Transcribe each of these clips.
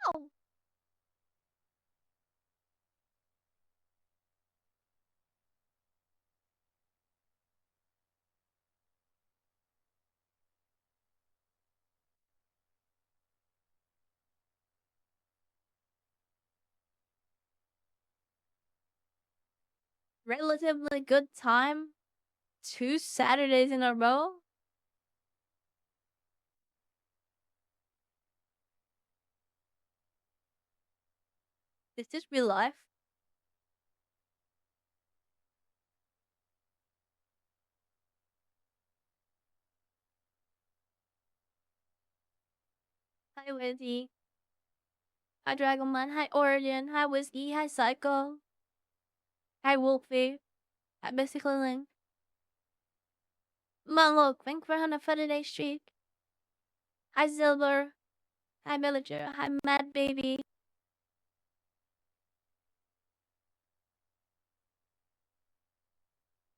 Ow! Relatively good time. 2 Saturdays in a row. Is this real life? Hi, Wizzy. Hi, Dragonman. Hi, Origin. Hi, Whiskey. Hi, Psycho. Hi, Wolfie. Hi, Basically Link. Look, thank for 130-day streak. Hi, Silver. Hi, Villager. Hi, Mad Baby.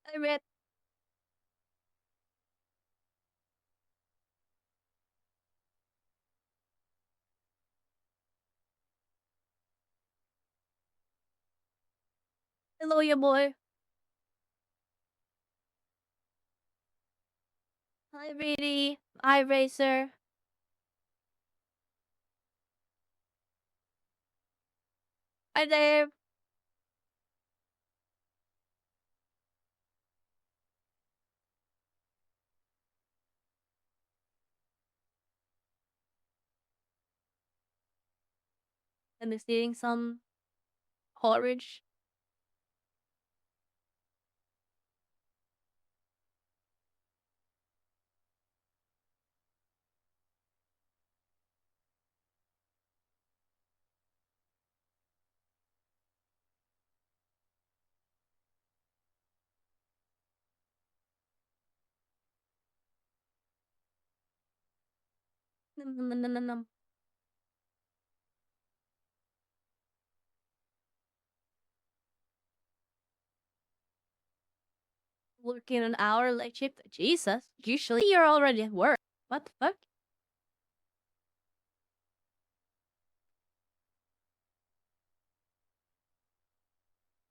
Hi, Red. Hello, your boy. Hi, Reedy. Hi, Racer. Hi, Dave. I'm just eating some porridge. Nom, nom, nom, nom, nom, nom. Working an hour late shift. Jesus. Usually you're already at work. What the fuck?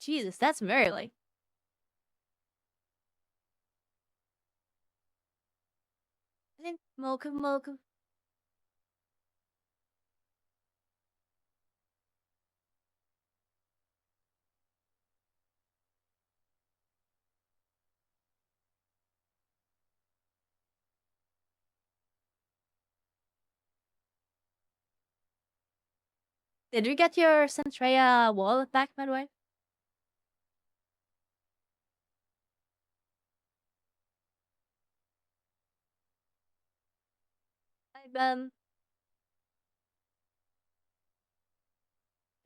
Jesus, that's very late. Mocha, mocha. Did you get your Centrea wallet back, by the way? I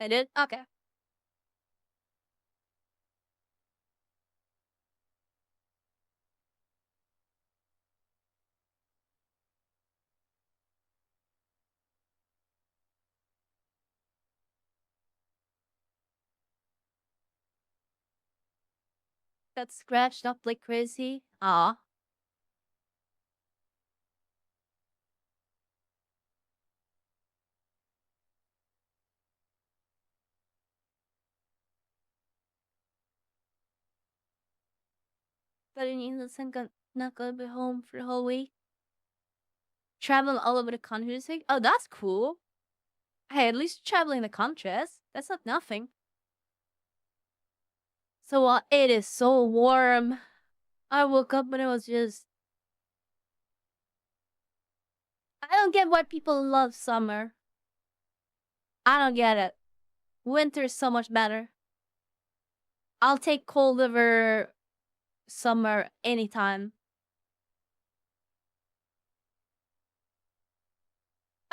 I did? Okay. Got scratched up like crazy. Aw. But in England, not gonna be home for the whole week. Traveling all over the country this week. Oh, that's cool. Hey, at least traveling the countries. That's not nothing. So it is so warm. I woke up and it was just. I don't get why people love summer. I don't get it. Winter is so much better. I'll take cold over summer anytime.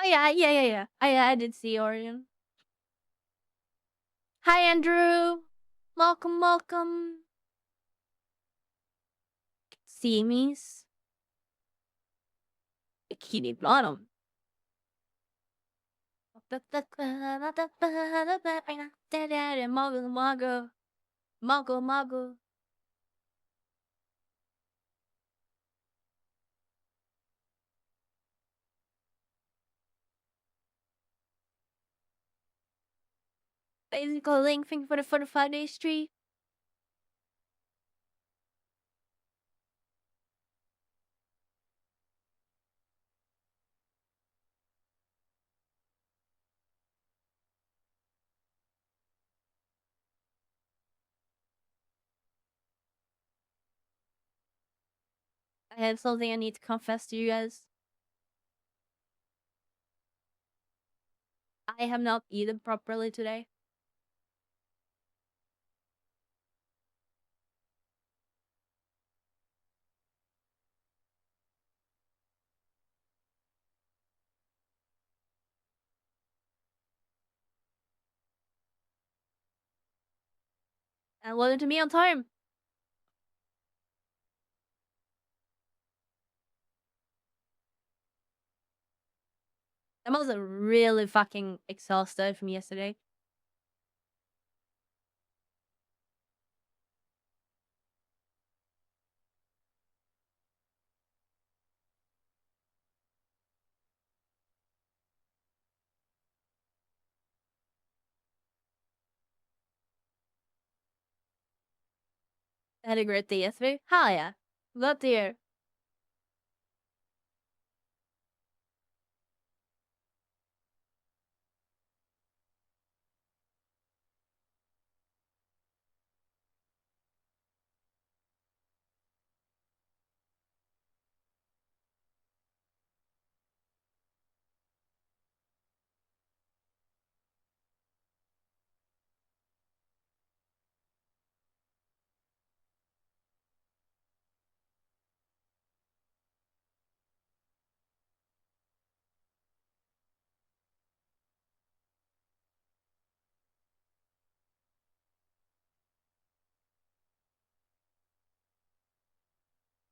Oh yeah. I did see Orion. Hi Andrew. Welcome. Seamies. Bikini Bottom. Mago. Basically, lengthening for the 45-day streak. I have something I need to confess to you guys. I have not eaten properly today. And wanted to be on time. I'm also really fucking exhausted from yesterday. I had a great day yesterday. Hell yeah. Glad to hear.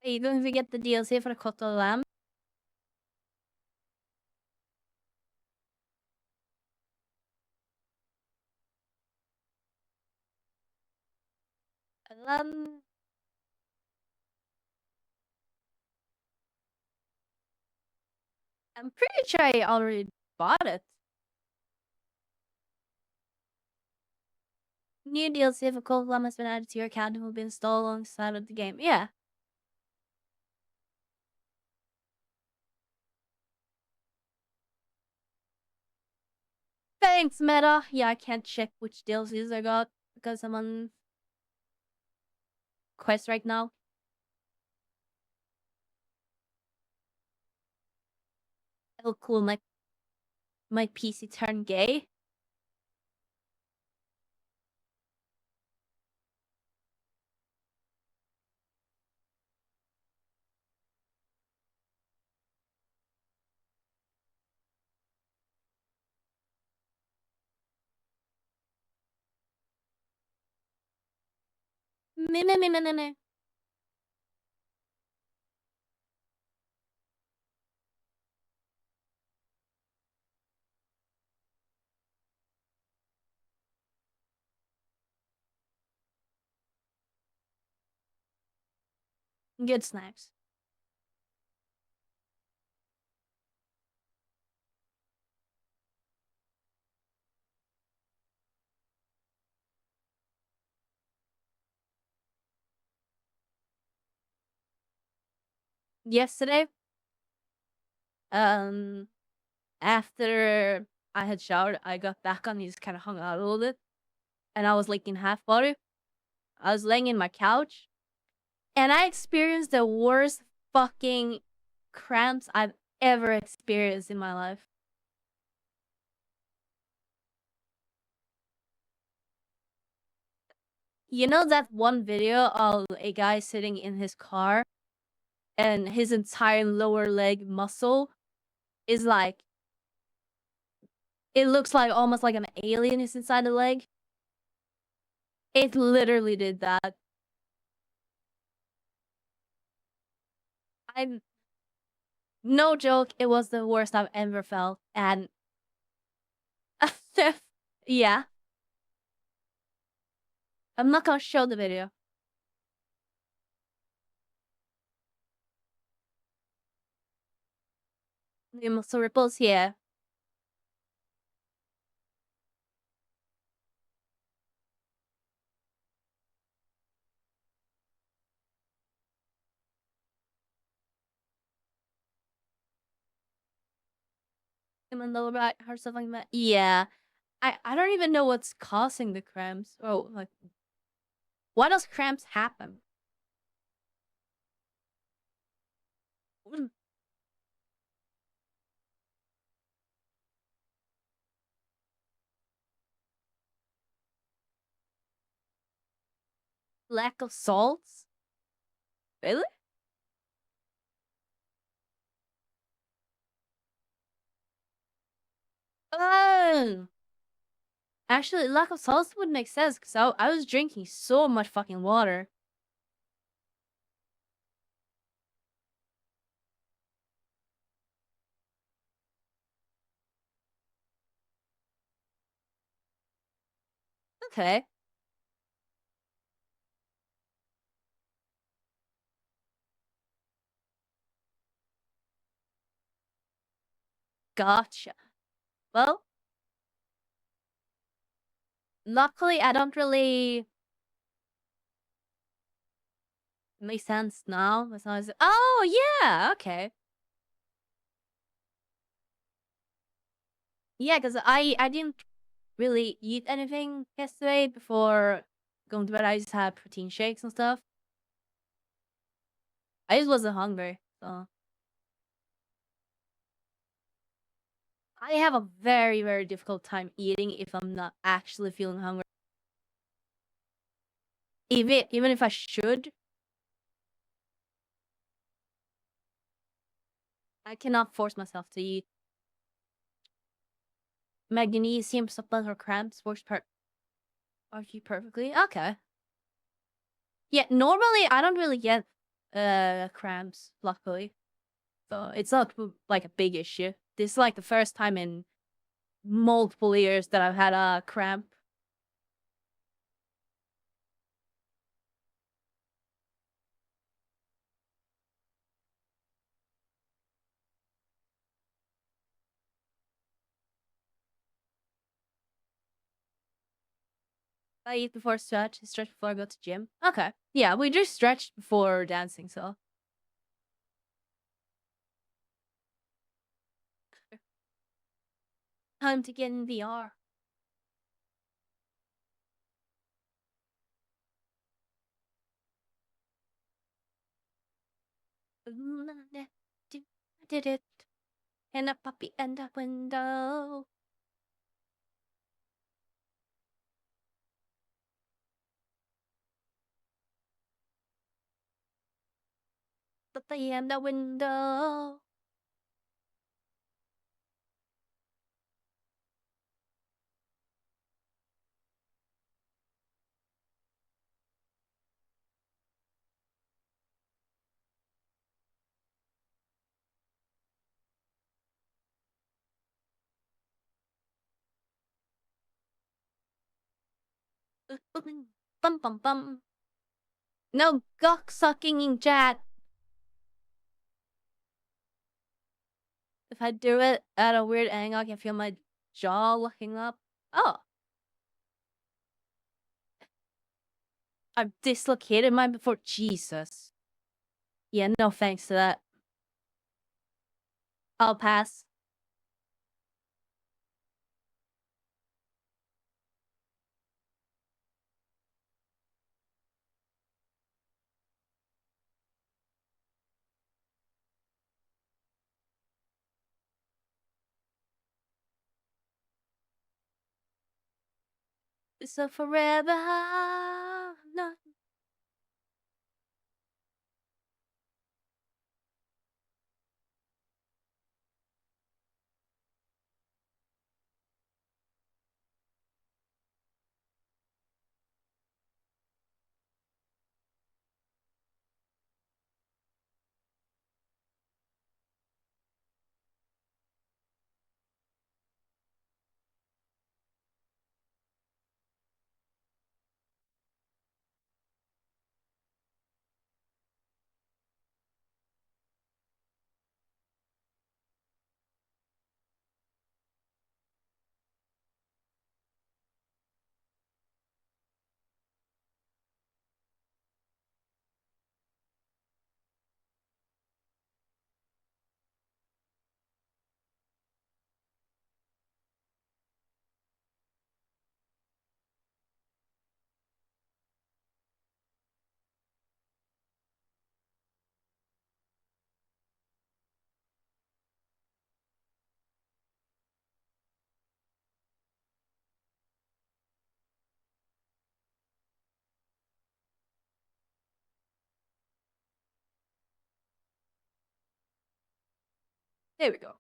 Hey, don't forget the DLC for the Cut of the Lamb. Um, I'm pretty sure I already bought it. New DLC for Cut of the Lamb has been added to your account and will be installed alongside of the game. Yeah. Thanks, Meta. Yeah, I can't check which DLCs I got because I'm on quest right now. Oh, cool. My PC turned gay. Me. Good snacks. Yesterday, um, after I had showered, I got back on and just kind of hung out a little bit, and I was like in half body. I was laying in my couch, and I experienced the worst fucking cramps I've ever experienced in my life. You know that one video of a guy sitting in his car and his entire lower leg muscle is like, it looks like almost like an alien is inside the leg? It literally did that. I'm no joke, it was the worst I've ever felt. And yeah, I'm not gonna show the video. The muscle ripples, yeah. in my lower back or something like that. Yeah. I don't even know what's causing the cramps. Oh, like, why does cramps happen? Mm, lack of salts? Really? Oh. Actually, lack of salts would make sense because I was drinking so much fucking water. Okay. Gotcha. Well, luckily I don't really make sense now. As long as oh yeah, okay. Yeah, because I didn't really eat anything yesterday before going to bed. I just had protein shakes and stuff. I just wasn't hungry, so I have a very difficult time eating if I'm not actually feeling hungry. Even if I should, I cannot force myself to eat. Magnesium supplement or cramps works are you perfectly okay. Yeah, normally I don't really get cramps, luckily. So it's not like a big issue. This is like the first time in multiple years that I've had a cramp. I eat before stretch before I go to gym. Okay. Yeah, we just stretched before dancing, so time to get in VR. Did it. And a puppy and a window. That I am the window. Bum bum bum. No cock sucking in chat. If I do it at a weird angle, I can feel my jaw looking up. Oh, I've dislocated mine before. Jesus. Yeah, no thanks to that. I'll pass. So forever. No. There we go.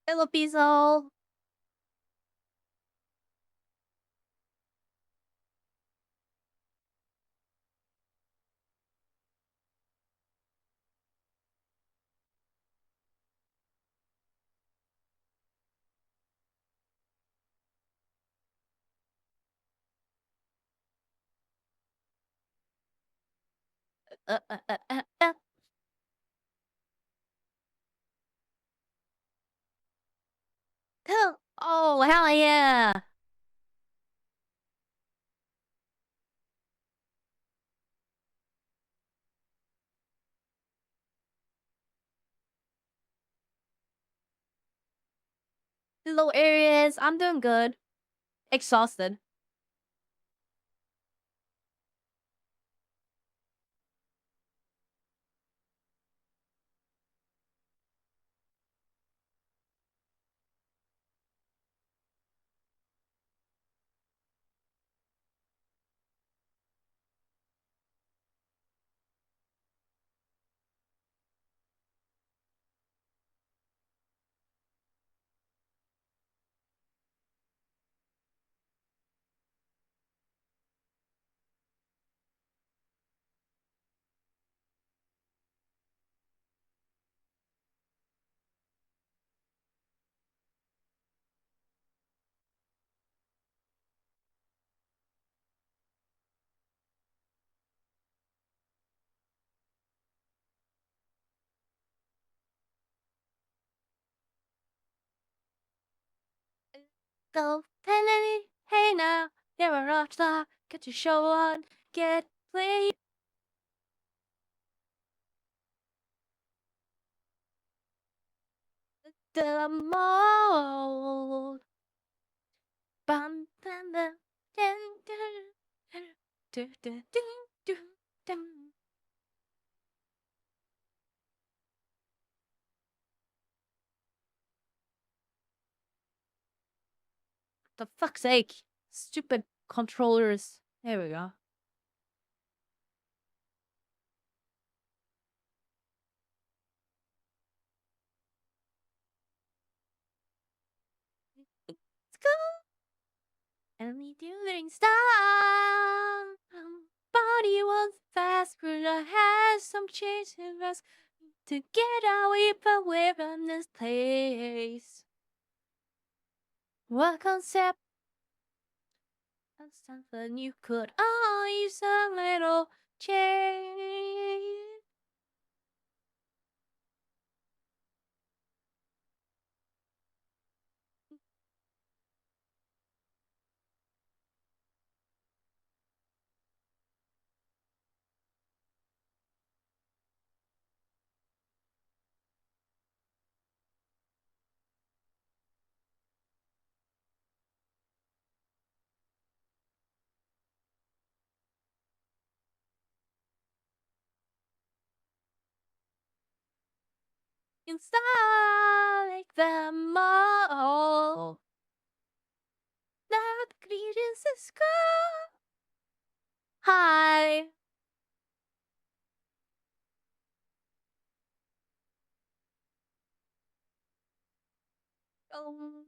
Hello, Piso. Uh, uh, uh, uh, uh. Oh, hell yeah. Hello, Aries. I'm doing good. Exhausted. Go, penny, hey now. You're a rock star. Get your show on. Get played. The mold. Bum, bum, bum, dun, dun, dun, dun, dun, dun, dun. The fuck's sake. Stupid controllers. There we go. Let's go. Only during style. Body was fast, but I had some change in us to get away from this place. What concept? Something you could use a little change. In style like the mall. Now the greetings is gone. Hi. Um,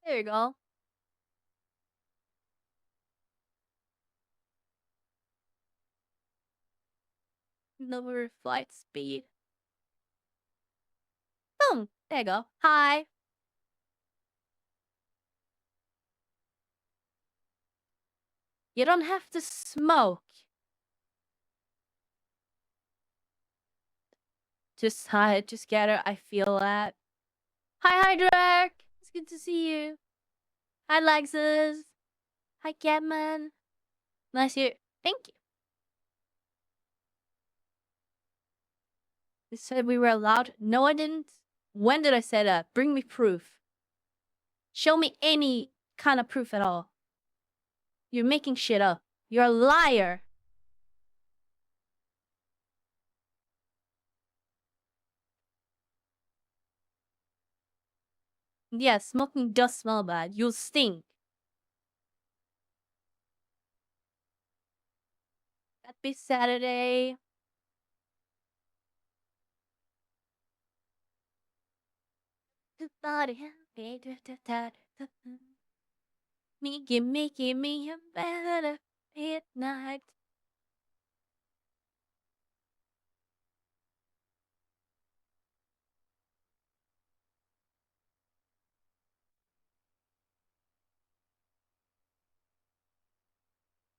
there you go. Lower flight speed. Boom. There you go. Hi. You don't have to smoke. Just hi, just get it. I feel that. Hi, Drake. It's good to see you. Hi, Lexus. Hi, Catman. Nice here. Thank you. You said we were allowed. No, I didn't. When did I say that? Bring me proof. Show me any kind of proof at all. You're making shit up. You're a liar. Yeah, smoking does smell bad. You'll stink. Happy Saturday. Me a better midnight.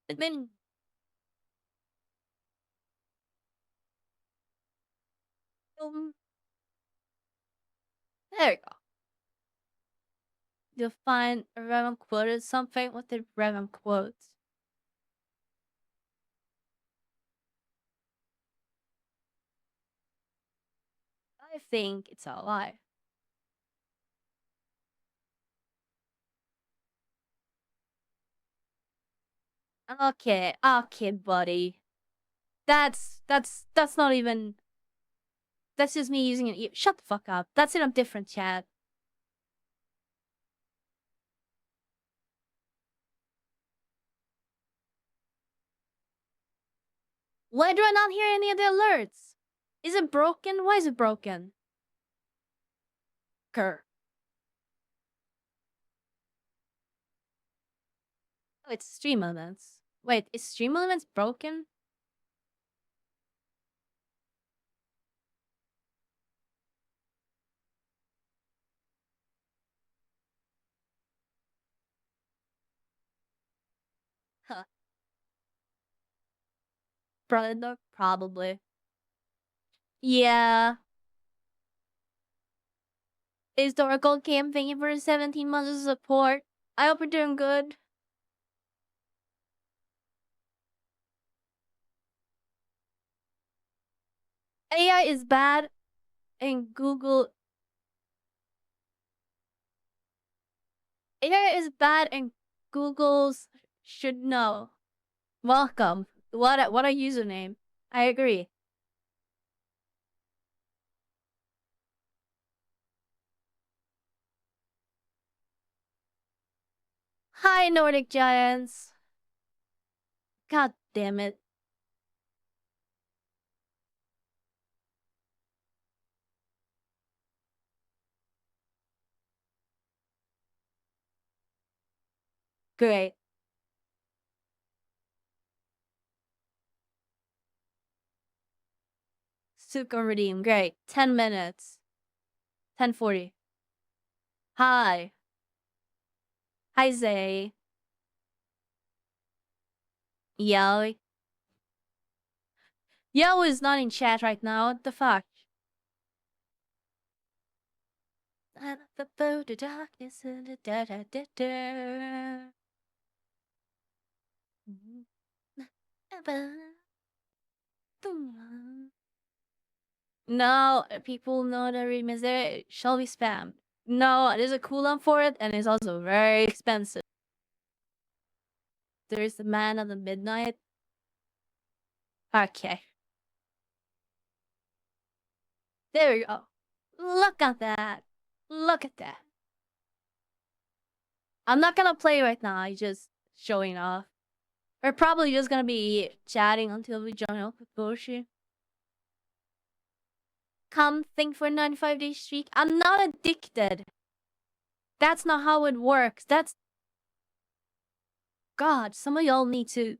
Then, there you go. You'll find a random quote or something with the random quotes. I think it's a lie. Okay, okay, buddy. That's not even. That's just me using it. Shut the fuck up. That's in a different chat. Why do I not hear any of the alerts? Is it broken? Why is it broken? Grr. Oh, it's stream elements. Wait, is stream elements broken? Huh. Probably. Yeah. Is the Oracle game thinking for 17 months of support? I hope you're doing good. AI is bad and Google AI is bad and Google's should know. Welcome. What a username. I agree. Hi Nordic Giants. God damn it. Great. Suka redeem. Great. 10 minutes. 10:40. Hi. Hi Zay. Yo. Yo is not in chat right now. What the fuck? The darkness and the da da da da. No, people know the remix there shall be spammed. No, there's a cooldown for it and it's also very expensive. There's the man of the midnight. Okay. There we go. Look at that. Look at that. I'm not gonna play right now, I'm just showing off. We're probably just gonna be chatting until we join up with Boshi. Come think for 95-day streak. I'm not addicted. That's not how it works. That's God, some of y'all need to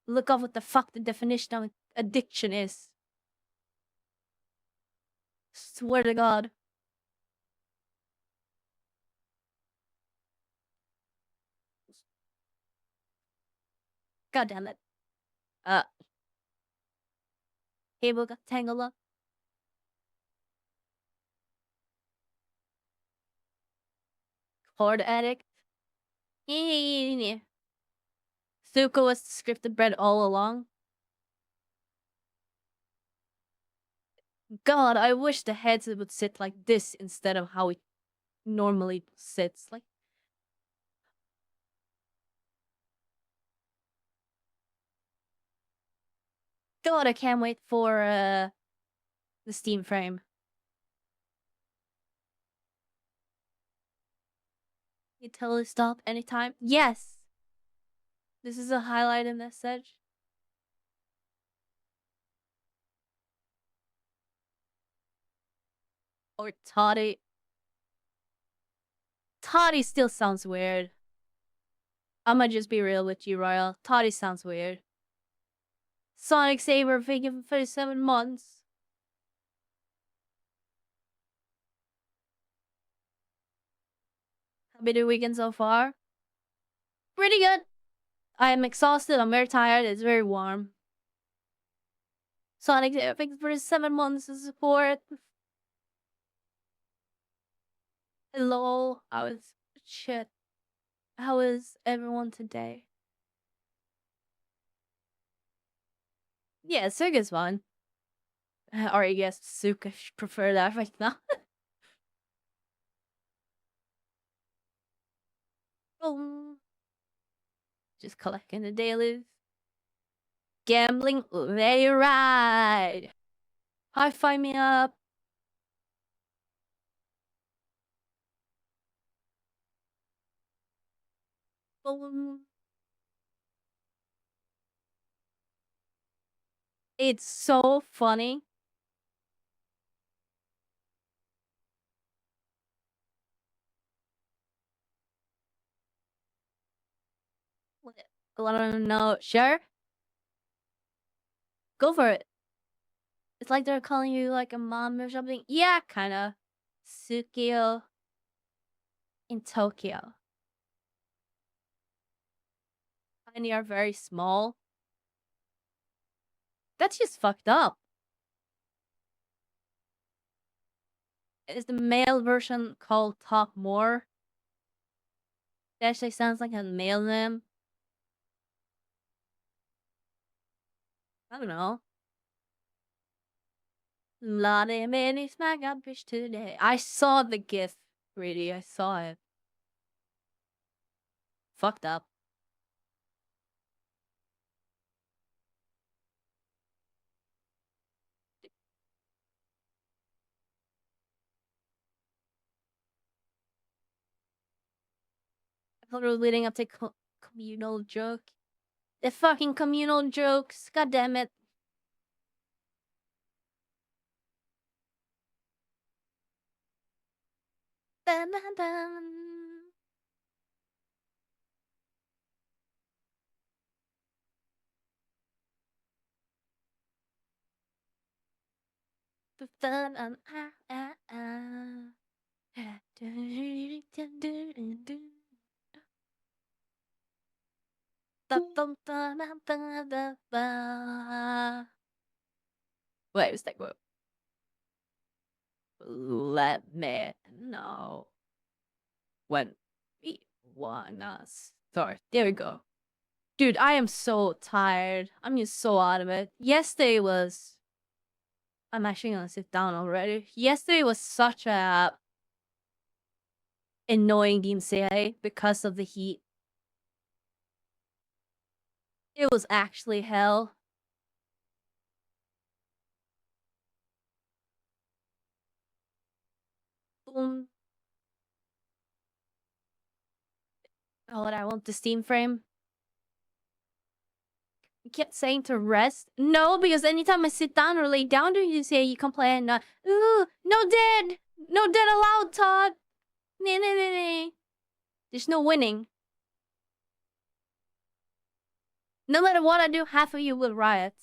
look up what the fuck the definition of addiction is. Swear to God. God damn it. Cable got tangled up. Horde addict. Yeah. Suka was scripted bread all along. God, I wish the heads would sit like this instead of how it normally sits. Like, God, I can't wait for the Steam frame. You totally stop anytime. Yes. This is a highlighted message. Or Toddy. Toddy still sounds weird. I'ma just be real with you, Royal. Toddy sounds weird. Sonic Saber thinking for 7 months. How been the weekend so far? Pretty good. I am exhausted. I'm very tired. It's very warm. Sonic Saber thinking for 7 months of support. Hello. Shit. How is everyone today? Yeah, Suga's fun. Or I guess Suka should prefer that right now. Boom. Just collecting the dailies. Gambling, very right. High five me up. Boom. It's so funny. I don't know. Sure? Go for it. It's like they're calling you like a mom or something. Yeah, kinda. Tsukio in Tokyo. And they are very small. That's just fucked up. Is the male version called Talk More? That actually sounds like a male name. I don't know. Lot of many smack up bitch today. I saw the gif, really. I saw it. Fucked up. I thought it was leading up to communal joke. The fucking communal jokes. God damn it. Dun, dun, dun. Dun, dun, ah, ah, ah. Wait, what's that quote? Let me know when we wanna start. There we go. Dude, I am so tired. I'm just so out of it. Yesterday was. I'm actually gonna sit down already. Yesterday was such a annoying game CA because of the heat. It was actually hell. Boom. Oh, and I want the Steam frame. You kept saying to rest. No, because anytime I sit down or lay down, you say you complain. Ooh, no dead. No dead allowed, Todd. Nah, nah, nah, nah. There's no winning. No matter what I do, half of you will riot.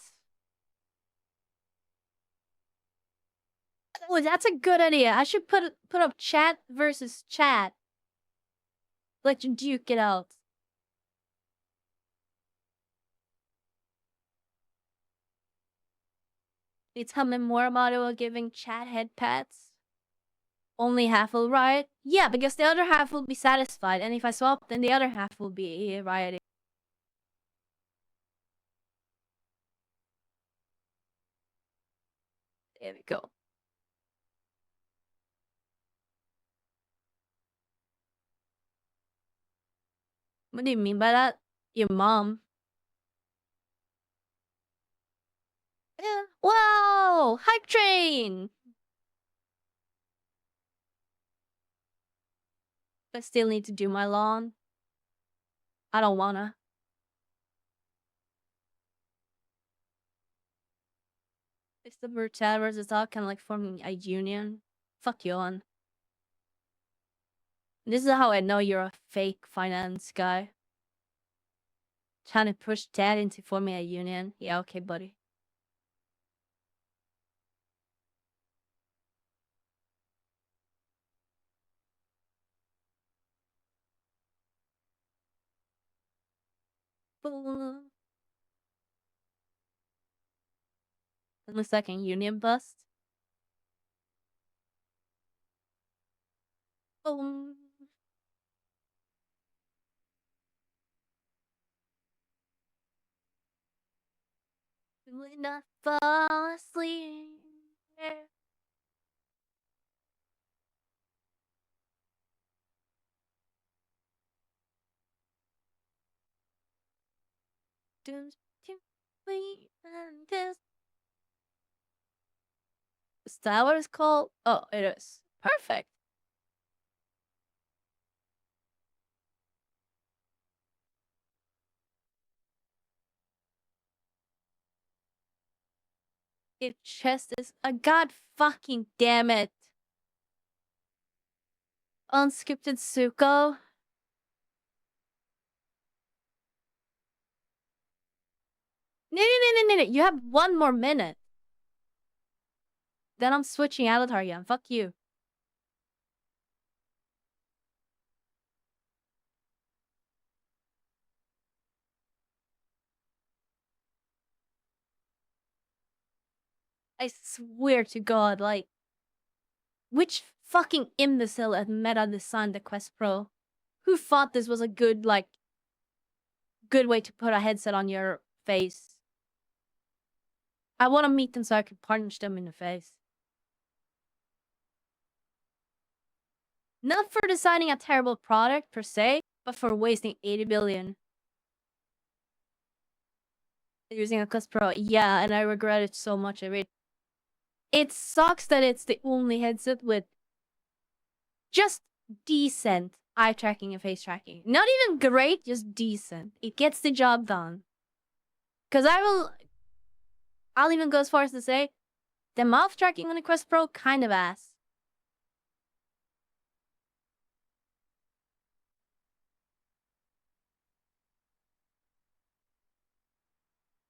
Oh, that's a good idea. I should put up chat versus chat. Let you duke it out. You tell me more about it while giving chat head pats. Only half will riot? Yeah, because the other half will be satisfied, and if I swap, then the other half will be rioting. There we go. What do you mean by that? Your mom. Yeah. Wow! Hype train! I still need to do my lawn. I don't wanna. It's the Bertel versus all kind of like forming a union. Fuck you on. This is how I know you're a fake finance guy. Trying to push dad into forming a union. Yeah, okay, buddy. Boom. It looks like a union bust. Boom. Will not fall asleep. Is that what it's called? Oh, it is. Perfect. If chest is a god fucking damn it. Unscripted Suko. No. You have one more minute. Then I'm switching avatar again. Fuck you. I swear to God, like, which fucking imbecile at Meta designed the Quest Pro? Who thought this was a good, like, good way to put a headset on your face? I want to meet them so I can punch them in the face. Not for designing a terrible product per se, but for wasting 80 billion. Using a Quest Pro. Yeah, and I regret it so much. It sucks that it's the only headset with just decent eye tracking and face tracking. Not even great, just decent. It gets the job done. Cause I'll even go as far as to say the mouth tracking on the Quest Pro kind of ass.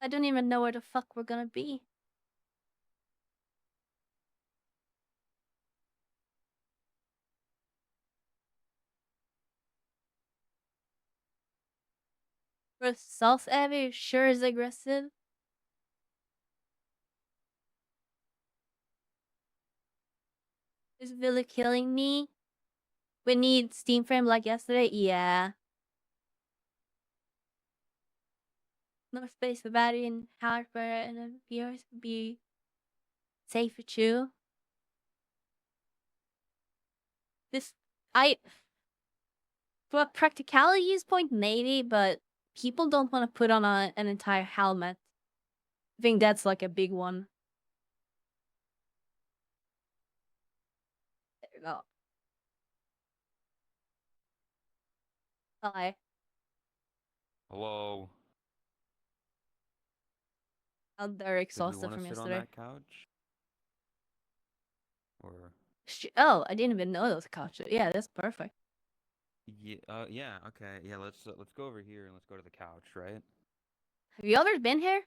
I don't even know where the fuck we're gonna be. For South Abbey sure is aggressive. Is Villa killing me? We need Steam Frame like yesterday? Yeah. No space for battery and hardware and then viewers would be safer too. This I for a practicalities point maybe, but people don't want to put on an entire helmet. I think that's like a big one. There you go. Hi. Hello. I'm very Did we exhausted want to from sit on yesterday. that couch? Or Oh, I didn't even know there was a couch. Yeah, that's perfect. yeah, okay. Yeah, let's go over here and let's go to the couch, right? Have you ever been here?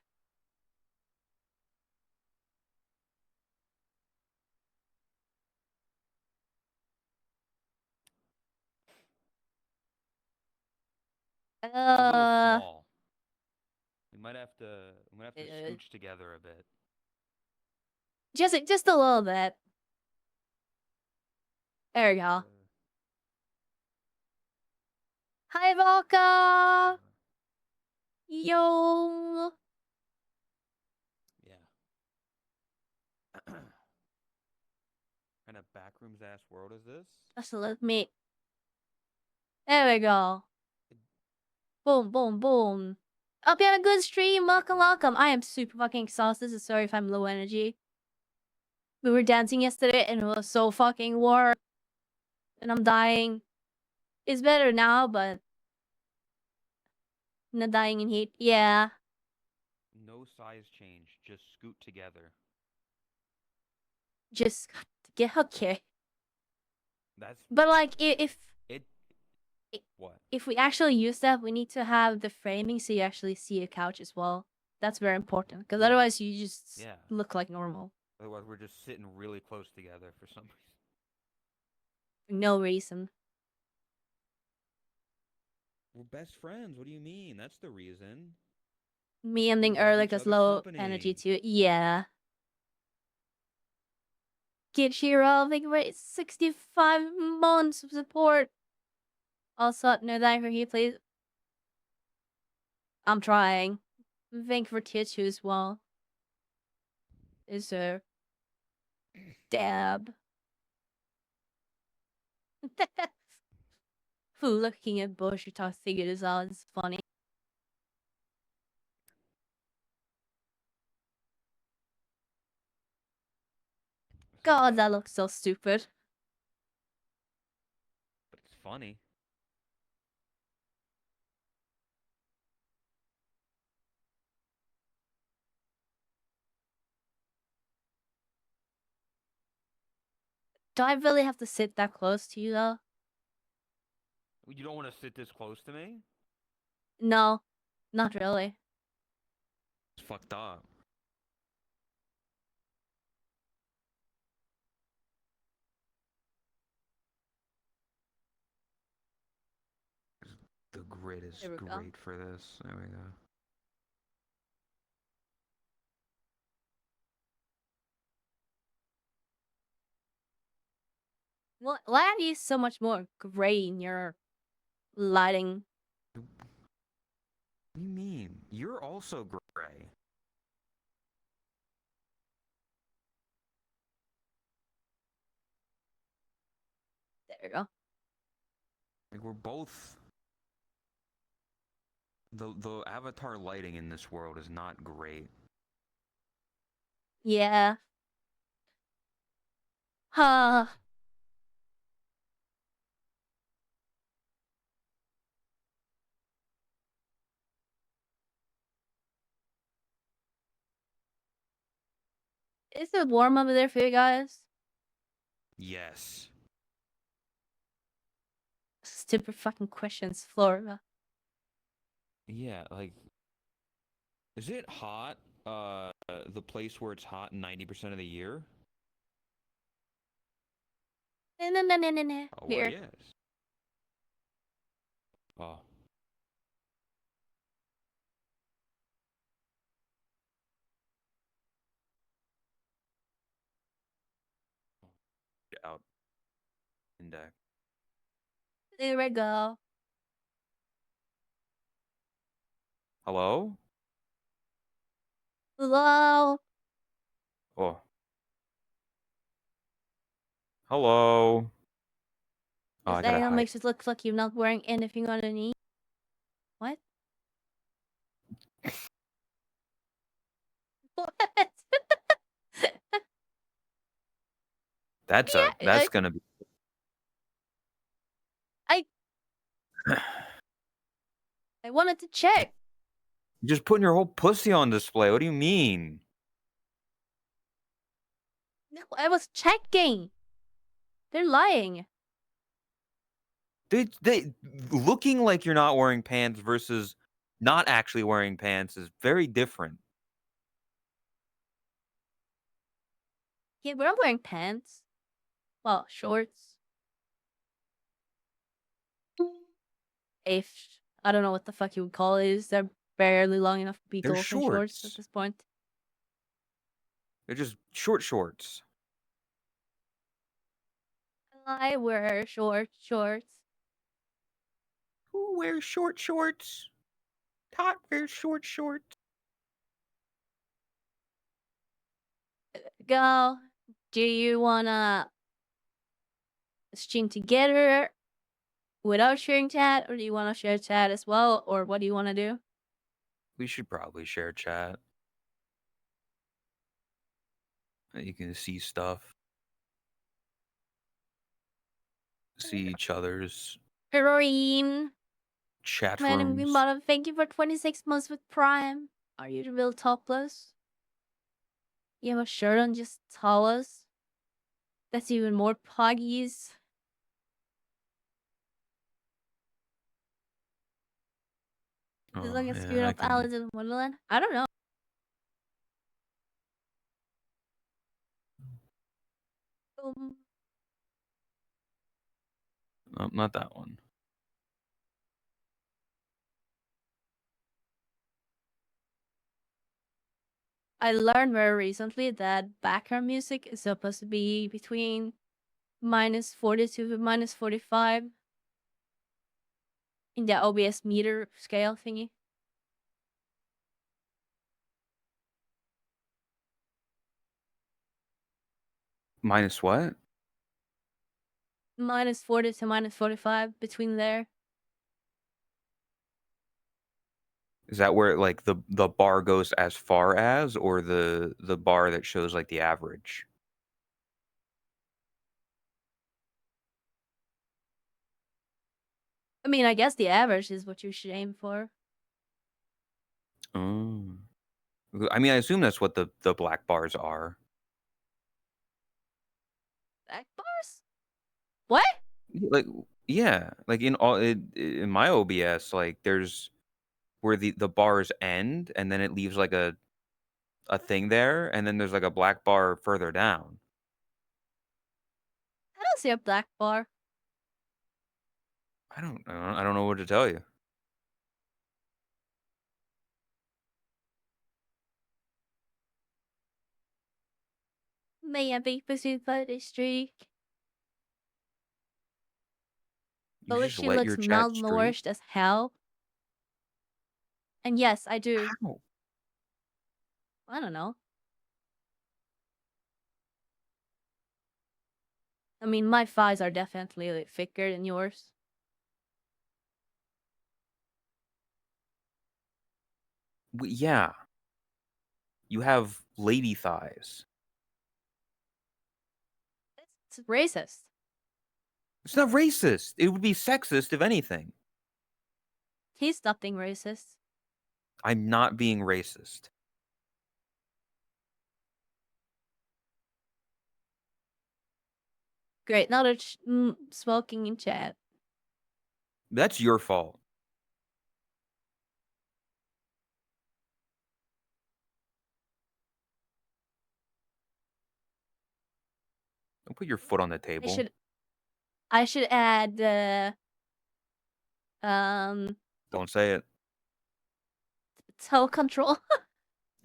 It's a little Uh, small. We might have to uh scooch together a bit. just a little bit. There you go. Uh, Hi, Volka. uh, Yo. yeah. Kind of backrooms ass world is this? Just let me. There we go. Boom, boom, boom. Hope you had a good stream. Welcome. I am super fucking exhausted. So sorry if I'm low energy. We were dancing yesterday and it was so fucking warm. And I'm dying. It's better now, but not dying in heat. Yeah. No size change. Just scoot together. Just get okay. That's But like it. What? if we actually use that, we need to have the framing so you actually see a couch as well. That's very important because Yeah. otherwise you just Yeah. look like normal. Otherwise, we're just sitting really close together for some reason. For no reason. We're best friends. What do you mean? That's the reason. Me ending We love early each because other's low energy company. too. Yeah. Kid Shiro, thank you for 65 months of support. Also, no die for he, please. I'm trying. Thank you for tier 2 as well. Is there dab? Who looking at Bush, you talk figured this out. It's funny. God, that looks so stupid. But it's funny. Do I really have to sit that close to you though? You don't want to sit this close to me? No, not really. It's fucked up. The grid is There we go. great for this. There we go. Well, why are you so much more gray in your lighting? What do you mean? You're also gray. There we go. Like we're both. The avatar lighting in this world is not great. Yeah. Huh. Is it warm over there for you guys? Yes. Stupid fucking questions, Florida. Yeah, like, is it hot? The place where it's hot 90% of the year? No. Oh, what Here. is? Oh, get out. Index. There we go. Hello? Hello. Oh. Hello. Oh, This I gotta angle hide. makes it look like you're not wearing anything underneath. What? What? That's gonna be. I I wanted to check. You're just putting your whole pussy on display. What do you mean? No, I was checking. They're lying. They looking like you're not wearing pants versus not actually wearing pants is very different. Yeah, but I'm wearing pants. Well, shorts. If I don't know what the fuck you would call it. They're barely long enough to be They're dolphin shorts at shorts. this point. They're just short shorts. I wear shorts. Who wears short shorts? Tot wears short shorts. Go. Do you wanna stream together without sharing chat, or do you wanna share chat as well, or what do you wanna do? We should probably share chat. You can see stuff, see each other's Heroine. chat Madam rooms. Greenbottom, thank you for 26 months with Prime. Are you the real topless? You have a shirt on, just tell us. That's even more puggies. Is it Oh like a screwed yeah, I up can. Alice in Wonderland? I don't know. Um, Oh, not that one. I learned very recently that background music is supposed to be between -42 to -45 in the OBS meter scale thingy. Minus what? -40 to -45 between there. Is that where like the bar goes as far as, or the bar that shows like the average? I mean, I guess the average is what you should aim for. Oh. I mean, I assume that's what the black bars are. Back bars? What? Like yeah, like in my OBS, like there's where the bars end, and then it leaves like a thing there, and then there's like a black bar further down. I don't see a black bar. I don't know what to tell you. May I be pursued by the streak? You But just she let looks your chat streak? malnourished as hell. And yes, I do. How? I don't know. I mean, my thighs are definitely like, thicker than yours. Yeah, you have lady thighs. It's racist. It's not racist. It would be sexist if anything. He's not being racist. I'm not being racist. Great, now they're smoking in chat. That's your fault. Don't put your foot on the I table. should I should add um Don't say it. toe control.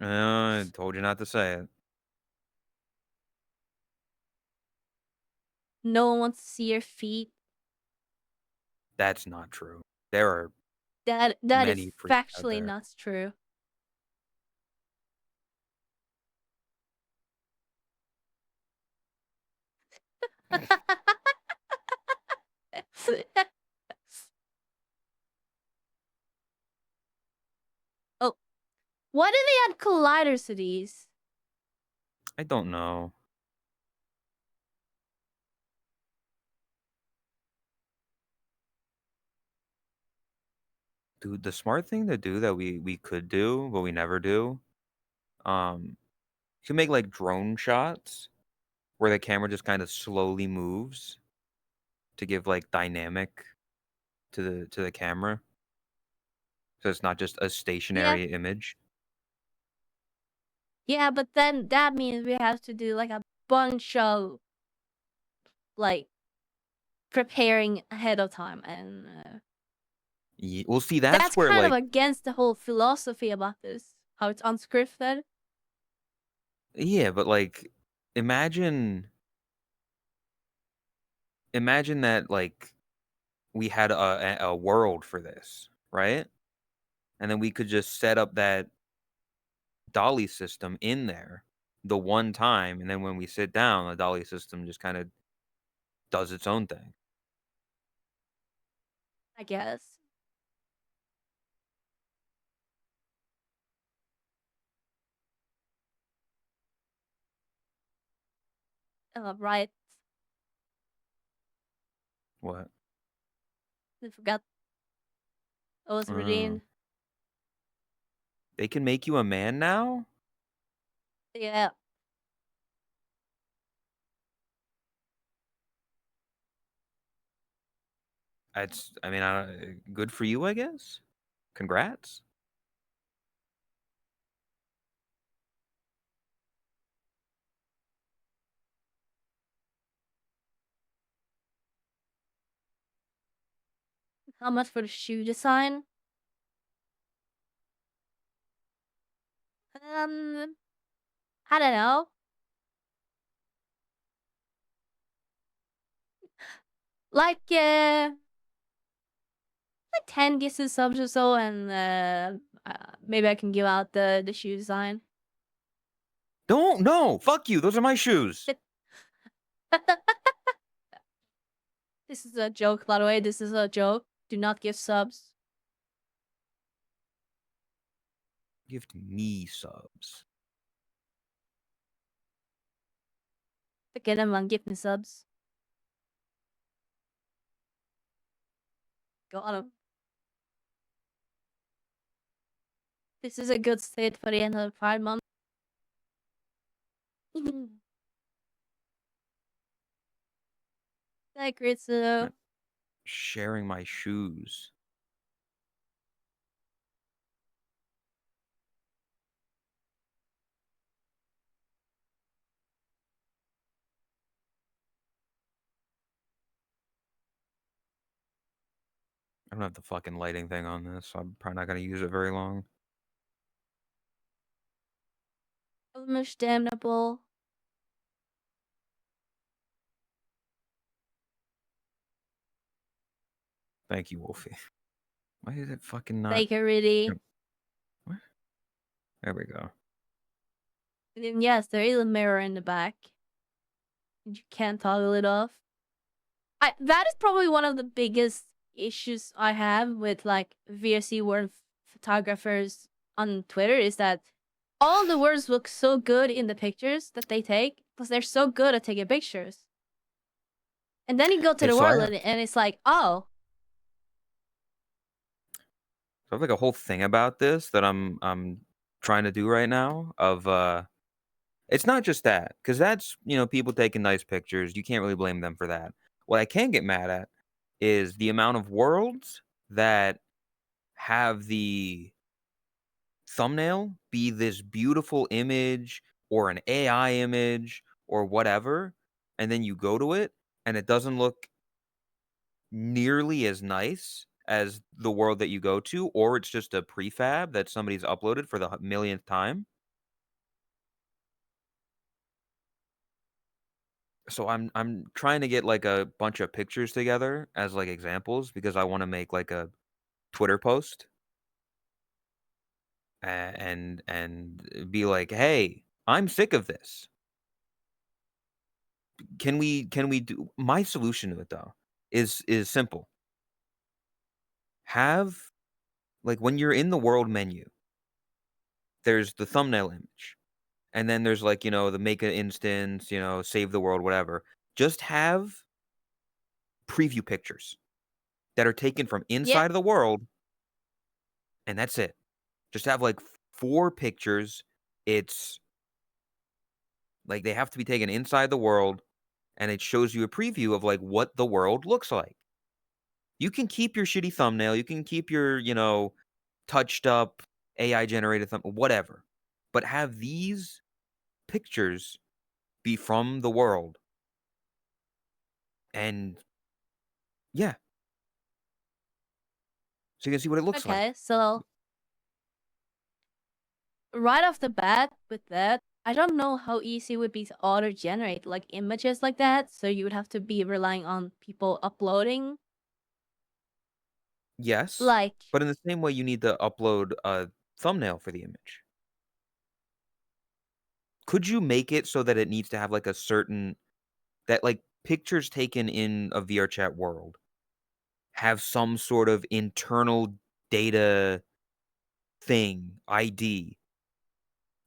I told you not to say it. No one wants to see your feet. That's not true. There are That is many freaks out factually there. not true. Oh, why do they add colliders to these? I don't know. Dude, the smart thing to do that we could do, but we never do, you can make like drone shots where the camera just kind of slowly moves to give like dynamic to the camera. So it's not just a Yeah, stationary image. yeah, but then that means we have to do like a bunch of like preparing ahead of time, and Well, see, that's that's where kind of like against the whole philosophy about this. How it's unscripted. yeah, but like imagine imagine that like we had a world for this, right? And then we could just set up that dolly system in there the one time, and then when we sit down, the dolly system just kind of does its own thing. I guess. Right. What? I forgot. I was Uh, redeemed. they can make you a man now? Yeah. I mean, good for you, I guess. Congrats. How much for the shoe design? Um, I don't know. Like, like 10 gifted subs or so, and maybe I can give out the shoe design. Don't, no, fuck you. Those are my shoes. This is a joke, by the way. This is a joke. Do not give subs. Gift me subs. Forget them on give me subs. Go on 'em. This is a good state for the end of the Pride month. Like Ritsu. Sharing my shoes. I don't have the fucking lighting thing on this, so I'm probably not gonna use it very long. Almost damnable. Thank you, Wolfie. Why is it fucking not? Bakery. What? There we go. And then, yes, there is a mirror in the back. You can't toggle it off. That is probably one of the biggest issues I have with like VRC word photographers on Twitter is that all the words look so good in the pictures that they take because they're so good at taking pictures. And then you go to Yeah, the so I world have, and it's like, oh, so I have like a whole thing about this that I'm trying to do right now. It's not just that, because that's people taking nice pictures. You can't really blame them for that. What I can get mad at is the amount of worlds that have the thumbnail be this beautiful image or an AI image or whatever, and then you go to it and it doesn't look nearly as nice as the world that you go to, or it's just a prefab that somebody's uploaded for the millionth time. So I'm trying to get like a bunch of pictures together as like examples because I want to make like a Twitter post and be like, "Hey, I'm sick of this. Can we do my solution to it though is simple. Have like when you're in the world menu, there's the thumbnail image. And then there's like, the make an instance, save the world, whatever. Just have preview pictures that are taken from yeah, inside of the world, and that's it. Just have like 4 pictures. It's like they have to be taken inside the world, and it shows you a preview of like what the world looks like. You can keep your shitty thumbnail, you can keep your, touched up AI generated whatever. But have these pictures be from the world. And yeah, so you can see what it looks like. okay. So right off the bat with that, I don't know how easy it would be to auto generate like images like that. So you would have to be relying on people uploading. Yes, Like, but in the same way you need to upload a thumbnail for the image. Could you make it so that it needs to have like a certain that like pictures taken in a VR chat world have some sort of internal data thing, ID,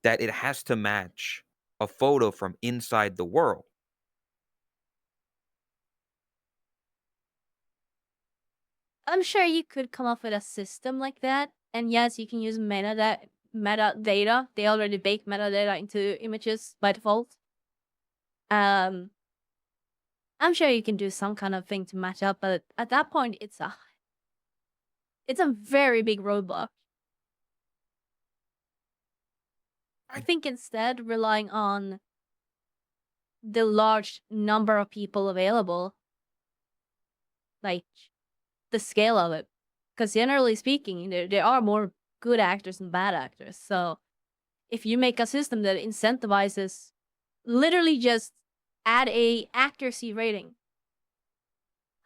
that it has to match a photo from inside the world? I'm sure you could come up with a system like that. And yes, you can use metadata. They already bake metadata into images by default. Um, I'm sure you can do some kind of thing to match up, but at that point, it's a very big roadblock. I I think instead relying on the large number of people available, like the scale of it, because generally speaking, there are more good actors than bad actors. So if you make a system that incentivizes, literally just add a accuracy rating.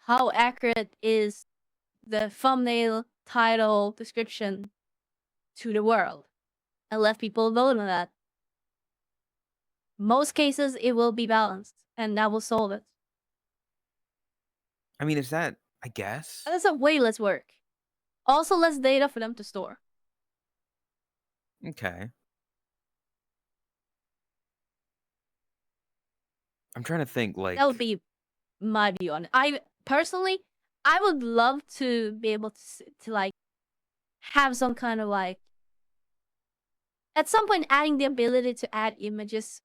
How accurate is the thumbnail, title, description to the world? And let people vote on that. Most cases, it will be balanced, and that will solve it. I mean, is that I guess? That's a way less work. Also, less data for them to store. Okay. I'm trying to think, That would like be my view on it. I personally, I would love to be able to like have some kind of like at some point adding the ability to add images,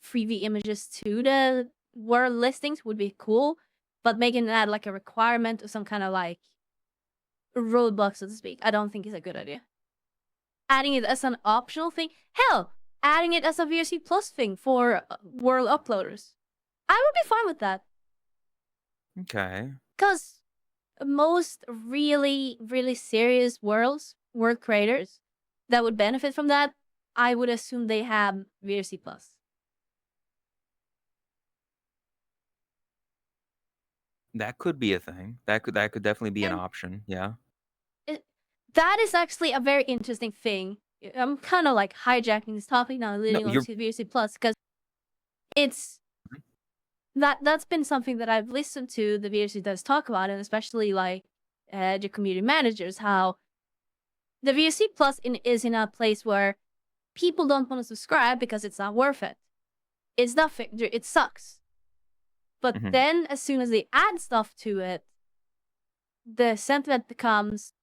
freebie images to the world listings would be cool, but making that like a requirement or some kind of like roadblock, so to speak, I don't think is a good idea. Adding it as an optional thing, hell, adding it as a VRC Plus thing for world uploaders, I would be fine with that. okay. Because most really, really serious world creators that would benefit from that, I would assume they have VRC Plus. That could be a thing. That could definitely be an And option. Yeah. it, that is actually a very interesting thing. I'm kind of like hijacking this topic now, No, leading on you're to VRC Plus, because it's that's been something that I've listened to the VRC does talk about, and especially like the community managers, how the VRC Plus is in a place where people don't want to subscribe because it's not worth it. It's nothing. It sucks. But mhm. then, as soon as they add stuff to it, the sentiment becomes,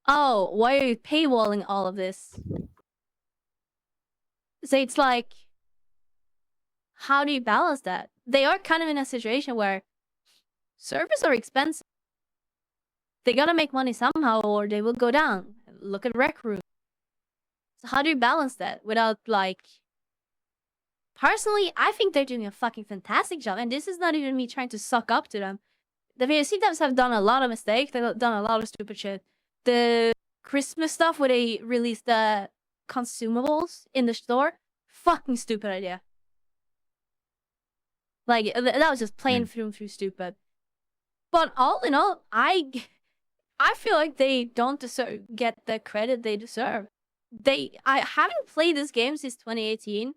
"Oh, why are you paywalling all of this?" So it's like, how do you balance that? They are kind of in a situation where servers are expensive. They gotta make money somehow, or they will go down. Look at Rec Room. So how do you balance that without like? Personally, I think they're doing a fucking fantastic job, and this is not even me trying to suck up to them. The VSC devs have done a lot of mistakes. They've done a lot of stupid shit. The Christmas stuff where they released the consumables in the store, fucking stupid idea. Like that was just plain Mm. through and through stupid. But all in all, I feel like they don't get the credit they deserve. I haven't played this game since 2018.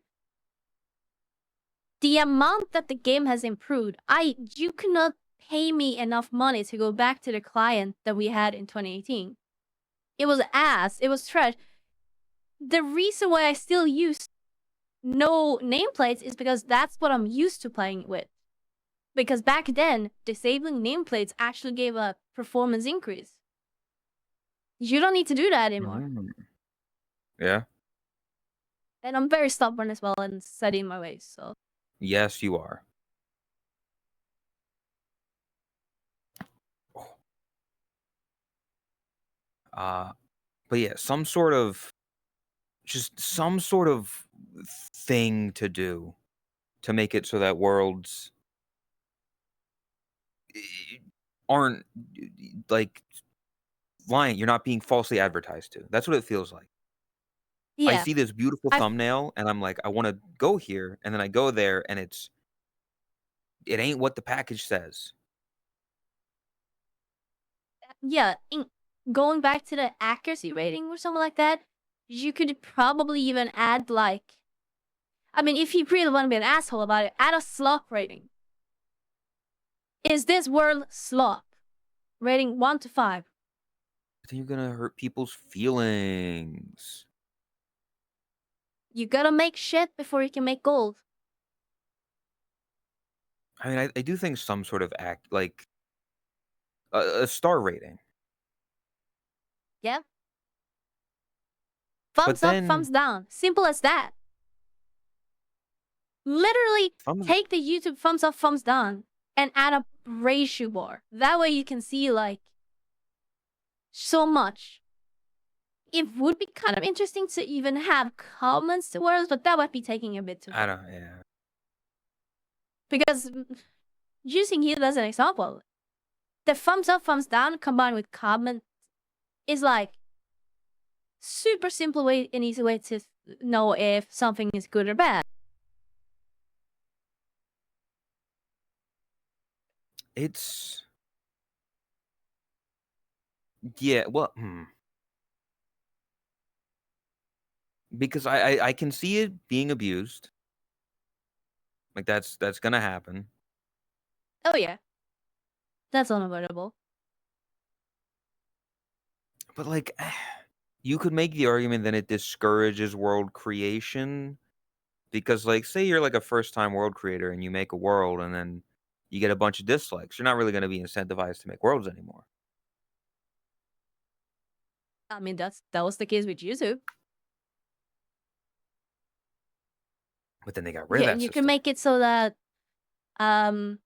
The amount that the game has improved, you cannot pay me enough money to go back to the client that we had in 2018. It was ass. It was trash. The reason why I still use no nameplates is because that's what I'm used to playing with. Because back then, disabling nameplates actually gave a performance increase. You don't need to do that anymore. Mm. Yeah. And I'm very stubborn as well and set in my ways. So Yes, you are. Oh, Uh, but yeah, some sort of thing to do to make it so that worlds eh, aren't like lying. You're not being falsely advertised to. That's what it feels like. I yeah, see this beautiful I thumbnail and I'm like, I want to go here, and then I go there and it ain't what the package says. yeah. Going back to the accuracy rating or something like that, you could probably even add like, I mean, if you really want to be an asshole about it, add a slop rating. Is this world slop? Rating 1 to 5. Then you're gonna hurt people's feelings. You gotta make shit before you can make gold. I mean, I do think some sort of act like A star rating. Yeah. But Thumbs up, then thumbs down. Simple as that. Literally thumbs take the YouTube thumbs up, thumbs down and add a ratio bar. That way you can see like so much. It would be kind of interesting to even have comments to words, but that would be taking a bit too I far. don't yeah. Because using it as an example, the thumbs up, thumbs down combined with comment is like super simple way and easy way to know if something is good or bad. It's yeah, well, because I can see it being abused. Like, that's gonna happen. Oh yeah, that's unavoidable. But, like, you could make the argument that it discourages world creation because, like, say you're, like, a first-time world creator and you make a world and then you get a bunch of dislikes. You're not really gonna be incentivized to make worlds anymore. I mean, that was the case with YouTube. But then they got rid of Yeah, that you can system. make it so that um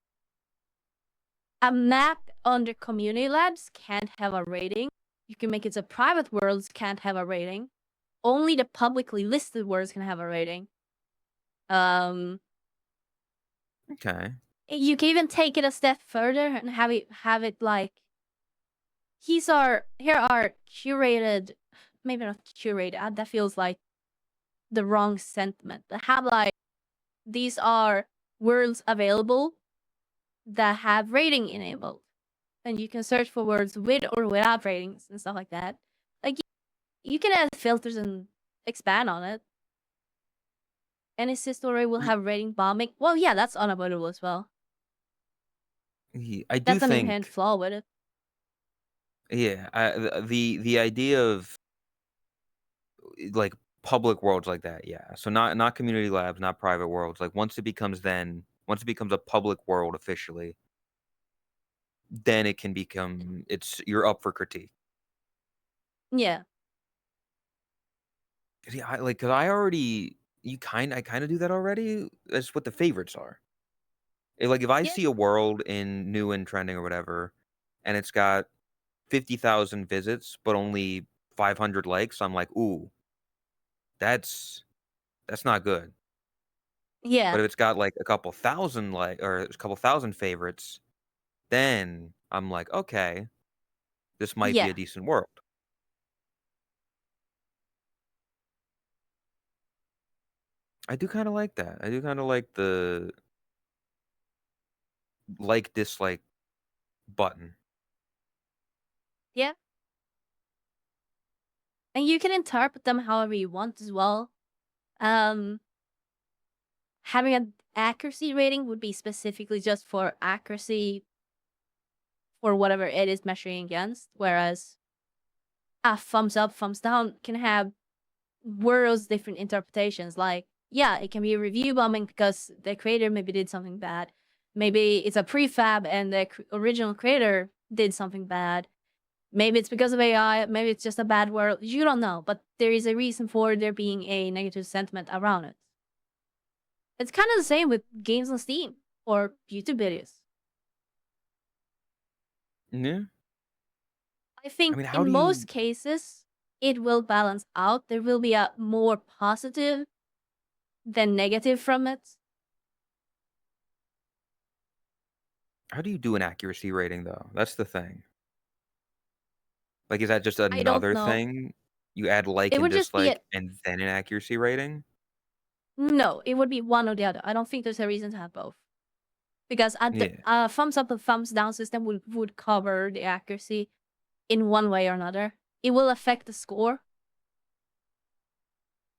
a map under community labs can't have a rating. You can make it so private worlds can't have a rating. Only the publicly listed worlds can have a rating. Um, Okay. you can even take it a step further and have it like here are curated, maybe not curated. That feels like the wrong sentiment. But have like these are worlds available that have rating enabled, and you can search for words with or without ratings and stuff like that. Like you can add filters and expand on it. Any story will Ye have rating bombing. Well, yeah, that's unavoidable as well. ye I do That's an inherent think flaw with it. yeah, the idea of, like, public worlds like that, yeah. So not community labs, not private worlds. Like, once it becomes a public world officially, then it can become it's you're up for critique. Yeah, 'Cause, yeah, cause I already I kinda do that already. That's what the favorites are. If I yeah, see a world in new and trending or whatever, and it's got 50,000 visits, but only 500 likes, I'm like, "Ooh, that's that's not good." yeah, But if it's got, like, a couple thousand or a couple thousand favorites, then I'm like, "Okay, this might be yeah, a decent world." I do kinda like that. I do kinda like the like, dislike button. yeah. And you can interpret them however you want as well. Um, having an accuracy rating would be specifically just for accuracy for whatever it is measuring against, whereas a thumbs up, thumbs down can have worlds different interpretations. Like, yeah, it can be a review bombing because the creator maybe did something bad. Maybe it's a prefab and the original creator did something bad. Maybe it's because of AI. Maybe it's just a bad world. You don't know, but there is a reason for there being a negative sentiment around it. It's kind of the same with games on Steam or YouTube videos. Yeah. I I think mean, in most cases, it will balance out. There will be a more positive than negative from it. how do you do an accuracy rating, though? That's the thing. Like, is that just I don't another know. thing? You add like It and would just be a dislike and then an accuracy rating? no. It would be one or the other. I don't think there's a reason to have both because Yeah. thumbs up and thumbs down system would cover the accuracy in one way or another. It will affect the score.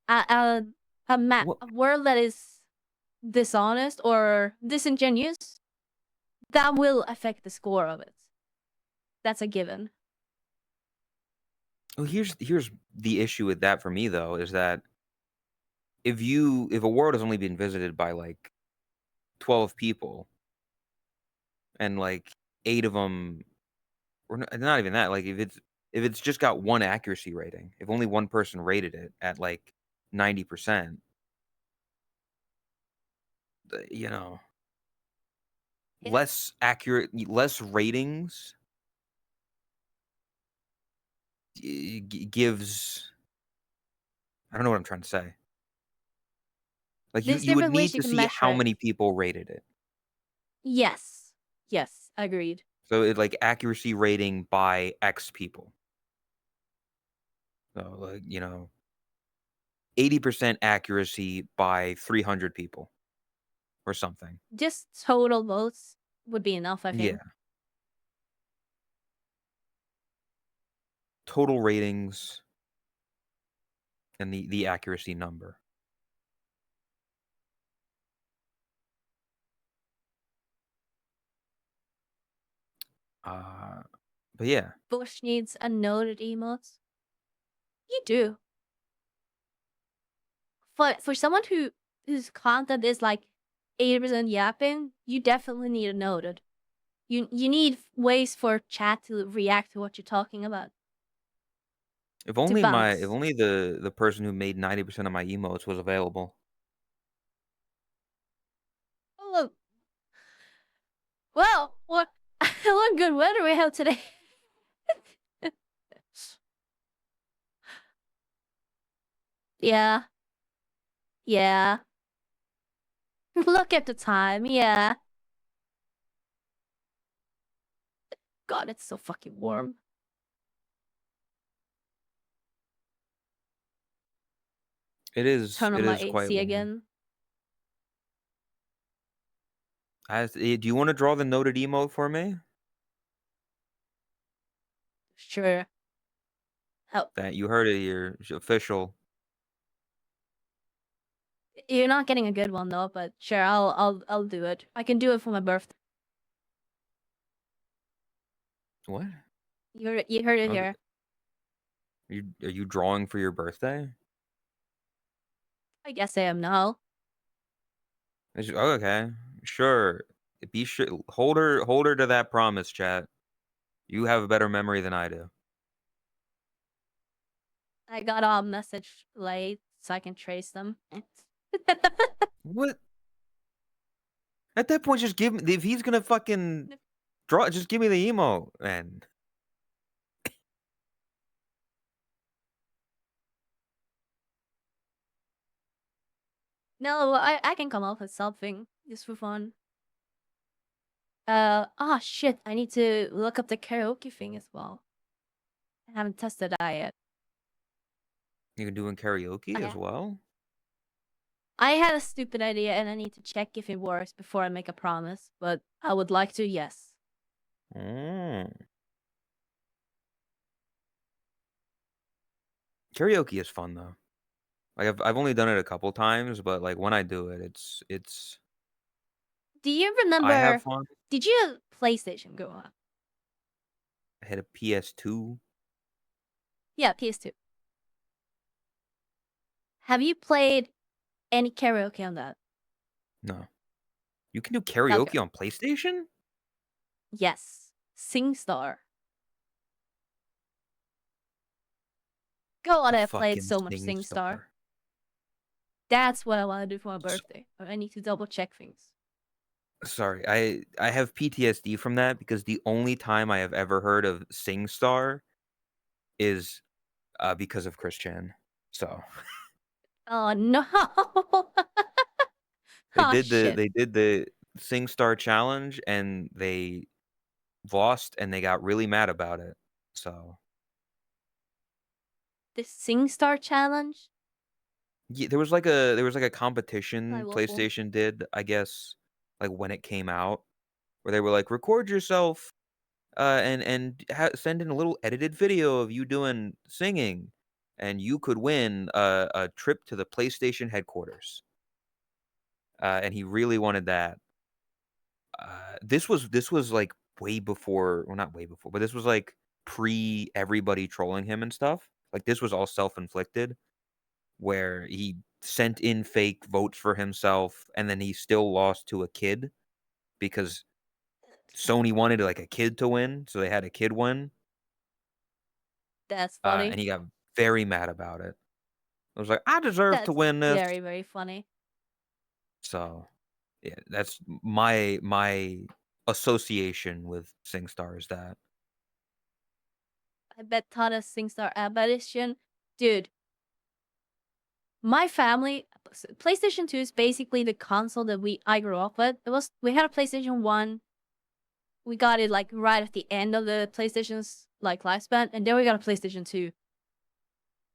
A a, Well, a world that is dishonest or disingenuous that will affect the score of it. That's a given. here's the issue with that for me, though, is that if a world has only been visited by, like, 12 people and, like, 8 of them or not even that, like, if it's just got 1 accuracy rating, if only 1 person rated it at, like, 90%, you know, Yeah. less ratings gives, I don't know what I'm trying to say. Like, There's you would different ways need you to can see measure how it. many people rated it. Yes. Yes, agreed. So, it like, accuracy rating by X people. So, like, 80% accuracy by 300 people or something. Just total votes would be enough, I think. Yeah. Total ratings and the accuracy number. Uh, but yeah. Bush needs unnoted emotes. You do. For someone whose content is like 80% yapping, you definitely need a noted. You need ways for chat to react to what you're talking about. To If bounce. only the person who made 90% of my emotes was available. Oh, well, what good weather we have today. Yeah, yeah. Look at the time, yeah. God, it's so fucking warm. Turn on It my is quite AC warm. again. Do you wanna draw the noted emote for me? Sure. Oh, That you heard it here, it's official. you're not getting a good one though, but sure, I'll do it. I can do it for my birthday. What? You heard it Okay. here. Are you drawing for your birthday? I guess I am now. Oh, okay. Sure. Be sure hold her to that promise, chat. You have a better memory than I do. I got a message late so I can trace them. What? At that point, just give me if he's gonna fucking draw, just give me the emo, man. No, I can come up with something just for fun. Shit, I need to look up the karaoke thing as well. I haven't tested that yet. You can do in karaoke as Yeah. well? I had a stupid idea and I need to check if it works before I make a promise, but I would like to, yes. Mm. Karaoke is fun though. Like I've only done it a couple times, but like when I do it, it's Do you I have remember, fun. did you have PlayStation go up? I had a PS2. Yeah, PS2. Have you played any karaoke on that? No. You can do Okay. karaoke on PlayStation? Yes. SingStar. God, A I played fucking so much SingStar. SingStar. That's what I want to do for my S birthday. But I need to double check things. Sorry, I have PTSD from that because the only time I have ever heard of SingStar is, because of Chris Chan. So, Oh no. Oh shit. they did the SingStar challenge, and they lost, and they got really mad about it. So, The SingStar challenge? yeah, there was like a Like competition waffle. PlayStation did, I guess, like when it came out, where they were like, "Record yourself, and send in a little edited video of you doing singing, and you could win a trip to the PlayStation headquarters." And he really wanted that. This was like way before, well, not way before, but this was like pre everybody trolling him and stuff. Like this was all self inflicted, where he sent in fake votes for himself, and then he still lost to a kid because Sony wanted, like, a kid to win, so they had a kid win, That's funny. and he got very mad about it. I was like, "I deserve to That's win this." very, very funny. So, yeah, that's my association with SingStar is that. I bet Tada's SingStar App Edition. Dude, my family PlayStation 2 is basically the console that I grew up with. We had a PlayStation 1. We got it like right at the end of the PlayStation's like lifespan, and then we got a PlayStation 2.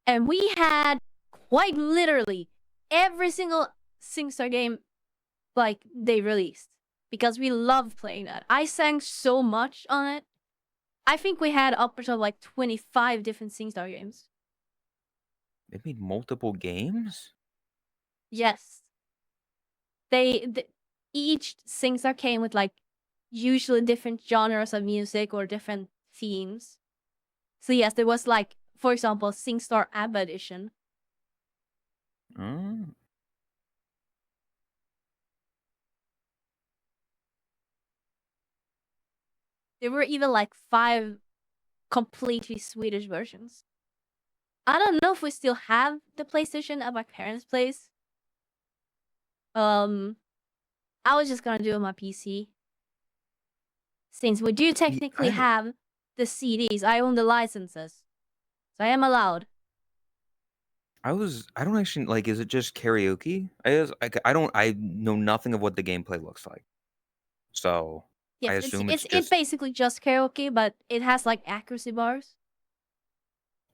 And we had quite literally every single SingStar game like they released because we loved playing that. I sang so much on it. I think we had upwards of like 25 different SingStar games. They made multiple games? Yes. Each SingStar came with like usually different genres of music or different themes. So yes, there was like, for example, SingStar ABBA edition. Oh. There were even like 5 completely Swedish versions. I don't know if we still have the PlayStation at my parents' place. Um, I was just gonna do it on my PC. Since we do Ye technically have the CDs, I own the licenses. So I am allowed. I don't actually like, is it just karaoke? I know nothing of what the gameplay looks like. So, I Yes, assume it's it's just basically just karaoke, but it has like accuracy bars.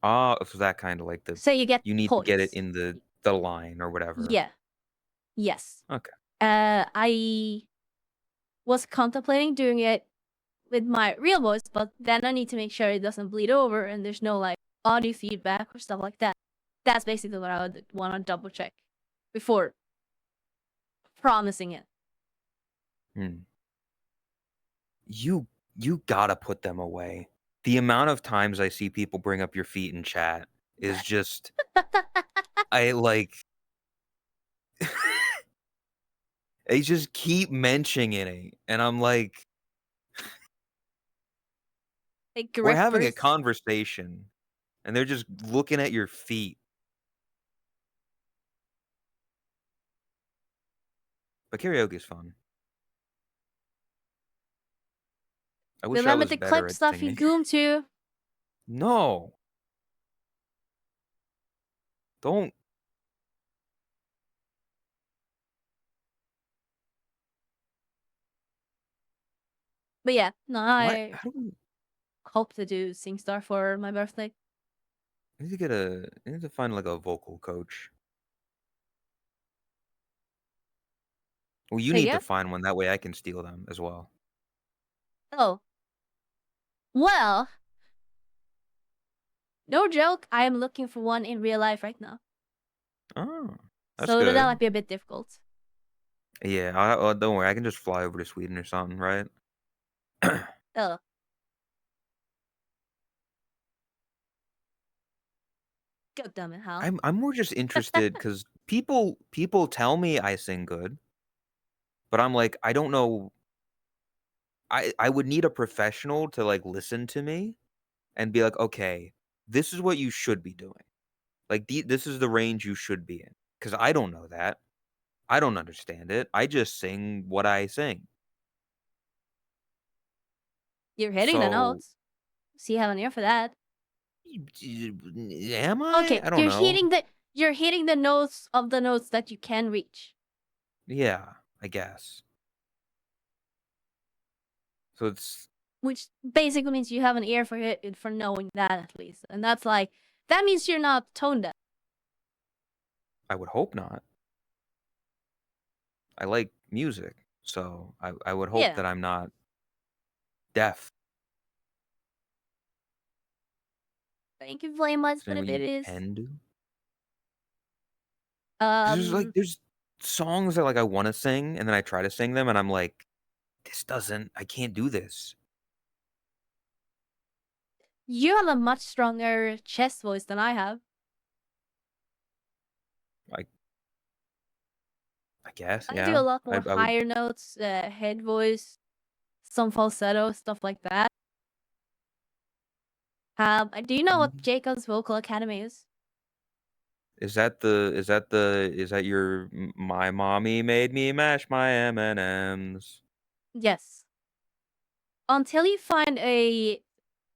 so that kinda like the So you get you need to get it points. in the line or whatever. Yeah. Yes. Okay. I was contemplating doing it with my real voice, but then I need to make sure it doesn't bleed over and there's no like audio feedback or stuff like that. That's basically what I would want to double check before promising it. Hmm. You you gotta put them away. The amount of times I see people bring up your feet in chat is just I like they just keep mentioning it, and I'm like, Like "We're having a grippers. conversation, and they're just looking at your feet." But karaoke is fun. I wish I Remember was the better clip at stuff you singing. goom to? No, don't But yeah, no, what? I How do we hope to do SingStar for my birthday. I need to find, like, a vocal coach. Well, you Say need to again? find one, that way I can steal them as well. Oh, well, no joke. I am looking for one in real life right now. Oh, that's So that might good. be a bit difficult. Yeah, don't worry, I can just fly over to Sweden or something, right? Oh, God damn it, Hal. I'm more just interested because people tell me I sing good, but I'm like, I don't know. I would need a professional to like listen to me and be like, okay, this is what you should be doing. Like this is the range you should be in. Because I don't know that. I don't understand it. I just sing what I sing. You're hitting the So notes. So you have an ear for that. am I? Okay, I don't know. you're hitting the notes of the notes that you can reach. Yeah, I guess. So it's Which basically means you have an ear for it for knowing that at least. And that's like that means you're not tone deaf. I would hope not. I like music, so I would hope Yeah. that I'm not deaf. Thank you very much, Is there but any if way it you is. can do? 'Cause Um there's songs that, like, I wanna sing, and then I try to sing them, and I'm like, I can't do this." you have a much stronger chest voice than I have. I I guess, I do a yeah. lot more I would higher notes, head voice, some falsetto, stuff like that. Do you know what Mhm. Jacob's Vocal Academy is? Is that your my mommy made me mash my M&Ms? Yes. Until you find a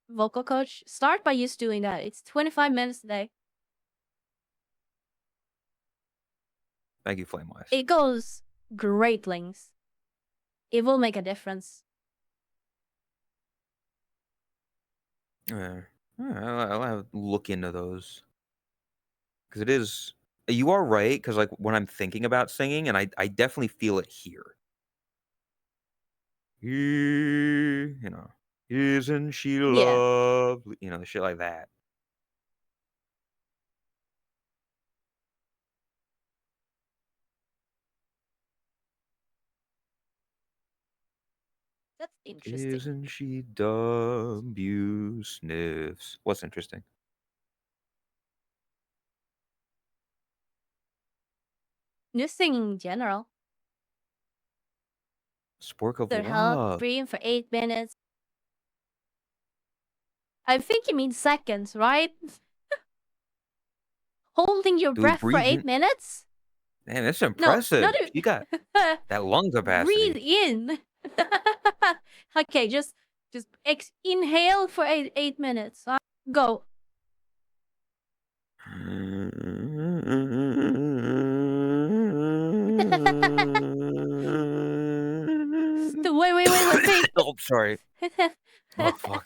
vocal coach, start by just doing that. It's 25 minutes a day. Thank you, Flamewise. It goes great lengths. It will make a difference. Yeah. I'll have to look into those. Because it is you are right, because, like, when I'm thinking about singing, and I definitely feel it here. You know, "Isn't she Yeah, lovely?" Shit like that. that's interesting. "Isn't she W sniffs?" What's interesting? Just singing in general. Spark of Their help, love. breathing for 8 minutes. I think you mean seconds, right? Holding your Dude, breath for breathe 8 in. minutes? Man, that's No, not impressive. She got even. that lung Breathe capacity. in. Okay, just inhale for 8 minutes. Go. Wait. Oh, sorry. Oh, fuck.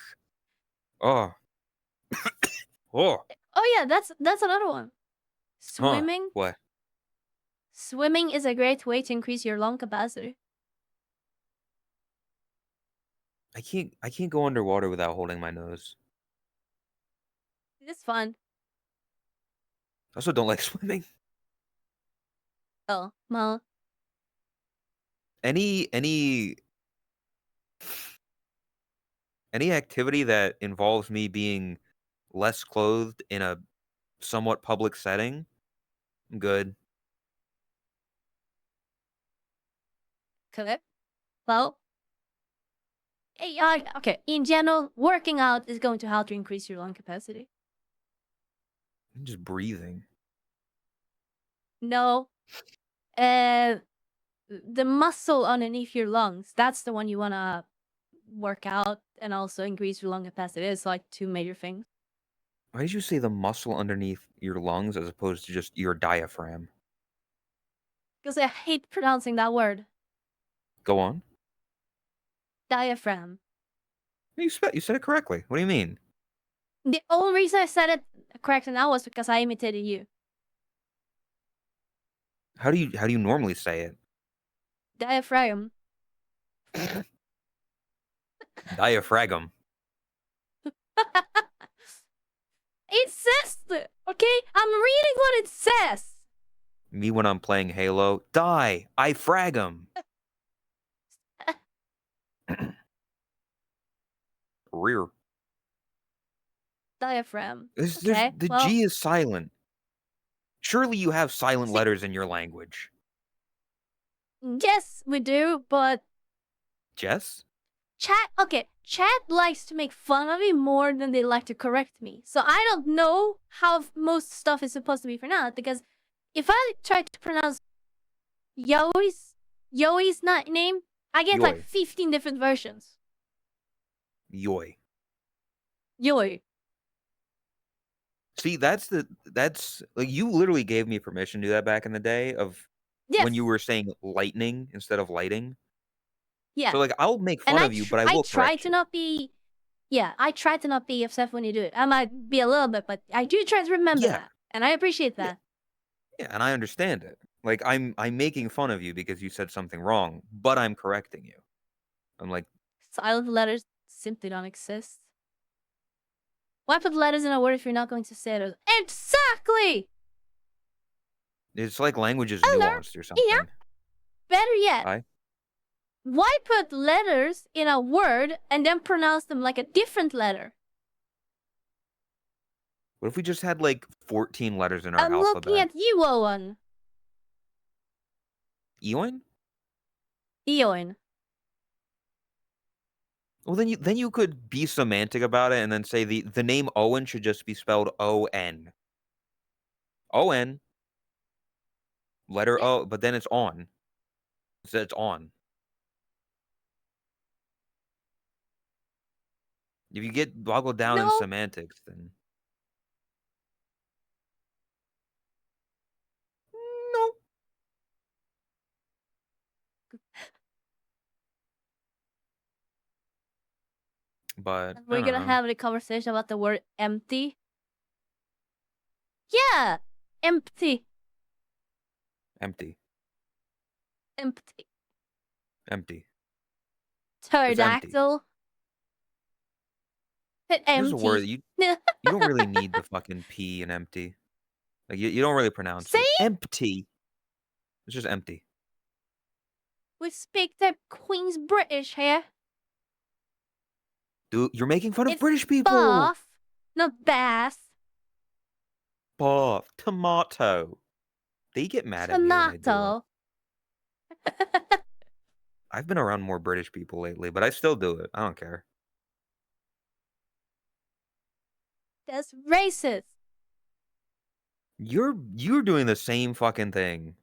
Oh. Oh. Oh yeah, that's another one. Huh. Swimming. What? Swimming is a great way to increase your lung capacity. I can't go underwater without holding my nose. It's fun. I also don't like swimming. Oh, well, Any any activity that involves me being less clothed in a somewhat public setting, I'm good. correct. Well, okay. In general, working out is going to help to increase your lung capacity. I'm just breathing. No, uh, the muscle underneath your lungs, that's the one you want to work out and also increase your lung capacity. It's like two major things. Why did you say the muscle underneath your lungs as opposed to just your diaphragm? Because I hate pronouncing that word. Go on. Diaphragm. You said it correctly. What do you mean? The only reason I said it correctly now was because I imitated you. How do you normally say it? Diaphragm. Diaphragm. It says okay? I'm reading what it says. Me when I'm playing Halo. I frag 'em. Rear. Diaphragm. There's Okay, the well, G is silent. Surely you have silent see, letters in your language. yes, we do, but Jess? chat likes to make fun of me more than they like to correct me. So I don't know how most stuff is supposed to be pronounced, because if I try to pronounce Yoi's not name, I get like Yoy. 15 different versions. Yoy. Yoi. See, that's like you literally gave me permission to do that back in the day of when Yes. you were saying lightning instead of lighting. Yeah. So like I'll make And fun of you, but I I will try correct to you. not be, yeah, I try to not be upset when you do it. I might be a little bit, but I do try to remember Yeah. that. And I appreciate Yeah. that. Yeah, and I understand it. Like I'm making fun of you because you said something wrong, but I'm correcting you. I'm like, Silent letters simply don't exist. Why put letters in a word if you're not going to say it? Exactly! it's like language is Letter, nuanced or yeah. something. Better yet, I why put letters in a word and then pronounce them like a different letter? What if we just had like 14 letters in our I'm looking alphabet? at you, Owen. Ewan? Eoin. Well, then you could be semantic about it and then say the name Owen should just be spelled O-N. O-N, letter Yeah. O, but then it's on. So it's on. If you get boggled down in No. semantics, then no. But I We're don't gonna know. have a conversation about the word empty. Yeah. Empty. Empty. Empty. Empty. It's empty. Pterodactyl. There's a word Empty. that you don't really need the fucking P in empty. Like, you don't really pronounce it. See? Empty. It's just empty. We speak the Queen's British here. Dude, you're making fun of It's British people. Bath, not Bath. Bath. Tomato. They get mad at me when I do it. Tomato. I've been around more British people lately, but I still do it. I don't care. That's racist. You're doing the same fucking thing.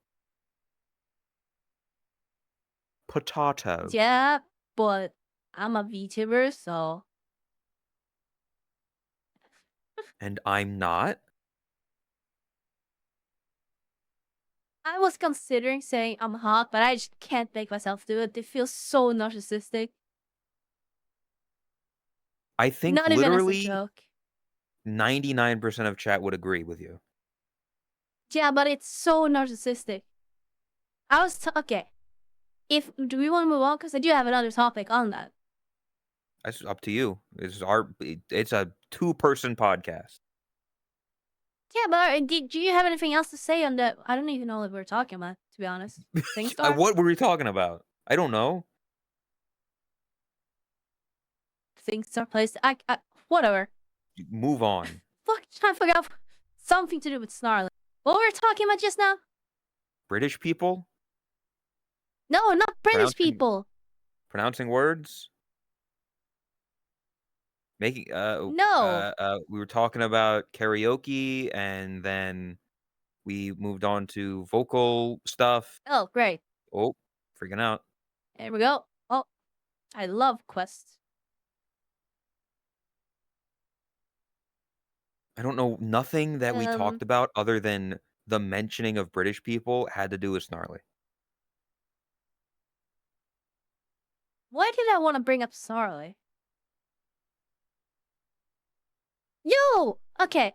Potato. Yeah, but I'm a VTuber, so And I'm not? I was considering saying I'm hot, but I just can't make myself do it. It feels so narcissistic. I think Not even as a literally joke. 99% of chat would agree with you. Yeah, but it's so narcissistic. Okay. If do we want to move on? Because I do have another topic on that. That's up to you. It's a two-person podcast. Yeah, but do you have anything else to say on that? I don't even know what we're talking about, to be honest. SingStar? What were we talking about? I don't know. SingStar place. Whatever. Move on. Fuck, I forgot something to do with Snarly. What were we talking about just now? British people No, not British pronouncing people. pronouncing words. Making No. we were talking about karaoke and then we moved on to vocal stuff. Oh, great. Oh, freaking out. There we go. Oh, I love quests. I don't know, nothing that we talked Um, about other than the mentioning of British people had to do with Snarly. why did I want to bring up Snarly? Yo! Okay.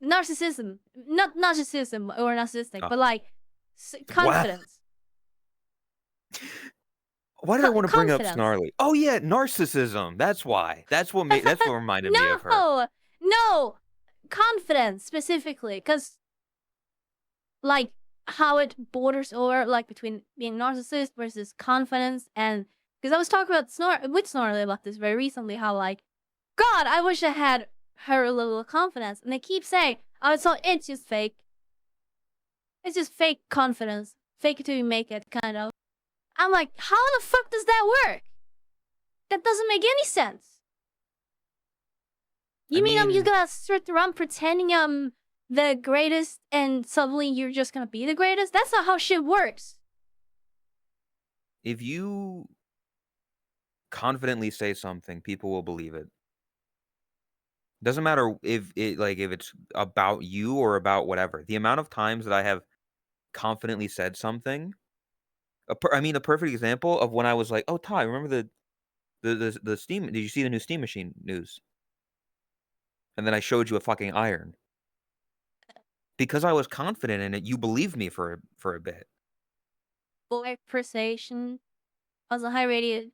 Narcissism. Not narcissism or narcissistic, Oh, but like what? confidence. Why did I want to bring up Confidence. Snarly? Oh yeah, narcissism. That's why. That's what reminded me of her. No! No! Confidence, specifically. Because, like, how it borders over, like, between being narcissist versus confidence. And, because I was talking about with Snarly about this very recently, how, like, God, I wish I had her level of confidence. And they keep saying, oh, so it's just fake. It's just fake confidence. Fake it till you make it, kind of. I'm like, how the fuck does that work? That doesn't make any sense. You mean I'm just gonna sit around pretending I'm the greatest and suddenly you're just gonna be the greatest? That's not how shit works. If you confidently say something, people will believe it. Doesn't matter if it's about you or about whatever. The amount of times that I have confidently said something. A perfect example of when I was like, "Oh, Ty, remember the steam? Did you see the new steam machine news?" And then I showed you a fucking iron because I was confident in it. You believed me for a bit. Boy persuasion also high rated.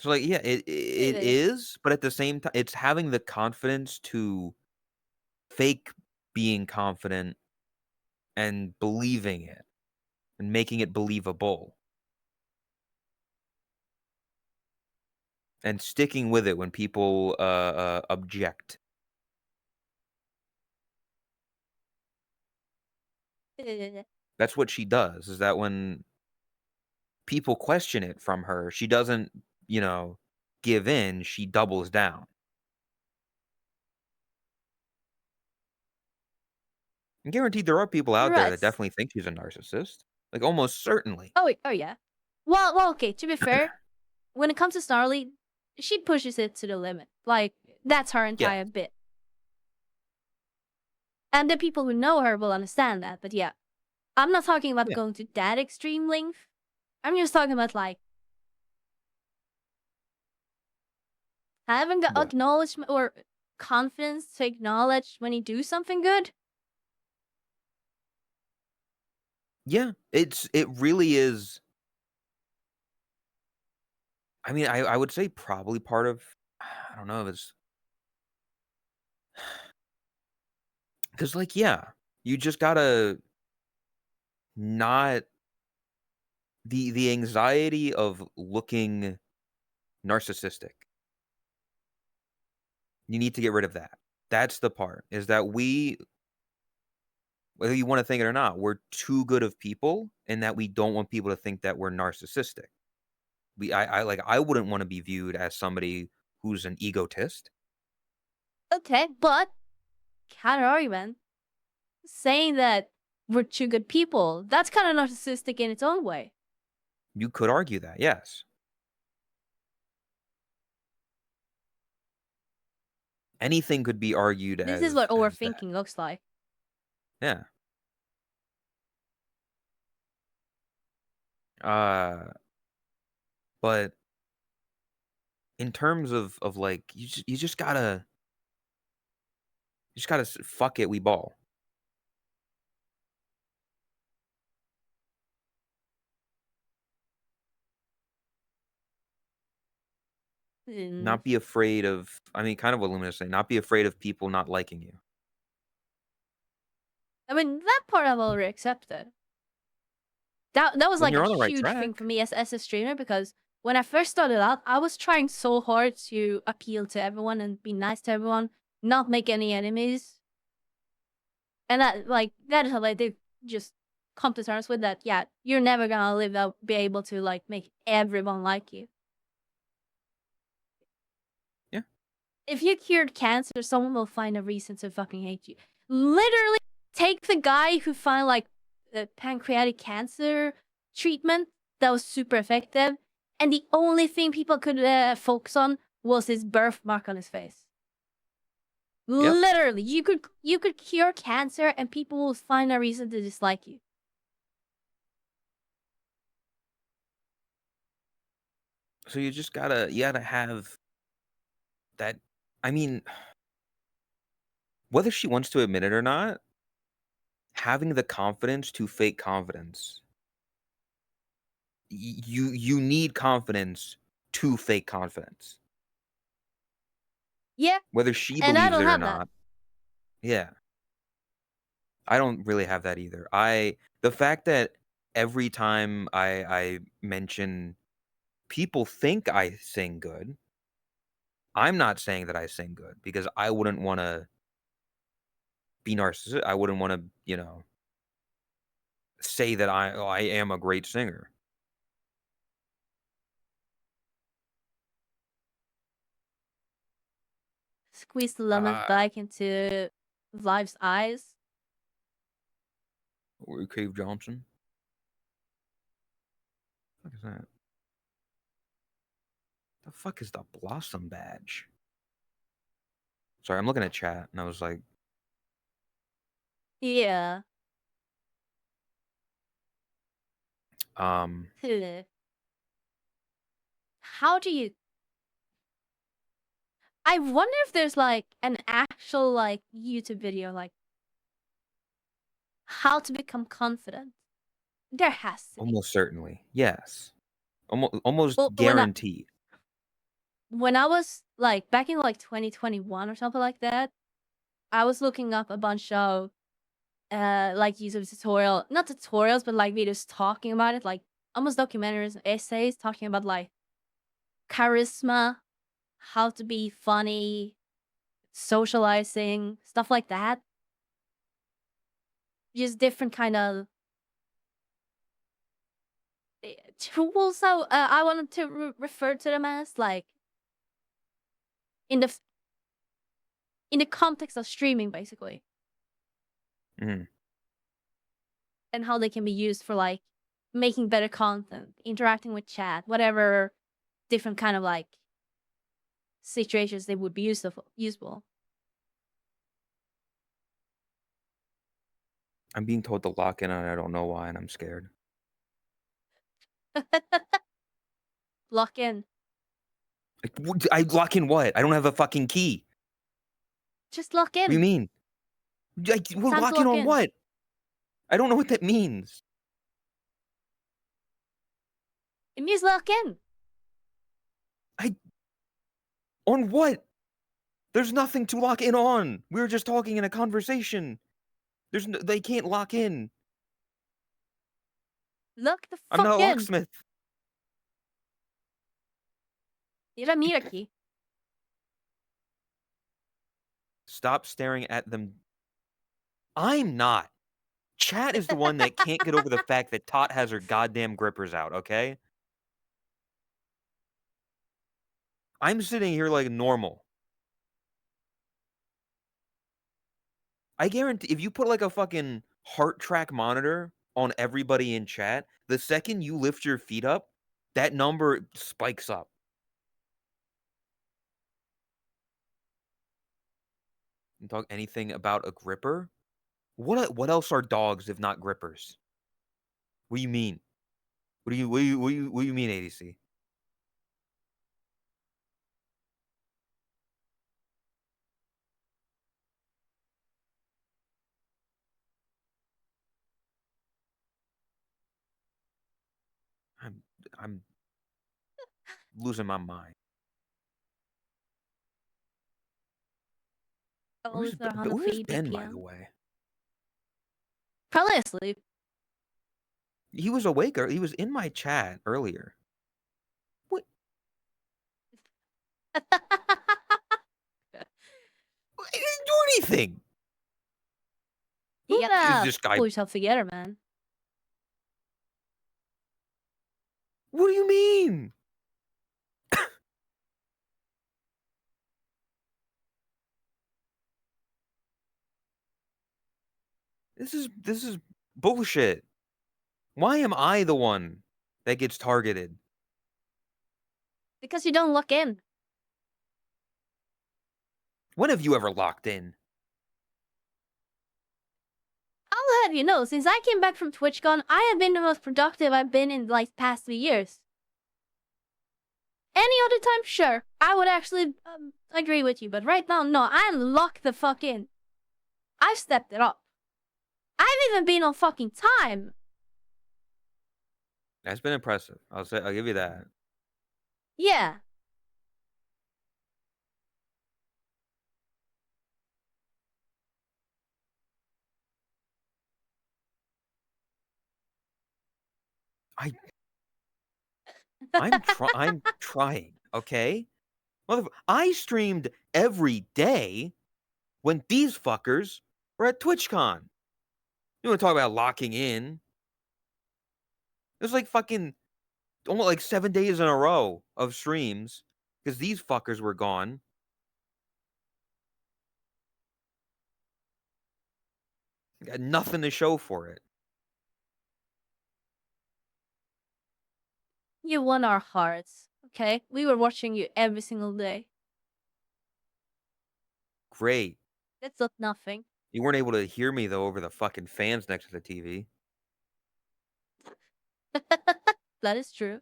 So like, yeah, it is, but at the same time, it's having the confidence to fake being confident and believing it and making it believable and sticking with it when people object. That's what she does, is that when people question it from her, she doesn't, you know, give in, she doubles down. I'm guaranteed there are people out there Right. that definitely think she's a narcissist. Like, almost certainly. Oh, yeah. Well, okay, to be fair, when it comes to Snarly, she pushes it to the limit. Like, that's her Yeah, entire bit. And the people who know her will understand that. But yeah, I'm not talking about yeah. going to that extreme length. I'm just talking about like having the What? acknowledgement or confidence to acknowledge when you do something good. Yeah, it really is. I mean, I would say probably part of, I don't know if it's because, like, yeah, you just gotta not the anxiety of looking narcissistic. You need to get rid of that. That's the part, is that we, whether you wanna think it or not, we're too good of people, and that we don't want people to think that we're narcissistic. I like, I wouldn't wanna be viewed as somebody who's an egotist. Okay, but counter argument saying that we're two good people, that's kind of narcissistic in its own way. You could argue that, yes. Anything could be argued This is what as that. overthinking looks like. Yeah. Uh, but in terms of, like, you just gotta fuck it, we ball. Mm, Not be afraid of, I mean, kind of what Lumina's saying, not be afraid of people not liking you. I mean, that part I've already accepted. That was Then like a you're on the right huge thing for track. me as a streamer because when I first started out, I was trying so hard to appeal to everyone and be nice to everyone, not make any enemies. And that is how I did just come to terms with that. Yeah, you're never gonna live out, be able to like make everyone like you. Yeah. If you cured cancer, someone will find a reason to fucking hate you. Literally, take the guy who found like the pancreatic cancer treatment that was super effective, and the only thing people could focus on was his birthmark on his face. Yep. Literally, you could cure cancer, and people will find a reason to dislike you. So you gotta have that, I mean, whether she wants to admit it or not, having the confidence to fake confidence. You need confidence to fake confidence. Yeah, Whether she and I believes don't it or have that. not. Yeah. I don't really have that either. The fact that every time I mention, people think I sing good. I'm not saying that I sing good because I wouldn't wanna be narcissistic. I wouldn't wanna, say that I am a great singer. Squeeze the lemon Uh, back into Life's eyes. Cave Johnson. What is that? The fuck is the Blossom Badge? Sorry, I'm looking at chat and I was like, Yeah. um, How do you I wonder if there's like an actual like YouTube video like how to become confident. There has to be. almost certainly. Yes. Almost Well, guaranteed. when I was like back in like 2021 or something like that, I was looking up a bunch of like YouTube tutorial, not tutorials, but like videos talking about it, like almost documentaries, essays talking about like charisma, how to be funny, socializing, stuff like that. Just different kind of tools. I wanted to refer to them as like in the in the context of streaming, basically, Mhm. and how they can be used for like making better content, interacting with chat, whatever different kind of like situations they would be useful. I'm being told to lock in and I don't know why, and I'm scared. Lock in. I lock in what? I don't have a fucking key. Just lock What do you in. mean? We're Time to locking lock on in. what? I don't know what that means. It means lock in. I on what? There's nothing to lock in on. We were just talking in a conversation. They can't lock in. Lock the I'm not fuck a in. locksmith. You're a Miraki. Stop staring at them. I'm not. Chat is the one that can't get over the fact that Tot has her goddamn grippers out, okay? I'm sitting here like normal. I guarantee if you put like a fucking heart track monitor on everybody in chat, the second you lift your feet up, that number spikes up. And talk anything about a gripper? What else are dogs if not grippers? What do you mean? What do you mean, ADC? I'm I'm losing my mind. Always know how to Where's feed Ben, by the BPM. way? Probably asleep. He was awake. He was in my chat earlier. What? He didn't do anything. You Who is gotta this guy? pull yourself together, man. What do you mean? This is bullshit. Why am I the one that gets targeted? Because you don't lock in. When have you ever locked in? I'll have you know, since I came back from TwitchCon, I have been the most productive I've been in like past 3 years. Any other time, sure, I would actually agree with you, but right now, no, I'm locked the fuck in. I've stepped it up. I've even been on fucking time. That's been impressive. I'll give you that. Yeah. I I'm trying, okay? I streamed every day when these fuckers were at TwitchCon. You want to talk about locking in? It was like fucking almost like 7 days in a row of streams because these fuckers were gone. Got nothing to show for it. You won our hearts, okay? We were watching you every single day. Great. That's not nothing. You weren't able to hear me though over the fucking fans next to the TV. That is true.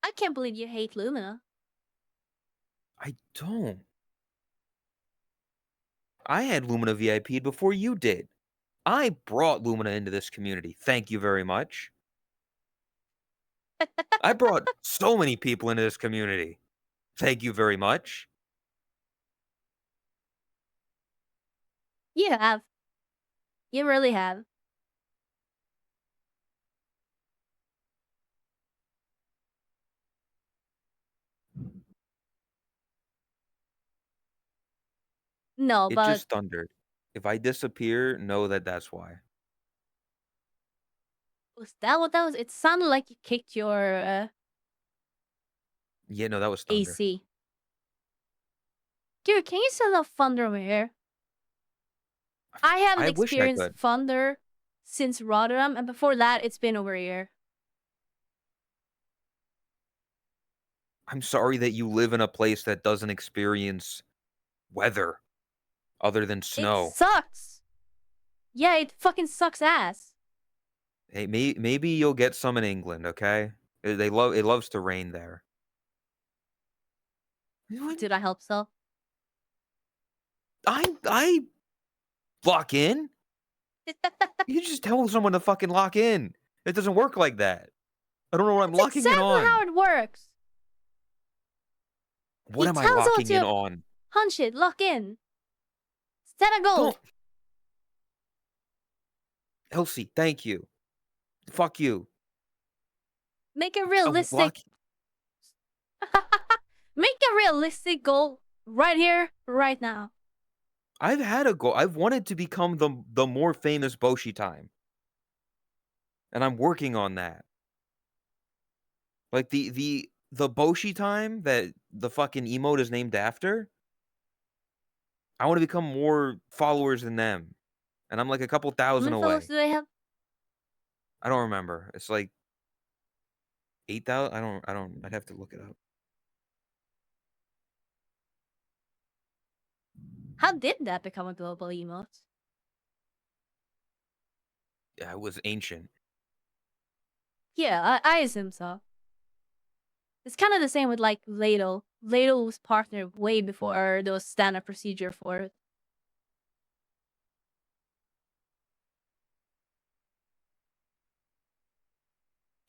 I can't believe you hate Lumina. I don't. I had Lumina VIP'd before you did. I brought Lumina into this community. Thank you very much. I brought so many people into this community. Thank you very much. You have. You really have. No, It but just thundered. If I disappear, know that that's why. Was that what that was? It sounded like you kicked your Yeah, no, that was thunder. AC. Dude, can you set off thunder over here? I haven't I wish I experienced could. thunder since Rotterdam, and before that, it's been over here. I'm sorry that you live in a place that doesn't experience weather other than It snow. sucks. Yeah, it fucking sucks ass. Hey, maybe you'll get some in England, okay? It loves to rain there. What? Did I help so? I lock in? You just tell someone to fucking lock in. It doesn't work like that. I don't know what I'm That's locking in exactly how on. it works. What He am I tells you locking in to on? punch it, lock in, set a goal. Don't Elsie, thank you. Fuck you. Make a Oh, realistic lock make a realistic goal right here, right now. I've had a goal. I've wanted to become the more famous Boshi time, and I'm working on that. Like the Boshi time that the fucking emote is named after. I want to become more followers than them, and I'm like a couple How thousand many fellows away. do they have? I don't remember. It's like 8,000. I don't. I'd have to look it up. How did that become a global emote? Yeah, it was ancient. Yeah, I assume so. It's kind of the same with like Ladle. Ladle was partnered way before there was standard procedure for it.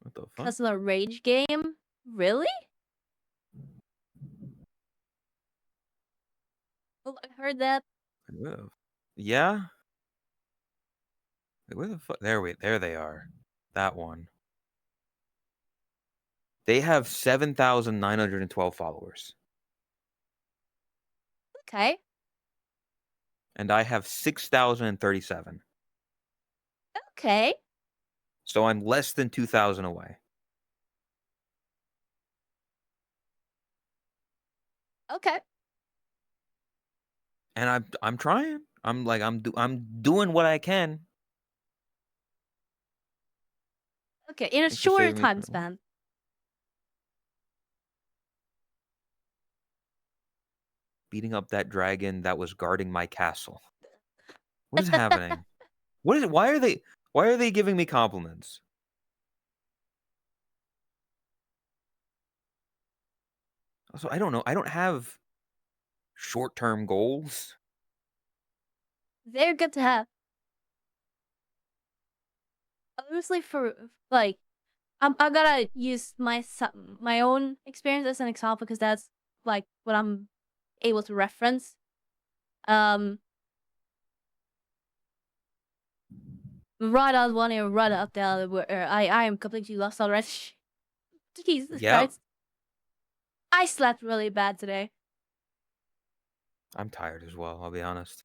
What the fuck? Cause of a rage game? Really? Oh, I heard that. Where the- Yeah. Wait, where the fuck? There they are. That one. They have 7,912 followers, Okay. and I have 6,037. Okay. So I'm less than 2,000 away. Okay. And I'm trying. I'm doing what I can. Okay. In a Thanks for shorter saving me time from what? span. Beating up that dragon that was guarding my castle. What is happening? What is it? Why are they giving me compliments? Also, I don't know. I don't have short-term goals. They're good to have. Honestly, for like, I gotta use my own experience as an example because that's like what I'm able to reference. Um, right out one ear, right out the other. Where I am completely lost already. Jesus Yep. Christ! I slept really bad today. I'm tired as well, I'll be honest.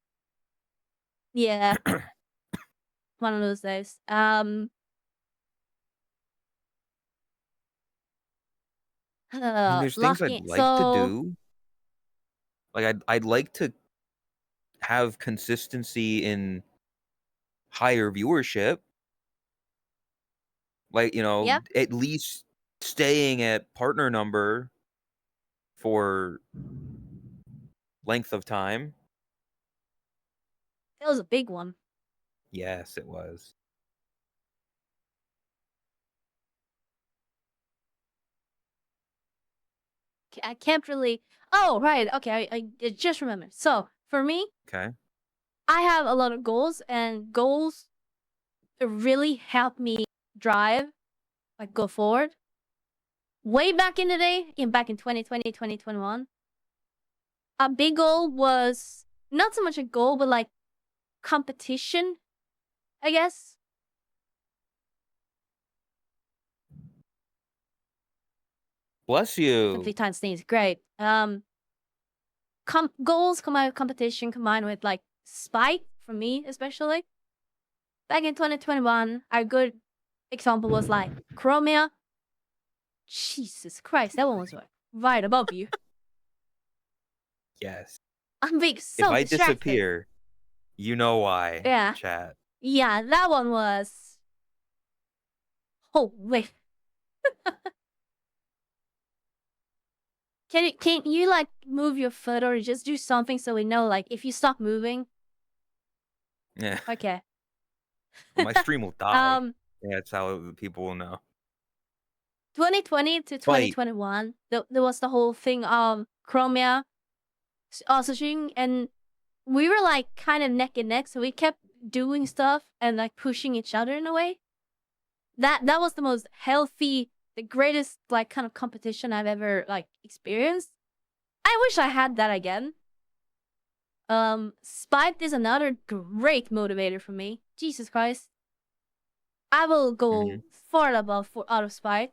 Yeah, one of those days. I mean, there's things I'd Lucky. like to So do. Like I'd like to have consistency in higher viewership. Like, yeah, at least staying at partner number for length of time. that was a big one. Yes, it was. I can't really. Oh right, okay. I just remembered. So for me, Okay. I have a lot of goals, and goals really help me drive, like go forward. Way back in the day, back in 2020, 2021, a big goal was not so much a goal, but like competition, I guess. Bless you. Complete time sneeze, great. Goals combined with competition combined with like spite for me, especially. Back in 2021, a good example was like Chromia. Jesus Christ, that one was right above you. Yes. I'm being If so I distracted. disappear, you know why, Yeah. chat. Yeah, that one was. Holy. Can you like move your foot or just do something so we know like if you stop moving? Yeah. Okay. My stream will die. um Yeah, that's how people will know. 2020 to But 2021, there was the whole thing Chromia switching, and we were like kind of neck and neck, so we kept doing stuff and like pushing each other in a way. That was the most healthy, the greatest like kind of competition I've ever like experienced. I wish I had that again. Spite is another great motivator for me. Jesus Christ. I will mhm, go far above for out of spite.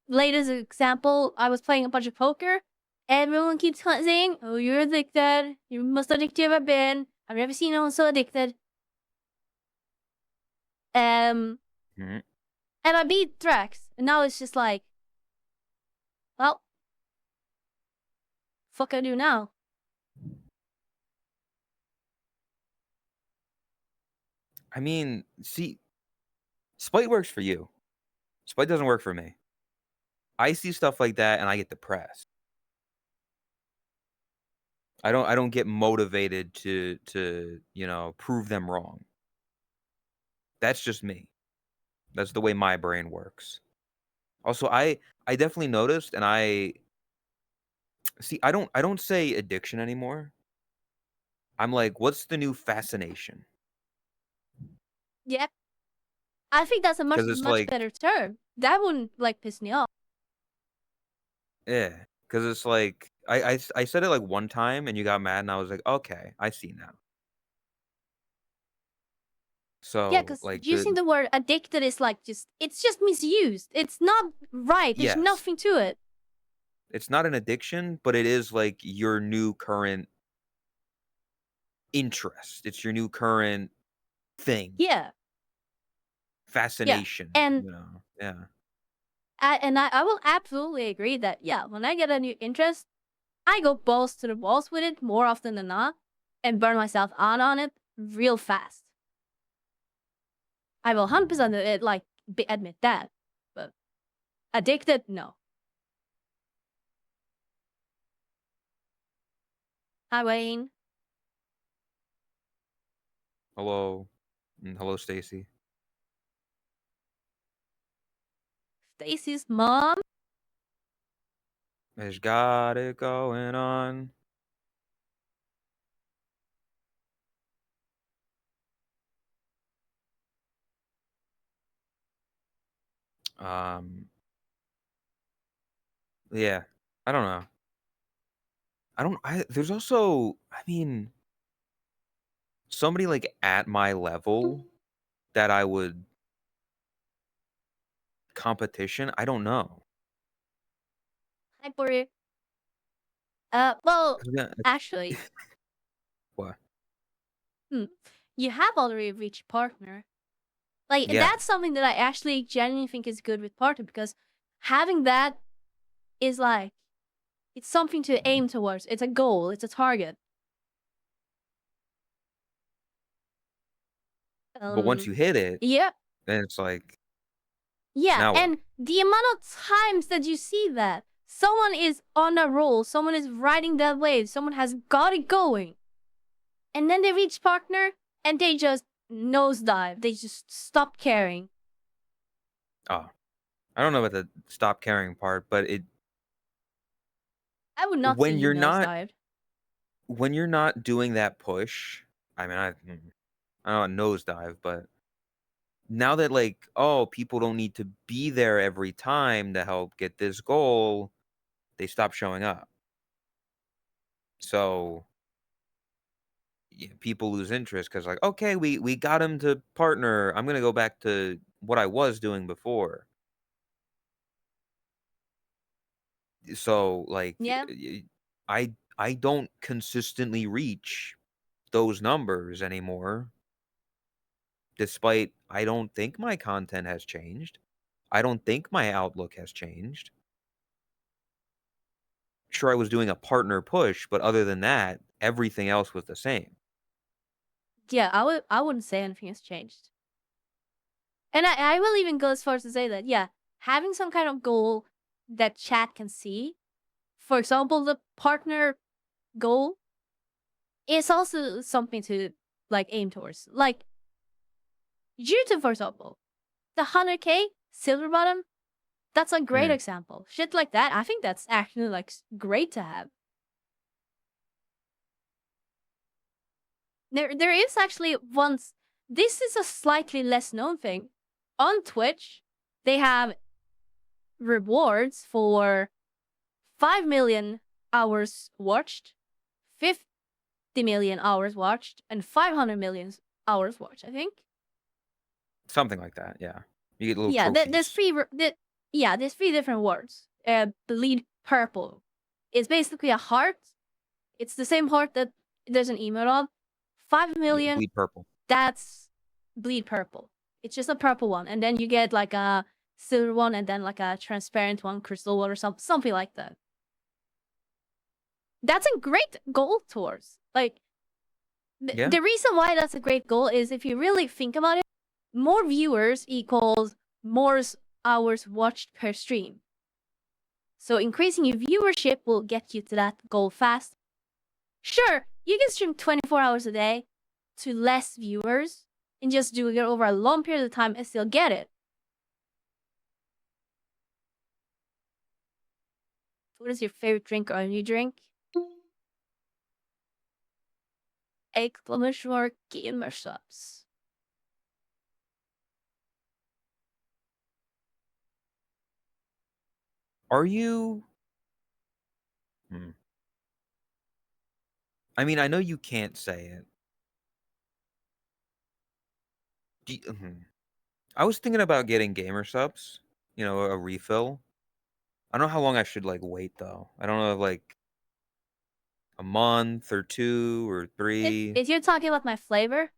Latest example, I was playing a bunch of poker. Everyone keeps saying, "Oh, you're addicted. You're most addicted you've ever been. I've never seen anyone so addicted." Um, mhm. and I beat Drax, and now it's just like, well, fuck I do now. I mean, see, spite works for you. Spite doesn't work for me. I see stuff like that and I get depressed. I don't get motivated to prove them wrong. That's just me. That's the way my brain works. Also, I definitely noticed and I see I don't say addiction anymore. I'm like, what's the new fascination? Yep, I think that's a much Because it's much like, better term. That wouldn't like piss me off. yeah, because it's like I said it like one time and you got mad and I was like, okay, I see now. Yeah, So because like using the word addicted is like it's just misused. It's not right. There's yes, nothing to it. it's not an addiction, but it is like your new current interest. It's your new current thing, Yeah, yeah, fascination. and Yeah. I will absolutely agree that yeah, when I get a new interest, I go balls to the walls with it more often than not, and burn myself out on it real fast. I will 100% like admit that, but addicted, no. Hi Wayne, Hello, hello, Stacy. Stacy's mom. Has got it going on. Um, yeah, I don't know. I don't. There's also, I mean, somebody like at my level that I would competition. I don't know. Hi Bori. Well, Yeah, actually, what? hmm, you have already reached partner. Like Yeah, that's something that I actually genuinely think is good with partner because having that is like it's something to aim towards. It's a goal. It's a target. but once you hit it, Yeah, then it's like, yeah, now what? and the amount of times that you see that someone is on a roll, someone is riding that wave, someone has got it going, and then they reach partner and they just nosedive. They just stop caring. Oh, I don't know about the stop caring part, but it I would not see when you you're not nosedived. when you're not doing that push. I mean, I don't nosedive, but now that like, oh, people don't need to be there every time to help get this goal, they stop showing up. So yeah, people lose interest because like, okay, we got him to partner. I'm gonna go back to what I was doing before. So like, Yeah, I don't consistently reach those numbers anymore, despite I don't think my content has changed. I don't think my outlook has changed. Sure, I was doing a partner push, but other than that, everything else was the same. Yeah, I wouldn't say anything has changed. And I will even go as far as to say that, yeah, having some kind of goal that chat can see, for example, the partner goal is also something to like aim towards. Like YouTube, for example, the 100K silver button, that's a great Mm, example. Shit like that, I think that's actually like great to have. There is actually once. This is a slightly less known thing. On Twitch, they have rewards for 5 million hours watched, 50 million hours watched, and 500 million hours watched, I think. something like that, yeah. You get little Yeah, there's trophies. yeah, there's three different words. Bleed purple. It's basically a heart. It's the same heart that there's an emote of. 5 Yeah, million, bleed purple. that's bleed purple. It's just a purple one. And then you get like a silver one and then like a transparent one, crystal one or something like that. That's a great goal towards. Like Yeah, the reason why that's a great goal is if you really think about it, more viewers equals more hours watched per stream. So increasing your viewership will get you to that goal fast. Sure, you can stream 24 hours a day to less viewers and just do it over a long period of time and still get it. What is your favorite drink or any drink? Exclamation mark gamer subs. are you hmm. I mean, I know you can't say it. I was thinking about getting gamer subs, a refill. I don't know how long I should, like, wait, though. I don't know, like, a month or 2 or 3. If you're talking about my flavor,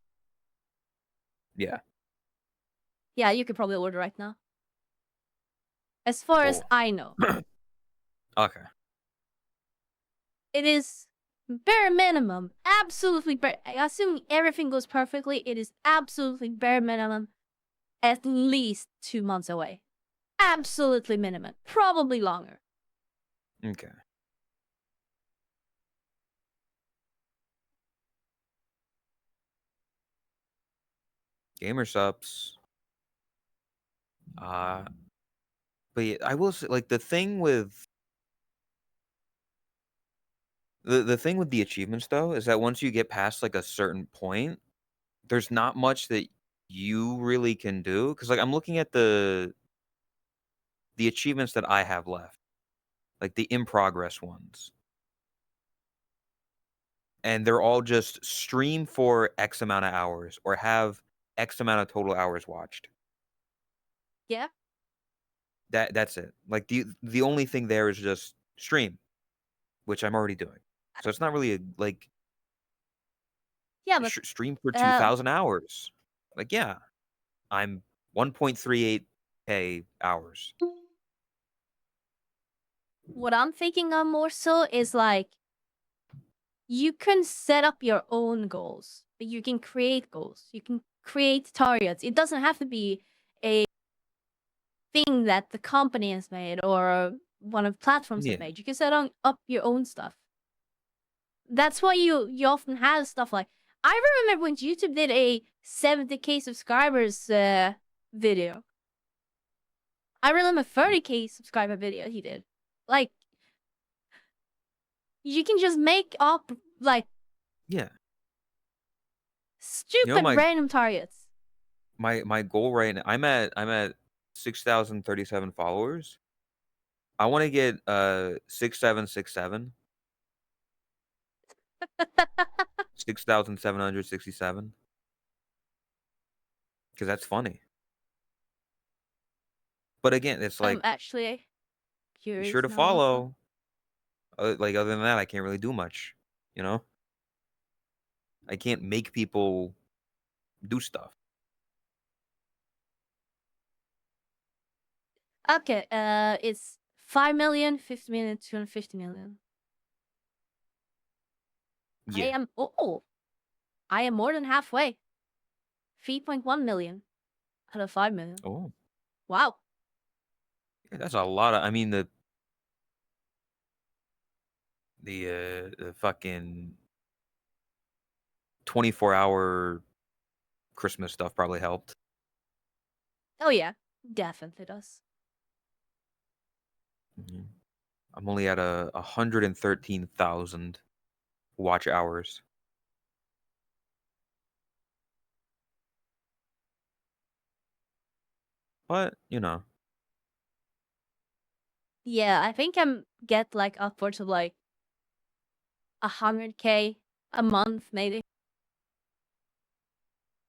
Yeah, yeah, you could probably order right now. As far as cool. I know, Okay. it is bare minimum, absolutely bare. Assuming everything goes perfectly, it is absolutely bare minimum, at least 2 months away. Absolutely minimum, probably longer. Okay. Gamer subs. Uh, but yeah, I will say, like, the thing with the achievements, though, is that once you get past, like, a certain point, there's not much that you really can do. Because, like, I'm looking at the achievements that I have left, like the in progress ones, and they're all just stream for X amount of hours or have X amount of total hours watched. Yeah, That's it. Like, the only thing there is just stream, which I'm already doing. So it's not really a, like, yeah, but stream for uh, 2,000 hours. Like, yeah, I'm 1.38K hours. what I'm thinking of more so is like you can set up your own goals, but you can create goals. You can create targets. It doesn't have to be a thing that the company has made or one of the platforms have Yeah. made. You can set up your own stuff. That's why you often have stuff like I remember when YouTube did a 70K subscribers video. I remember 30K subscriber video he did. Like you can just make up like Yeah. You know stupid my random targets. my goal right now, I'm at 6,037 followers. I wanna get, 6767, 6,767, because that's funny. But again, it's I'm like, actually be sure curious to now also. follow. Like, other than that, I can't really do much, you know? I can't make people do stuff. Okay, it's 5 million, 50 million, 250 million. I Yeah. am I am more than halfway. 3.1 million out of 5 million. Oh, Wow. yeah, that's a lot of. I mean, the fucking 24-hour Christmas stuff probably helped. Oh yeah, definitely does. Mhm. I'm only at a 113,000 watch hours, but Yeah, I think I'm get like upwards of like 100K a month, maybe.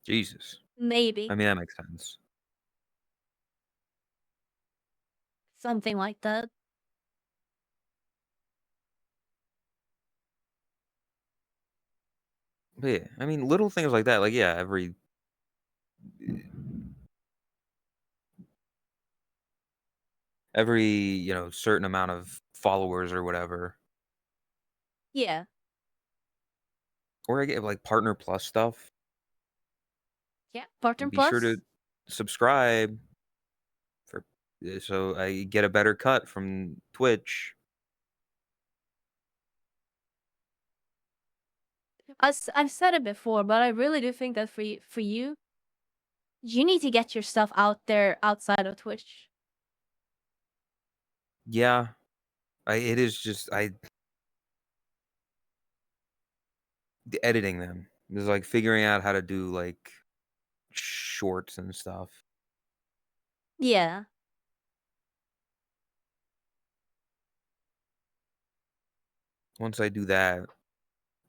Jesus. I Maybe. mean, that makes sense. Something like that. But yeah, I mean, little things like that. Like, yeah, every certain amount of followers or whatever, Yeah. or I get like Partner Plus stuff. Yeah. Partner Be sure to Plus. subscribe for so I get a better cut from Twitch. I've said it before, but I really do think that for you, you need to get your stuff out there outside of Twitch. Yeah, it is just the editing them. It's like figuring out how to do like shorts and stuff. Yeah. Once I do that,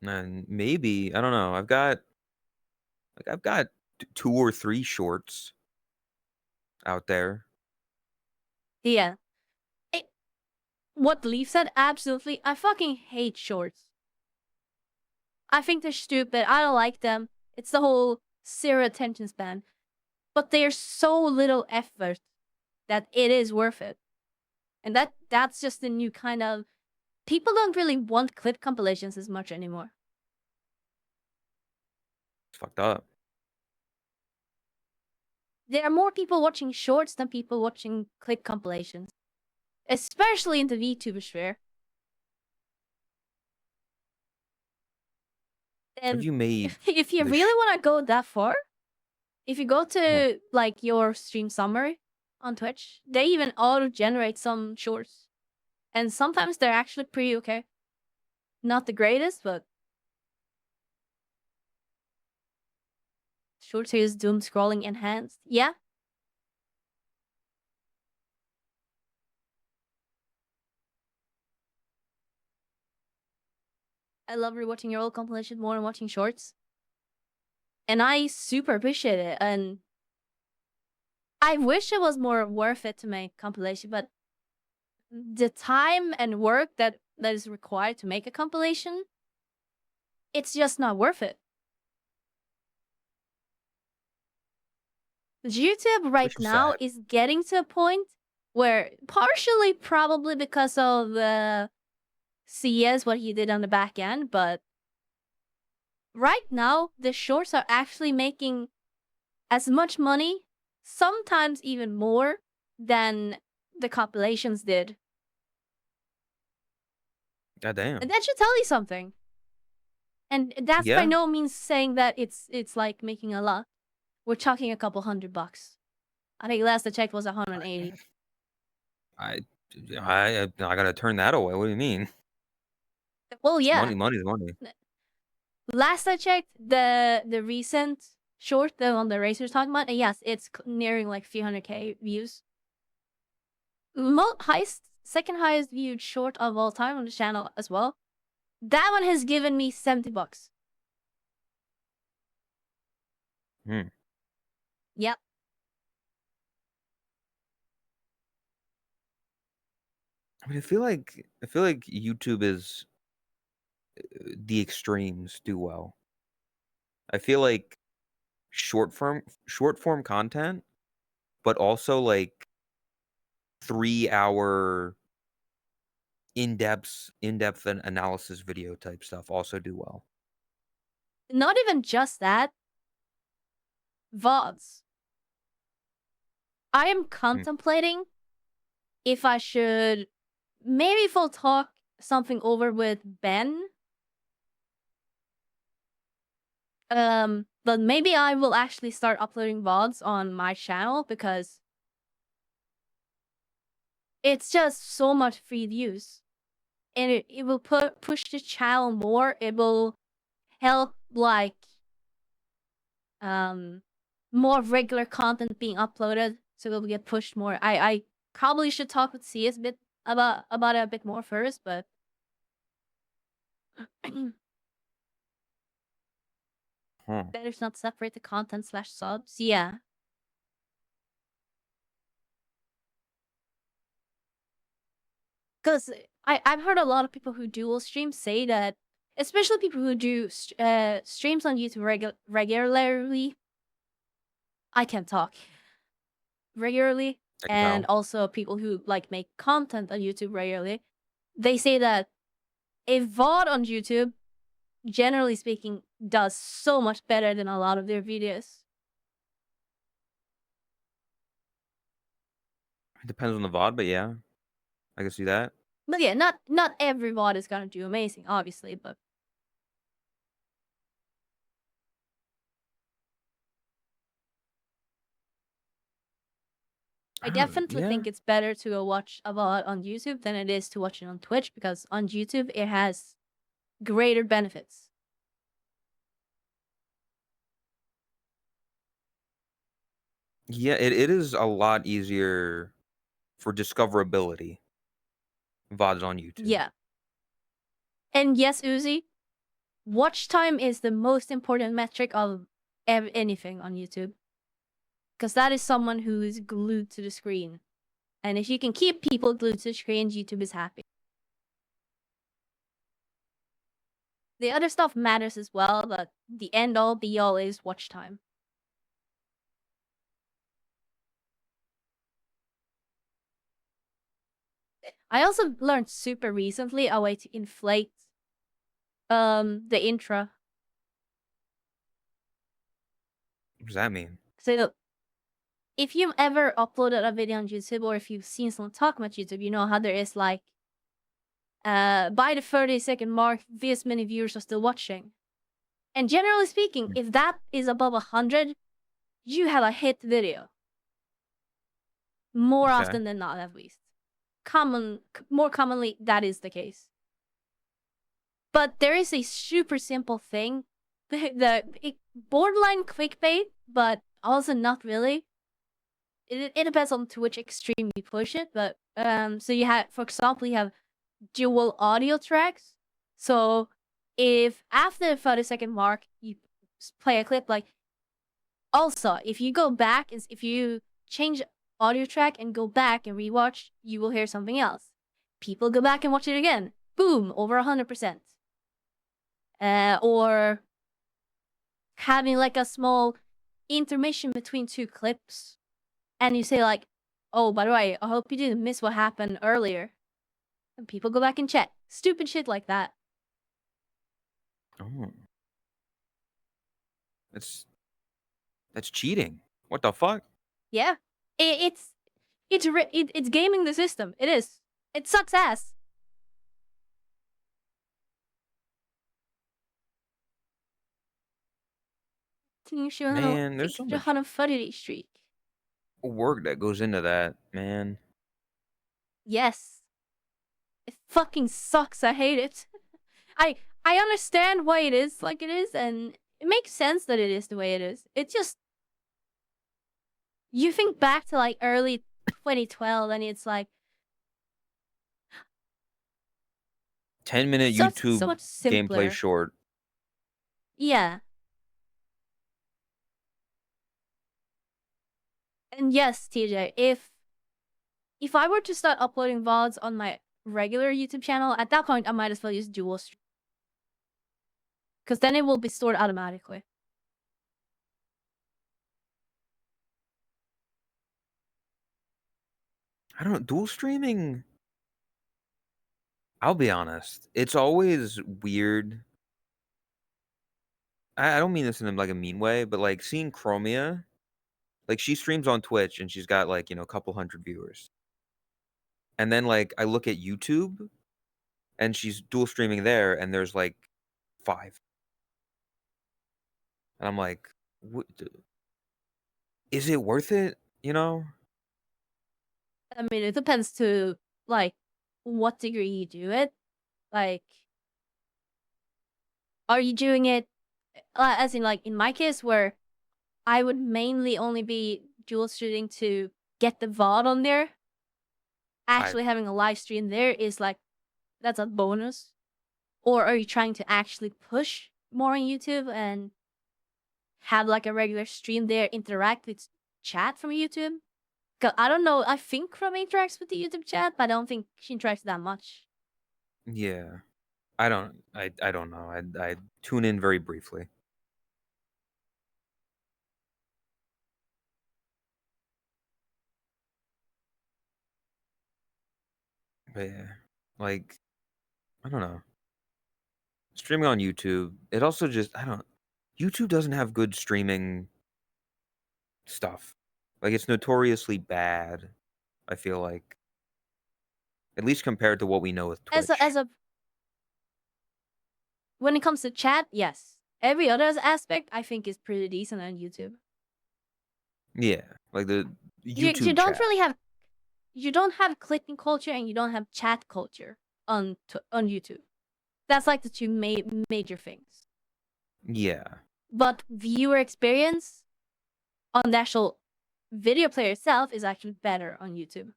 then maybe I don't know. I've got two or three shorts out there. Yeah. Eh, what Leaf said, absolutely. I fucking hate shorts. I think they're stupid. I don't like them. It's the whole zero attention span. But they're so little effort that it is worth it. And that's just the new kind of people don't really want clip compilations as much anymore. It's fucked up. There are more people watching shorts than people watching clip compilations, especially in the VTuber sphere. Have And you made if you the really want to go that far, if you go Huh. to like your stream summary on Twitch, they even auto generate some shorts. And sometimes they're actually pretty okay. Not the greatest, but shorts is doom scrolling enhanced. Yeah, I love rewatching your old compilation more than watching shorts. And I super appreciate it. And I wish it was more worth it to make compilation, but the time and work that is required to make a compilation, it's just not worth it. YouTube right which is now sad. is getting to a point where partially probably because of the CS what he did on the back end, but right now the shorts are actually making as much money, sometimes even more than the compilations did. God damn. And that should tell you something. And that's by Yeah. no means saying that it's like making a lot. We're talking a couple $100. I think last I checked was 180. I I gotta turn that away. What do you mean? Well, It's yeah. money. Money's money. Last I checked, the recent short, the one the Racer's talking about, and yes, it's nearing like 300K views. Second highest viewed short of all time on the channel as well. That one has given me $70. Hmm. Yep. I mean, I feel like YouTube is the extremes do well. I feel like short form content, but also like 3 hour in-depth analysis video type stuff also do well. Not even just that, VODs. I am Mm. contemplating if I should maybe full talk something over with Ben. But maybe I will actually start uploading VODs on my channel because it's just so much free use. And it will push the channel more. It will help like more regular content being uploaded, so it will get pushed more. I probably should talk with CS a bit about it a bit more first, but Huh. better to not separate the content slash subs. Yeah. Because I've heard a lot of people who dual stream say that, especially people who do streams on YouTube regularly. I can't talk regularly, I can and tell. also people who like make content on YouTube regularly. They say that a VOD on YouTube, generally speaking, does so much better than a lot of their videos. It depends on the VOD, but yeah, I can see that. But yeah, not every VOD is gonna do amazing, obviously, but I definitely Yeah. think it's better to go watch a VOD on YouTube than it is to watch it on Twitch, because on YouTube it has greater benefits. Yeah, it is a lot easier for discoverability, VODs on YouTube. Yeah. And yes, Uzi, watch time is the most important metric of anything on YouTube. Because that is someone who is glued to the screen. And if you can keep people glued to the screen, YouTube is happy. The other stuff matters as well, but the end all be all is watch time. I also learned super recently a way to inflate the intro. What does that mean? So if you've ever uploaded a video on YouTube, or if you've seen someone talk about YouTube, you know how there is like by the 30-second mark, this many viewers are still watching. And generally speaking, if that is above 100, you have a hit video. More Okay. often than not, at least. More commonly, that is the case. But there is a super simple thing, borderline clickbait, but also not really. It depends on to which extreme you push it, but so you have, for example, you have dual audio tracks. So if after the 30-second mark you play a clip, like, also if you go back, if you change audio track and go back and rewatch, you will hear something else. People go back and watch it again. Boom, over 100%. Or having like a small intermission between two clips, and you say like, oh, by the way, I hope you didn't miss what happened earlier. And people go back and check. Stupid shit like that. Oh. That's cheating. What the fuck? Yeah. It's gaming the system. It is. It sucks ass. Man, there's so much 140 streak. work that goes into that, man. Yes. It fucking sucks. I hate it. I understand why it is like it is, and it makes sense that it is the way it is. It just, you think back to like early 2012, and it's like 10-minute so YouTube much gameplay simpler. short. Yeah. And yes, TJ, if I were to start uploading VODs on my regular YouTube channel, at that point I might as well use dual stream, because then it will be stored automatically. I don't know, dual streaming, I'll be honest, it's always weird. I don't mean this in, like, a mean way, but, like, seeing Chromia, like, she streams on Twitch, and she's got, like, a couple hundred viewers. And then, like, I look at YouTube, and she's dual streaming there, and there's, like, 5. And I'm like, "What the is it worth it?" You know? I mean, it depends to like what degree you do it. Like, are you doing it as in like in my case where I would mainly only be dual shooting to get the VOD on there. I Actually having a live stream there is like that's a bonus. Or are you trying to actually push more on YouTube and have like a regular stream there, interact with chat from YouTube? 'Cause I don't know, I think Chrome interacts with the YouTube chat, but I don't think she interacts that much. yeah. I don't know. I tune in very briefly. But yeah, like, I don't know. Streaming on YouTube, it also just I don't YouTube doesn't have good streaming stuff. Like, it's notoriously bad, I feel like, at least compared to what we know with As Twitch. a when it comes to chat, yes. Every other aspect I think is pretty decent on YouTube. Yeah, like the You YouTube don't chat. really have you don't have clicking culture and you don't have chat culture on YouTube. That's like the two major things. Yeah. But viewer experience on the actual video player itself is actually better on YouTube.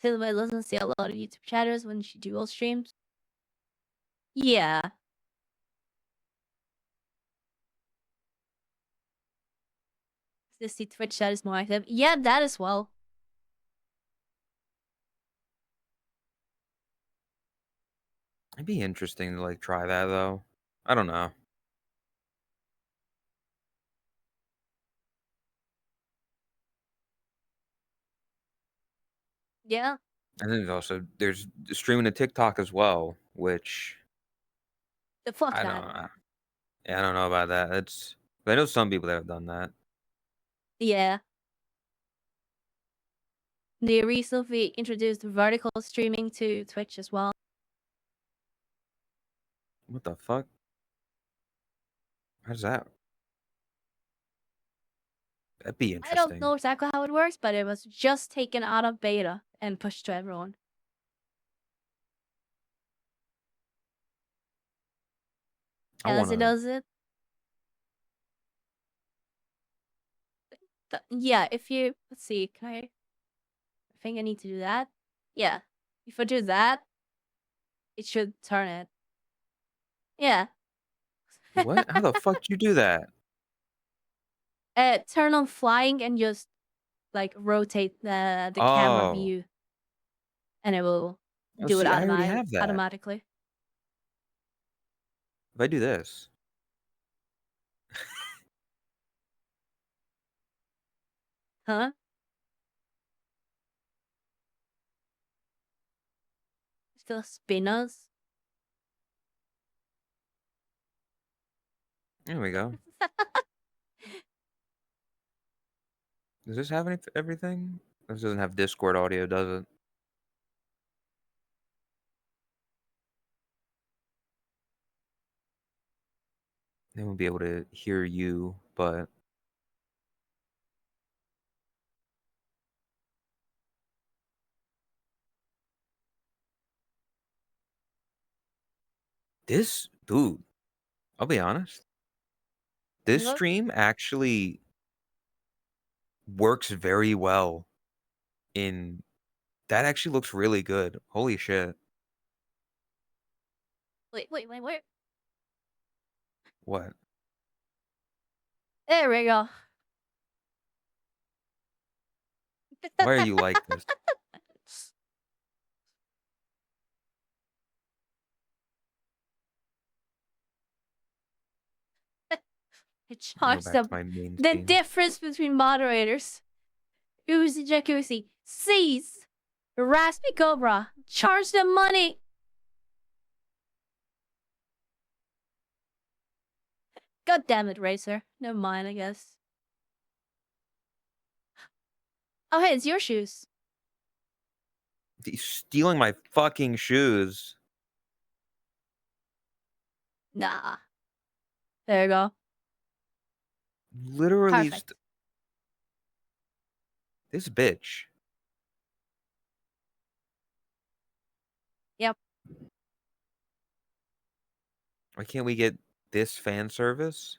Silva doesn't see a lot of YouTube chatters when she dual streams. Yeah. The see Twitch chat is more active. Yeah, that as well. It'd be interesting to, like, try that, though. I don't know. Yeah. And then there's streaming to TikTok as well, which The fuck I don't that. yeah, I don't know about that. It's I know some people that have done that. Yeah. They recently introduced vertical streaming to Twitch as well. What the fuck? How's that? That'd be I don't interesting. know exactly how it works, but it was just taken out of beta and pushed to everyone. I As it wanna does it. Yeah, if you let's see, can I think I need to do that? Yeah. If I do that, it should turn it. Yeah. what? How the fuck did you do that? Turn on flying and just like rotate the camera Oh. view and it will Oh, do it see, I already have that. automatically. If I do this Huh? Still spinners. there we go. Does this have everything? This doesn't have Discord audio, does it? They won't be able to hear you, but this dude, I'll be honest. This What? stream actually works very well in that actually looks really good. Holy shit. Wait, where? What? There we go. Why are you like this? It Let me go charged back to them. my main The scene. difference between moderators. Uzi Jacuzzi. Seize. Raspy Cobra. Charge them money. God damn it, Racer. Never mind, I guess. Oh, hey, it's your shoes. He's stealing my fucking shoes. Nah. There you go. Literally, Perfect. this bitch. Yep. Why can't we get this fan service?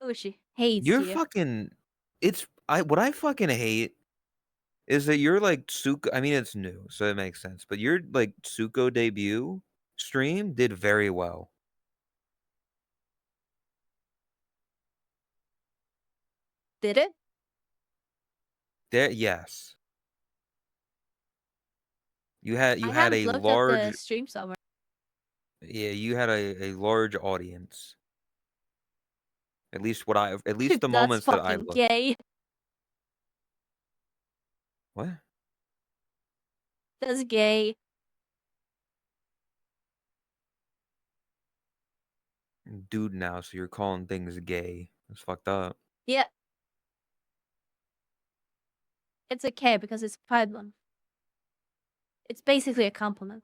Oh, she hates You're you. fucking. What I fucking hate is that you're like Tsuko. I mean, it's new, so it makes sense. But your like Tsuko debut stream did very well. Did it? There, yes, you I had haven't a looked at the large, stream somewhere. yeah, you had a large audience. At least the That's moments that I fucking looked. gay. What? That's gay. Dude now, so you're calling things gay. That's fucked up. Yeah, it's okay because it's Pride Month. It's basically a compliment.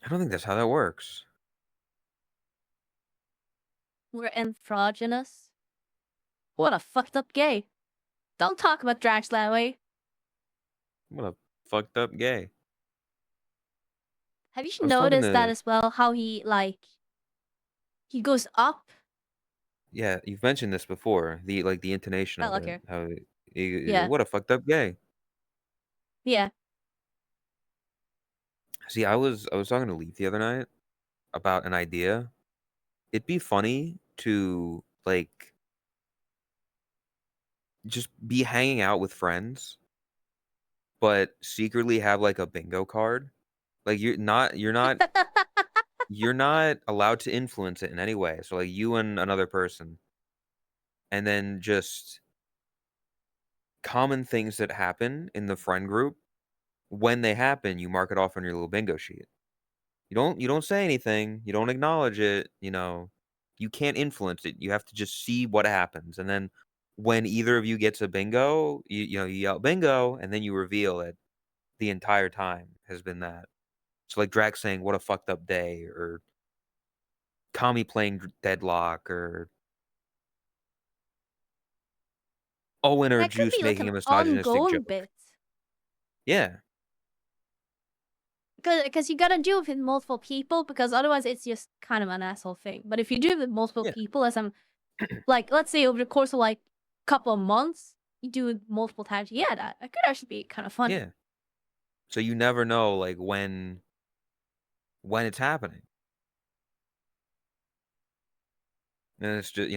I don't think that's how that works. We're androgynous. What a fucked up gay. Don't talk about drags that way. What a fucked up gay. Have I you was talking noticed that to as well? How he goes up. Yeah, you've mentioned this before. The intonation Oh, of it. okay. How Yeah. what a fucked up gay. Yeah. See, I was talking to Leaf the other night about an idea. It'd be funny to like just be hanging out with friends, but secretly have like a bingo card. Like you're not allowed to influence it in any way. So like you and another person, and then just common things that happen in the friend group. When they happen, you mark it off on your little bingo sheet. You don't say anything, you don't acknowledge it, you can't influence it. You have to just see what happens. And then when either of you gets a bingo, you yell bingo, and then you reveal it the entire time has been that. So like Drax saying, "What a fucked up day," or Kami playing Deadlock, or Owen or That could Juice be like making an a misogynistic ongoing joke. bit. Yeah. Because you gotta do it with multiple people, because otherwise it's just kind of an asshole thing. But if you do it with multiple Yeah. people, as I'm like, let's say over the course of like couple of months, you do it multiple times. Yeah, that could actually be kind of funny. Yeah. So you never know like when it's happening. And it's just,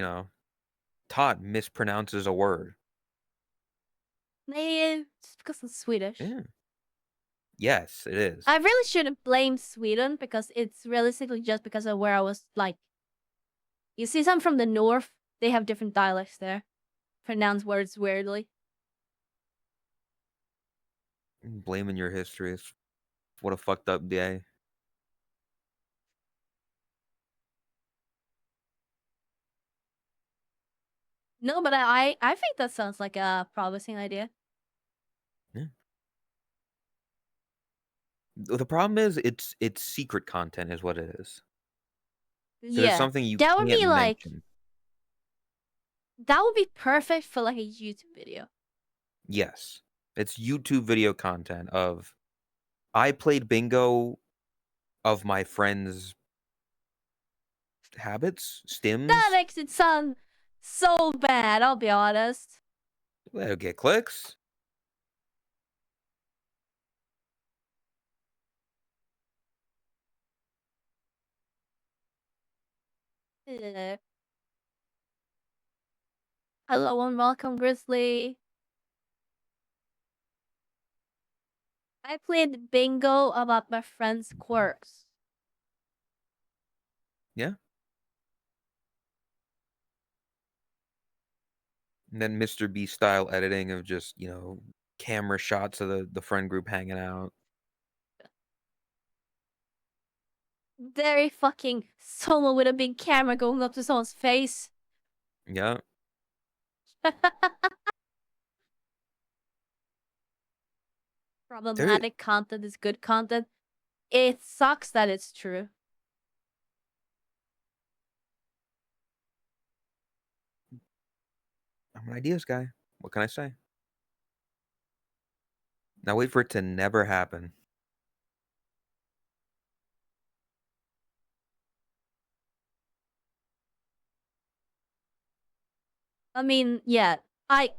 Todd mispronounces a word. Maybe it's because it's Swedish. Yeah. Yes, it is. I really shouldn't blame Sweden, because it's realistically just because of where I was like. You see, some from the north, they have different dialects there. Pronounce words weirdly. Blaming your history is what a fucked up day. No, but I think that sounds like a promising idea. Yeah. The problem is it's secret content is what it is. Because it's Yeah, something you that would can't be like mention. that would be perfect for like a YouTube video. Yes. It's YouTube video content of I played bingo of my friends' habits, That stims. makes it sound so bad. I'll be honest. That'll get clicks. Eh. Hello and welcome, Grizzly. I played bingo about my friend's quirks. Yeah. And then Mr. Beast style editing of just, camera shots of the friend group hanging out. Very fucking someone with a big camera going up to someone's face. Yeah. There Problematic content is good content. It sucks that it's true. I'm an ideas guy. What can I say? Now wait for it to never happen. I mean, yeah. I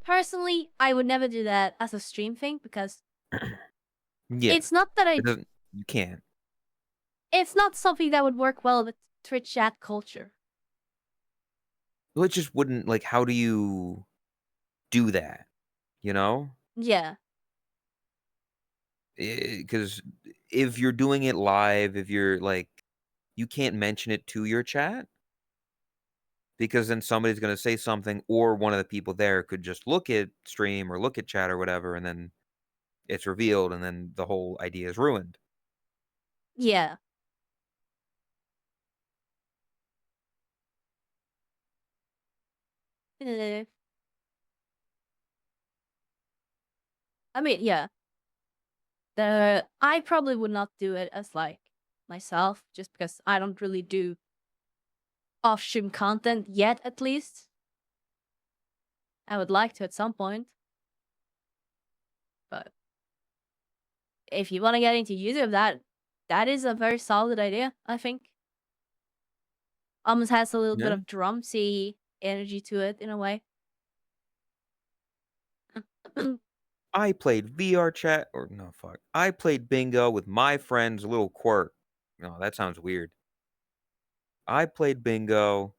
would never do that as a stream thing because Yeah. it's not that It doesn't you can't. it's not something that would work well with Twitch chat culture. Well, it just wouldn't like how do you do that? You know? Yeah. Because if you're doing it live, if you're like you can't mention it to your chat because then somebody's gonna say something or one of the people there could just look at stream or look at chat or whatever, and then it's revealed and then the whole idea is ruined. Yeah. Uh, I mean, yeah. I probably would not do it as like myself just because I don't really do off stream content yet at least. I would like to at some point. But if you want to get into YouTube, that is a very solid idea, I think. Almost has a little bit Yeah. of drumsy energy to it in a way. I played VR chat or no fuck. I played bingo with my friend's little quirk. No, that sounds weird. I played bingo.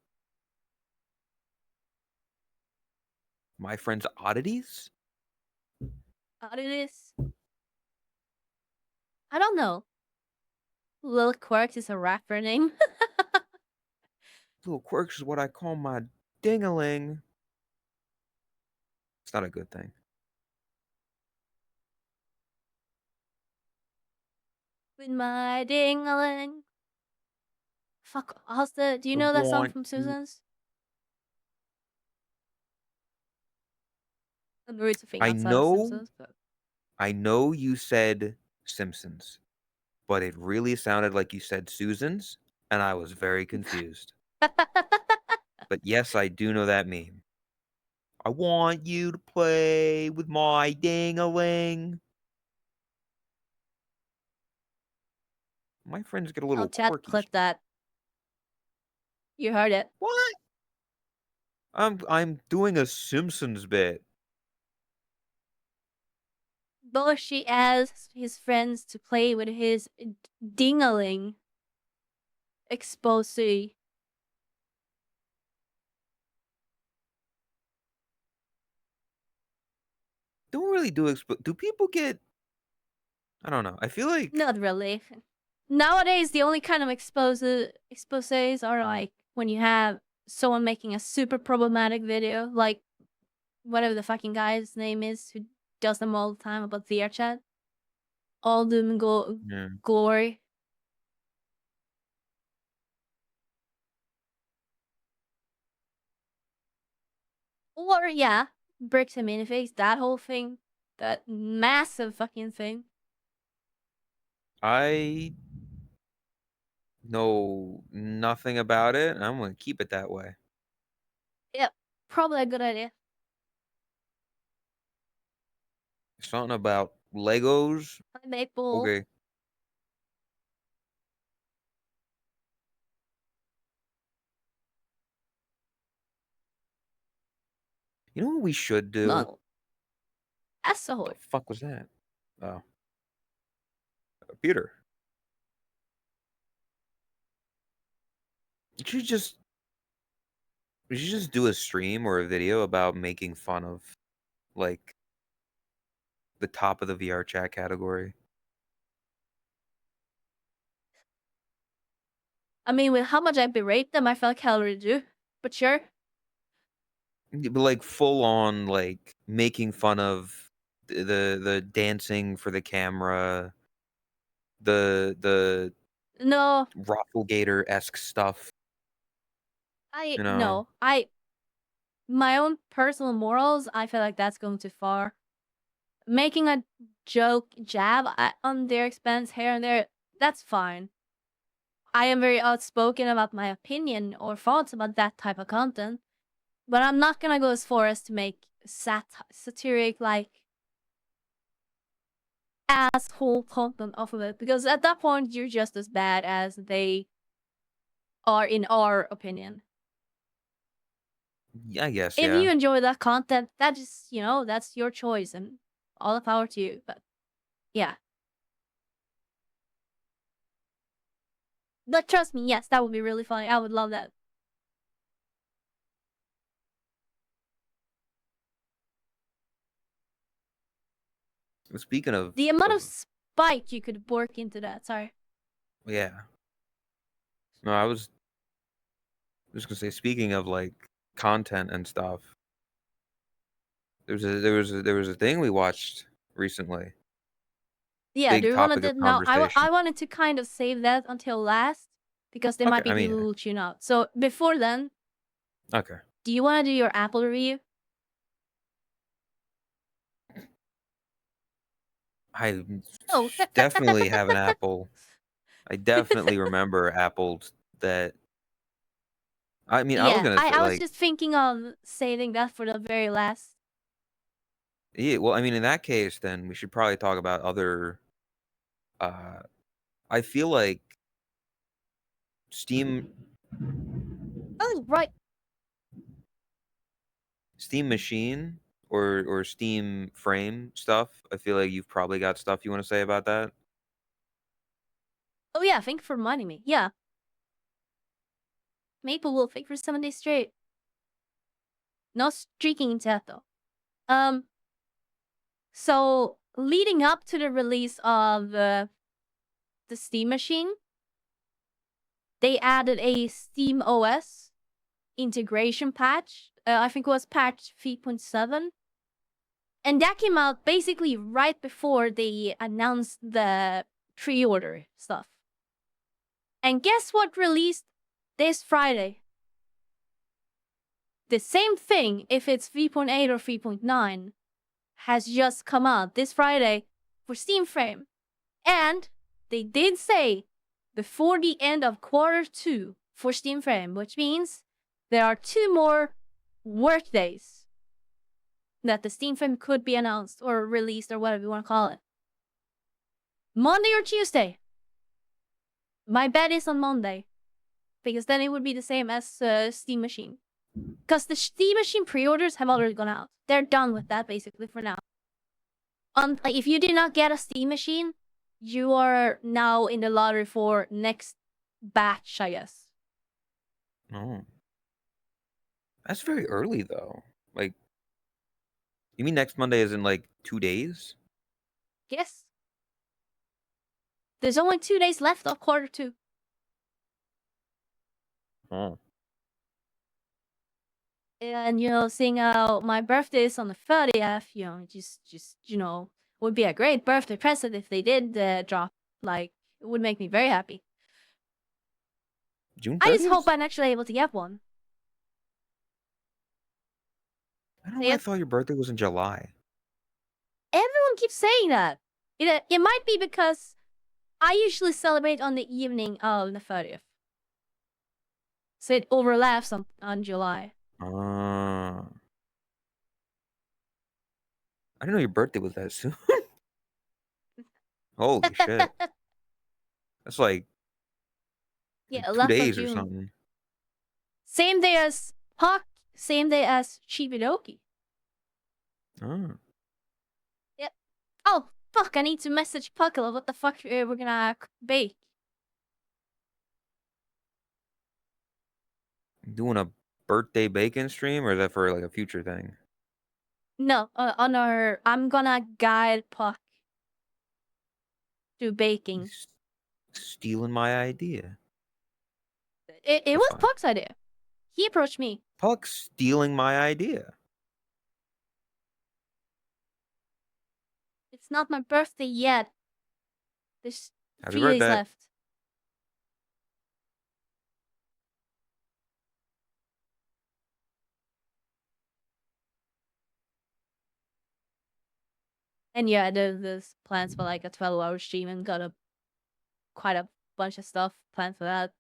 My friend's oddities? How it is? I don't know. Lil Quirks is a rapper name. Little quirks is what I call my dingaling. It's not a good thing. With my ding-a-ling. Fuck, do you I know that song want from you. Susans? The roots of thing I outside of know Simpsons, but I know you said Simpsons, but it really sounded like you said Susan's, and I was very confused. But yes, I do know that meme. I want you to play with my ding-a-ling. My friends get a oh, little chat quirky. clip that. You heard it. What? I'm doing a Simpsons bit. Boshi asks his friends to play with his dingaling exposé. Don't really do people get I don't know. I feel like Not really. Nowadays, the only kind of exposes are like when you have someone making a super problematic video, like whatever the fucking guy's name is who does them all the time about VR chat. All doom and yeah. glory. Or yeah, bricks and minifigs, that whole thing. That massive fucking thing. I know nothing about it, and I'm gonna keep it that way. Yep. Probably a good idea. Something about Legos. Hi, Maple. Okay. You know what we should do? No. That's a The whole. fuck was that? Oh, Peter. You should just we should just do a stream or a video about making fun of like the top of the VR chat category. I mean, with how much I berate them, I feel like I already do. But sure. Yeah, but, like, full on, like, making fun of the dancing for the camera, the No, Rafflegator-esque stuff, I you know? no. My own personal morals, I feel like that's going too far. Making a joke jab on their expense here and there, that's fine. I am very outspoken about my opinion or thoughts about that type of content, but I'm not gonna go as far as to make satiric, like, asshole content off of it, because at that point, you're just as bad as they are in our opinion. Yeah, I guess, If yeah. you enjoy that content, that just, that's your choice and all the power to you. But yeah. But trust me, yes, that would be really funny. I would love that. Speaking The amount of of spike you could work into that. Sorry. yeah. No, I was just gonna say, speaking of, like, content and stuff, there was a thing we watched recently. Yeah, do Big you want to topic do of it now? conversation. I wanted to kind of save that until last because there Okay, might be I mean, people who will tune out. So before then, okay. do you want to do your Apple review? I Oh, definitely have an Apple. I definitely remember apples that I mean, I was yeah. gonna say, I was like just thinking of saving that for the very last. yeah, well, I mean, in that case, then we should probably talk about other, uh I feel like Steam Oh, right. Steam Machine or Steam Frame stuff, I feel like you've probably got stuff you wanna say about that? Oh yeah, thank you for reminding me. Yeah, Maple Wolf, thank you for 7 days straight. No streaking into that though. Um, so leading up to the release of the Steam Machine, they added a Steam OS integration patch. I think it was patch 3.7. And that came out basically right before they announced the pre-order stuff. And guess what released this Friday? The same thing, if it's 3.8 or 3.9, has just come out this Friday for Steam Frame. And they did say before the end of Q2 for Steam Frame, which means there are 2 more work days that the Steam Frame could be announced or released or whatever you want to call it. Monday or Tuesday. My bet is on Monday, because then it would be the same as Steam Machine. Because the Steam Machine pre-orders have already gone out. They're done with that basically for now. Like, if you did not get a Steam Machine, you are now in the lottery for next batch, I guess. Oh. That's very early, though. Like, you mean next Monday is in, like, 2 days? Yes. There's only 2 days left of Q2. Oh. And, seeing how my birthday is on the 30th, just, would be a great birthday present if they did drop. Like, it would make me very happy. June I just hope 30th? I'm actually able to get one. I don't know why I Yep. thought your birthday was in July. Everyone keeps saying that. It might be because I usually celebrate on the evening of the 30th. So it overlaps on July. Ah. I didn't know your birthday was that soon. Holy shit. That's like Yeah, 2 11th of days or June. something. Same day as Puck, same day as Chibidoki. Oh. Yep. Oh, fuck, I need to message Puckle what the fuck we're gonna bake. Doing a birthday bacon stream, or is that for, like, a future thing? No, I'm gonna guide Puck to baking. He's stealing my idea. It That's was fine. Puck's idea. He approached me. Puck's stealing my idea. It's not my birthday yet. There's Happy 3 days birthday. left. And yeah, there's plans for like a 12-hour stream and got quite a bunch of stuff planned for that.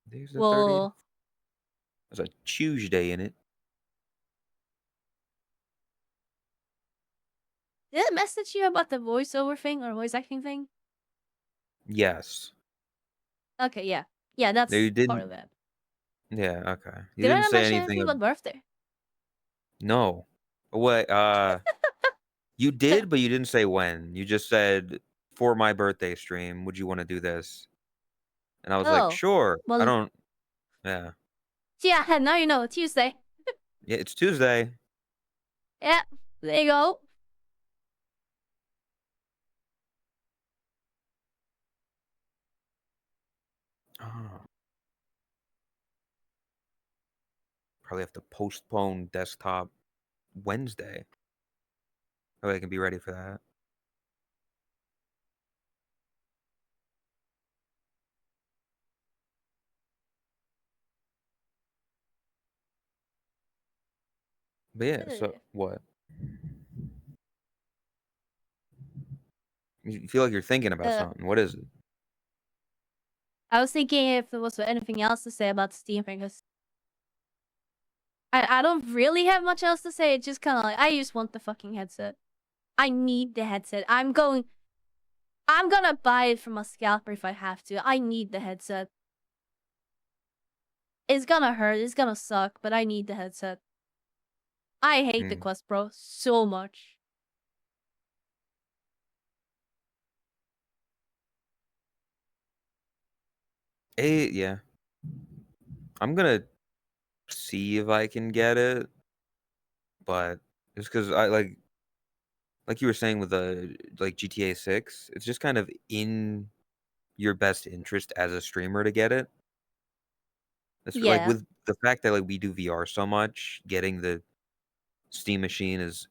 There's the 30th. Well, There's a Tuesday in it. did I message you about the voiceover thing or voice acting thing? Yes. Okay, yeah. Yeah, No, that's you part didn't. of it. Yeah, okay. You Did I didn't not say mention anything anything about birthday? no. What, you did, but you didn't say when. You just said, "For my birthday stream, would you wanna do this?" And I was like, Oh, "Sure." I well, don't yeah. yeah, now you know, Tuesday. Yeah, it's Tuesday. Yeah, there you go. Oh, probably have to postpone desktop Wednesday. That way I can be ready for that. But yeah, so Ugh. what? You feel like you're thinking about Uh, something. What is it? I was thinking if there was anything else to say about Steam thing, because I don't really have much else to say. It's just kind of like, I just want the fucking headset. I need the headset. I'm gonna buy it from a scalper if I have to. I need the headset. It's gonna hurt. It's gonna suck, but I need the headset. I hate the Hmm. Quest Pro so much. Yeah. I'm gonna see if I can get it, but it's because I like you were saying with the like GTA 6, it's just kind of in your best interest as a streamer to get it. That's like Yeah, with the fact that like we do VR so much, getting the Steam machine is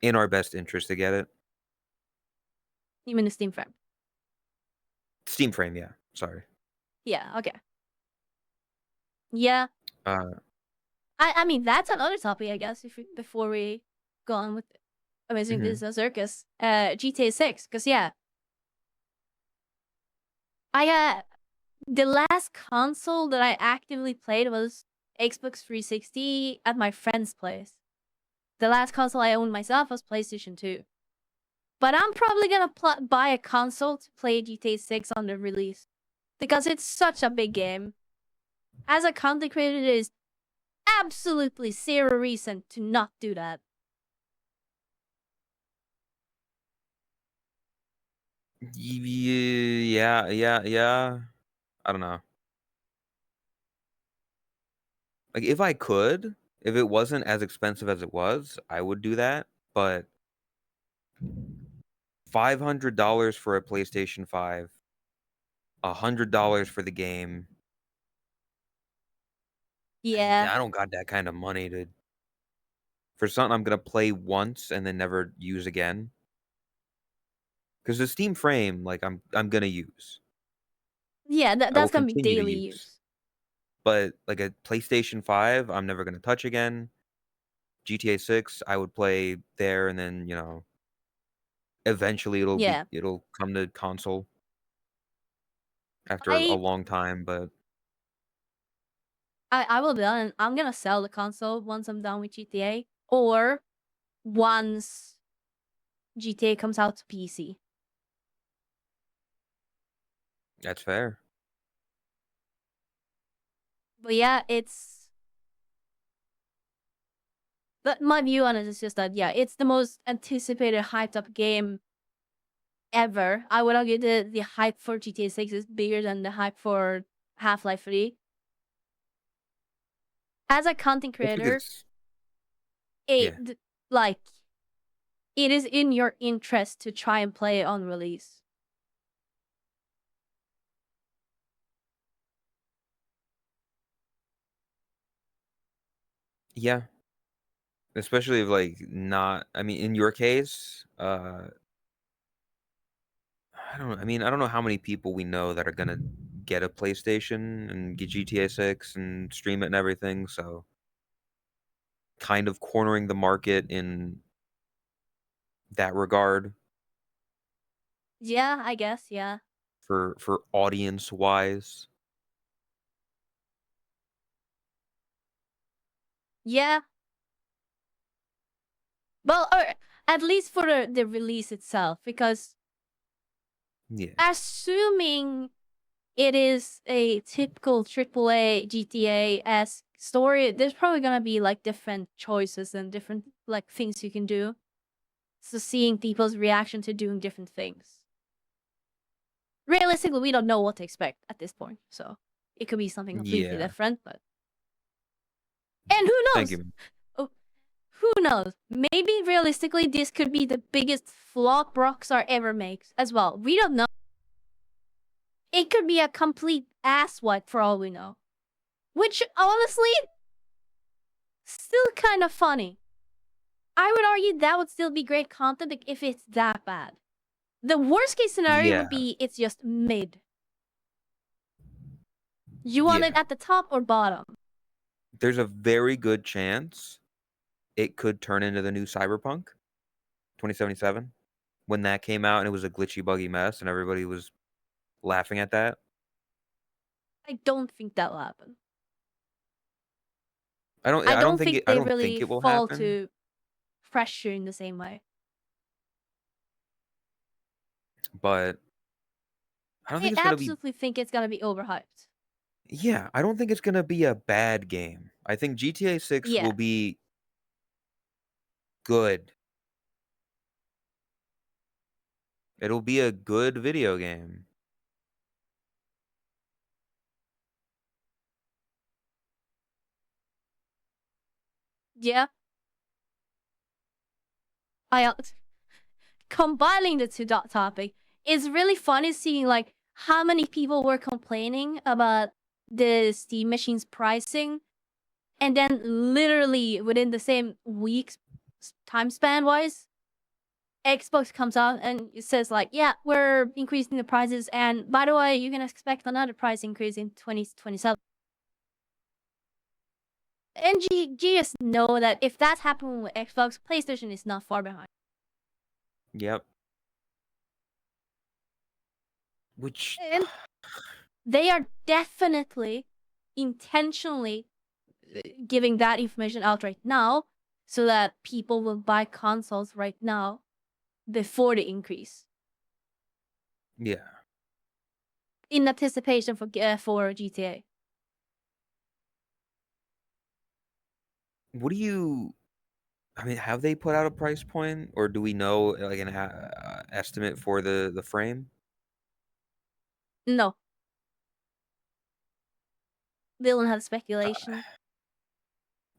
in our best interest to get it. even the Steam frame. Steam frame, yeah. Sorry. Yeah, okay. Yeah, Uh, I mean that's another topic, I guess. Before we go on with Amazing mhm. This Circus, GTA 6, because yeah, I the last console that I actively played was Xbox 360 at my friend's place. The last console I owned myself was PlayStation 2. But I'm probably gonna buy a console to play GTA 6 on the release. Because it's such a big game. As a content creator, there is absolutely zero reason to not do that. Yeah. I don't know. Like if I could, if it wasn't as expensive as it was, I would do that. But $500 for a PlayStation 5, $100 for the game. Yeah. I don't got that kind of money to for something I'm gonna play once and then never use again. Because the Steam frame, like I'm gonna use. Yeah, I will that's gonna be continue to daily use. use. But like a PlayStation 5, I'm never gonna touch again. GTA 6, I would play there and then, eventually Yeah. it'll come to console after a I long time, but I will be honest, I'm gonna sell the console once I'm done with GTA. Or once GTA comes out to PC. that's fair. But yeah, it's but my view on it is just that yeah, it's the most anticipated hyped up game ever. I would argue the hype for GTA 6 is bigger than the hype for Half-Life 3. As a content That's creator, because yeah. it like it is in your interest to try and play it on release. Yeah, especially if, like, not I mean, in your case, I don't know how many people we know that are gonna get a PlayStation and get GTA 6 and stream it and everything, so kind of cornering the market in that regard Yeah, I guess, yeah. for audience-wise. Yeah. Well, or at least for the release itself, because Yeah. assuming it is a typical AAA GTA-esque story, there's probably gonna be like different choices and different like things you can do. So seeing people's reaction to doing different things. Realistically, we don't know what to expect at this point, so it could be something completely Yeah. different. But and who Thank knows? you. Oh, who knows? Maybe realistically, this could be the biggest flop Rockstar ever makes as well. We don't know. It could be a complete ass wipe for all we know. Which, honestly, still kind of funny. I would argue that would still be great content if it's that bad. The worst case scenario Yeah. would be it's just mid. You want it Yeah. at the top or bottom? There's a very good chance it could turn into the new Cyberpunk 2077 when that came out and it was a glitchy, buggy mess and everybody was laughing at that. I don't think that'll happen. I don't think They I don't think really it will fall happen, to pressure in the same way. but I don't I think it's gonna be absolutely think it's gonna be overhyped. yeah, I don't think it's gonna be a bad game. I think GTA 6 Yeah. will be good. It'll be a good video game. Yeah. I combining the two topic, it's really funny seeing like how many people were complaining about the Steam machine's pricing, and then literally within the same week's time span wise, Xbox comes out and it says like, yeah, we're increasing the prices, and by the way, you can expect another price increase in 2027. And you just know that if that's happening with Xbox, PlayStation is not far behind. Yep. Which And they are definitely intentionally giving that information out right now so that people will buy consoles right now before the increase yeah. in anticipation for GTA. What do you I mean, have they put out a price point or do we know like an estimate for the frame? No, they don't have Uh, speculation.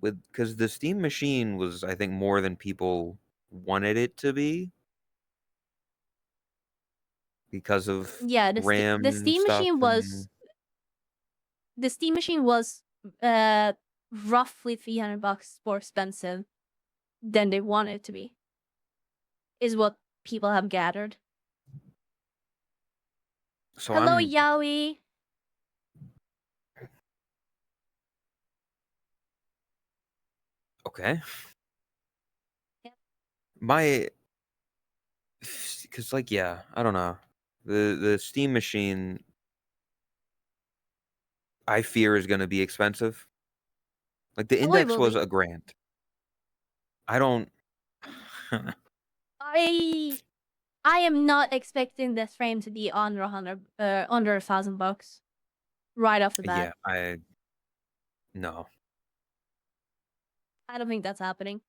with cuz the Steam machine was I think more than people wanted it to be because of Yeah, RAM and stuff and the Steam machine was uh roughly $300 more expensive than they want it to be. Is what people have gathered. so Hello, I'm Yowie. okay. Yep. My cuz like yeah, I don't know. The Steam machine I fear is going to be expensive. Like the Oh, it index will was be. a grand. I don't I I am not expecting this frame to be under $1,000 right off the bat. yeah, I no. I don't think that's happening.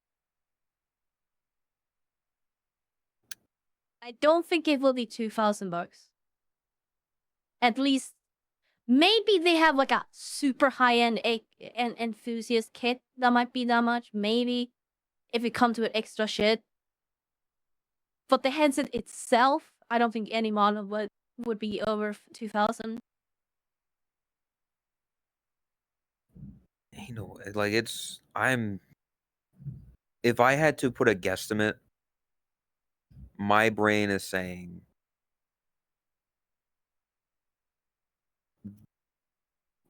I don't think it will be $2,000. At least maybe they have like a super high end and enthusiast kit that might be that much. Maybe if it comes with extra shit. But the headset itself, I don't think any model would be over 2,000. You know, like it's I'm if I had to put a guesstimate, my brain is saying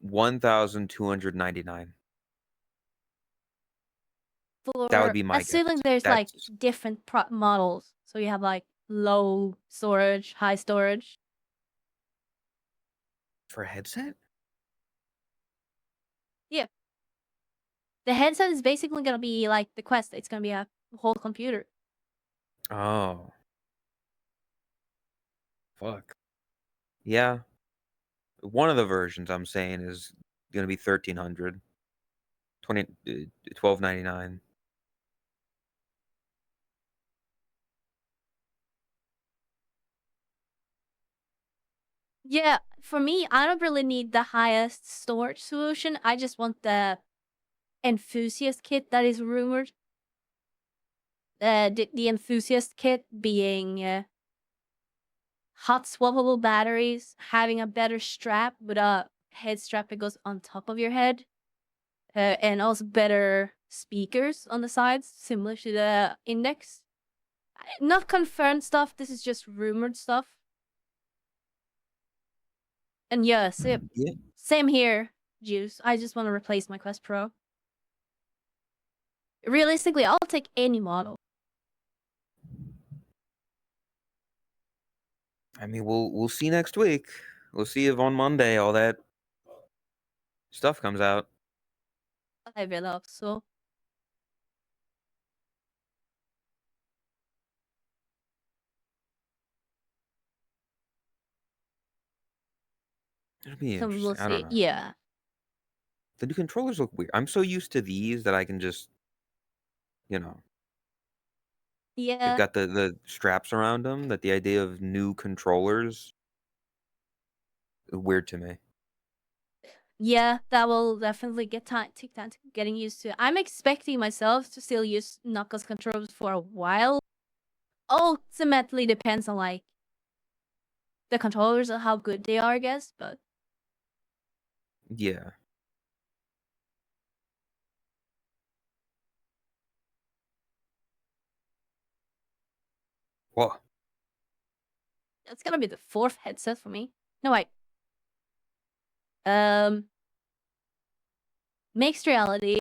1,299. That would For be my guess. assuming there's like That's different models, so you have like low storage, high storage. for a headset? Yeah, the headset is basically gonna be like the Quest. It's gonna be a whole computer. Oh, fuck. Yeah. One of the versions I'm saying is gonna be 1,300. 12.99. Yeah, for me, I don't really need the highest storage solution. I just want the enthusiast kit that is rumored. The enthusiast kit being hot swappable batteries, having a better strap with a head strap that goes on top of your head, and also better speakers on the sides, similar to the Index. Not confirmed stuff. This is just rumored stuff. And yes, Yeah. same here, Juice. I just want to replace my Quest Pro. Realistically, I'll take any model. I mean, we'll see next week. We'll see if on Monday all that stuff comes out. I really hope so. It'll be So we'll interesting. I don't see. know. Yeah. The new controllers look weird. I'm so used to these that I can just, you know, they've Yeah. got the straps around them. That the idea of new controllers is weird to me. Yeah, that will definitely take time to getting used to. I'm expecting myself to still use Knuckles controllers for a while. Ultimately depends on like the controllers and how good they are, I guess. But Yeah. Well, it's gonna be the fourth headset for me. No wait. Um Mixed reality,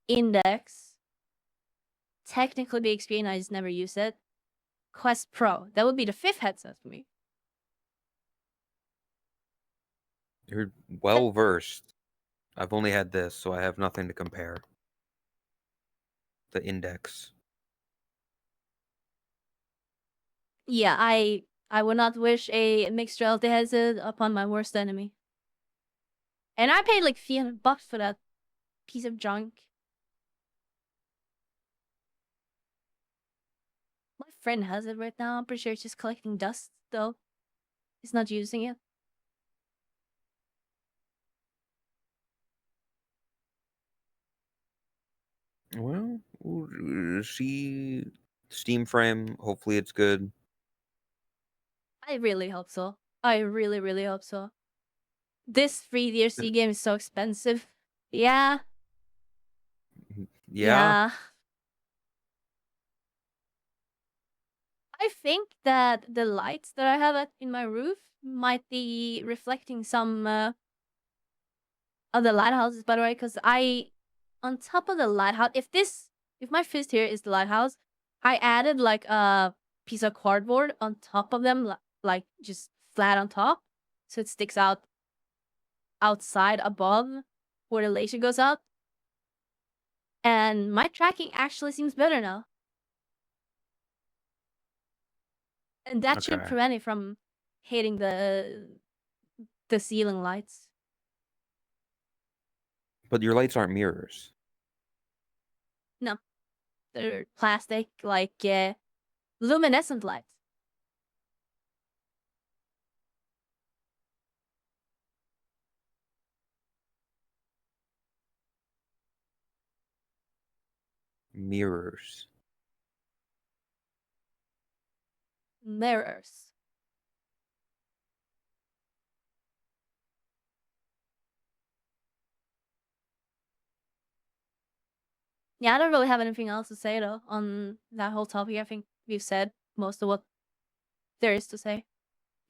Index, technically the experience I just never used it. Quest Pro. That would be the fifth headset for me. you're Te- well versed. I've only had this, so I have nothing to compare. The Index. yeah, I would not wish a mixed reality headset upon my worst enemy. And I paid like $300 for that piece of junk. My friend has it right now. I'm pretty sure it's just collecting dust, though. He's not using it. Well, we'll see. Steam frame. Hopefully, it's good. I really hope so. I really, really hope so. This 3DLC game is so expensive. Yeah, Yeah. yeah. I think that the lights that I have in my roof might be reflecting some of the lighthouses, by the way, because on top of the lighthouse, if my fist here is the lighthouse, I added like a piece of cardboard on top of them, like just flat on top, so it sticks out outside above where the laser goes out. And my tracking actually seems better now. And that should Okay. prevent it from hitting the ceiling lights. But your lights aren't mirrors. No, they're plastic, like luminescent lights. Mirrors. Mirrors. Yeah, I don't really have anything else to say though on that whole topic. I think we've said most of what there is to say.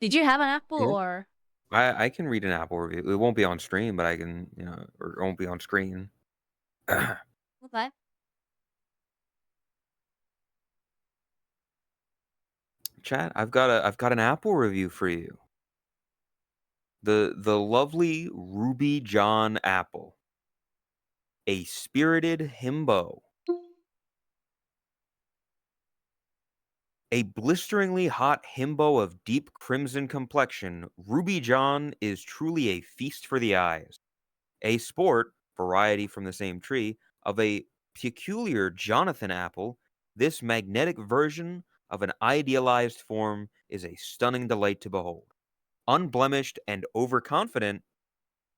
Did you have an apple Yeah. or I can read an Apple review. It won't be on stream, but I can, or it won't be on screen. okay? Chat, I've got an Apple review for you. The lovely Ruby John apple. A spirited himbo. A blisteringly hot himbo of deep crimson complexion, Ruby John is truly a feast for the eyes. A sport, variety from the same tree, of a peculiar Jonathan apple, this magnetic version of an idealized form is a stunning delight to behold. Unblemished and overconfident,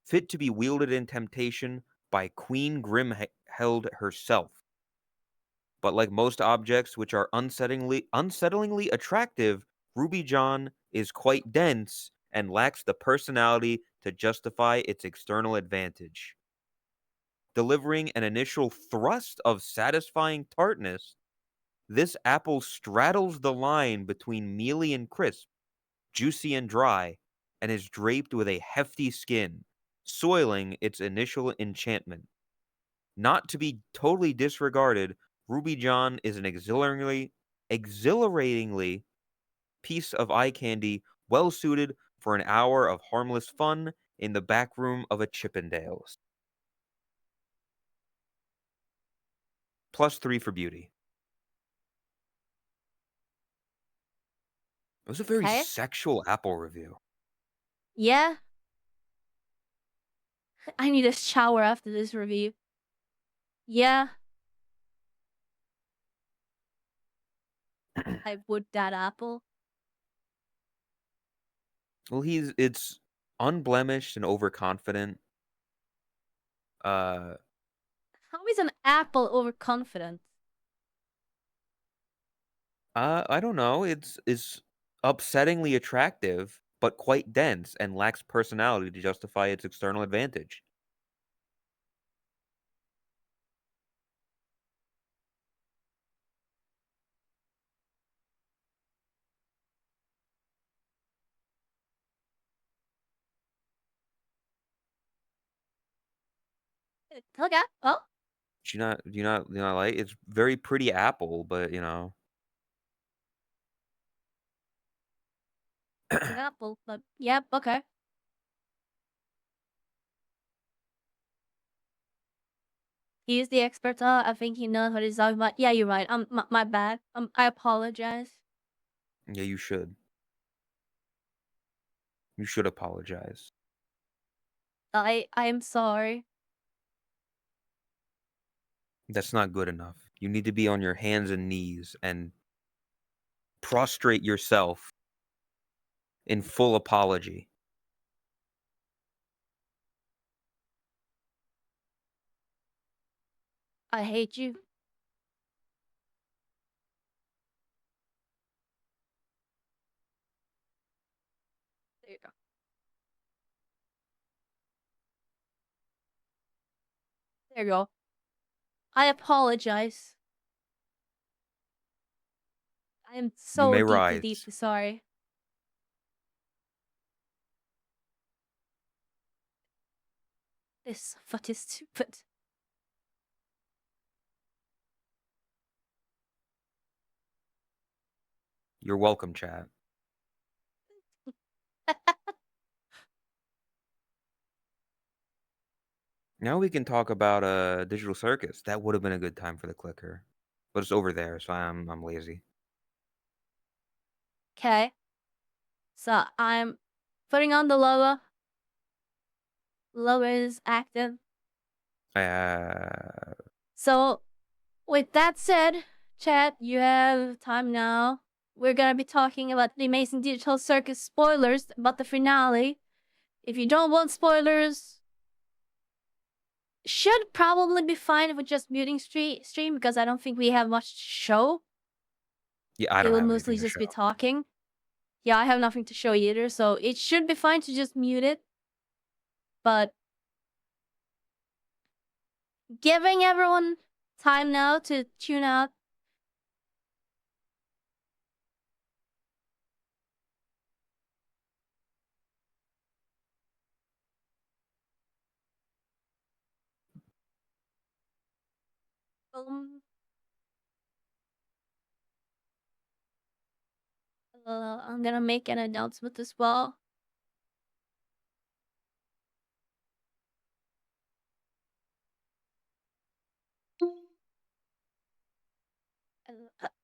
fit to be wielded in temptation by Queen Grimheld herself. But like most objects which are unsettlingly attractive, Ruby John is quite dense and lacks the personality to justify its external advantage. Delivering an initial thrust of satisfying tartness, this apple straddles the line between mealy and crisp, juicy and dry, and is draped with a hefty skin, soiling its initial enchantment. Not to be totally disregarded, Ruby John is an exhilaratingly piece of eye candy, well suited for an hour of harmless fun in the back room of a Chippendales. +3 for beauty. It was a very Okay. sexual Apple review. Yeah, I need a shower after this review. Yeah, I would that apple. Well, it's unblemished and overconfident. Uh, How is an apple overconfident? I don't know. It's upsettingly attractive, but quite dense and lacks personality to justify its external advantage. Okay. Oh, Do you not like? It's very pretty apple, but it's an apple, but yep. Okay. He is the expert. I think he knows what he's talking about. Yeah, you're right. My bad. I apologize. yeah, you should. You should apologize. I'm sorry. That's not good enough. You need to be on your hands and knees and prostrate yourself in full apology. I hate you. There you go. There you go. I apologize. I am You so may deeply, rise. deeply sorry. This foot is stupid. You're welcome, chat. Now we can talk about Digital Circus. That would have been a good time for the clicker, but it's over there, so I'm lazy. Okay. So I'm putting on the logo. Logo is active. Uh, So with that said, chat, you have time now. We're gonna be talking about the Amazing Digital Circus spoilers about the finale. If you don't want spoilers, should probably be fine with just muting stream because I don't think we have much to show. yeah, I It don't will have mostly anything to just show. be talking. Yeah, I have nothing to show either, so it should be fine to just mute it. But giving everyone Time now to tune out. Um, I'm gonna make an announcement as well.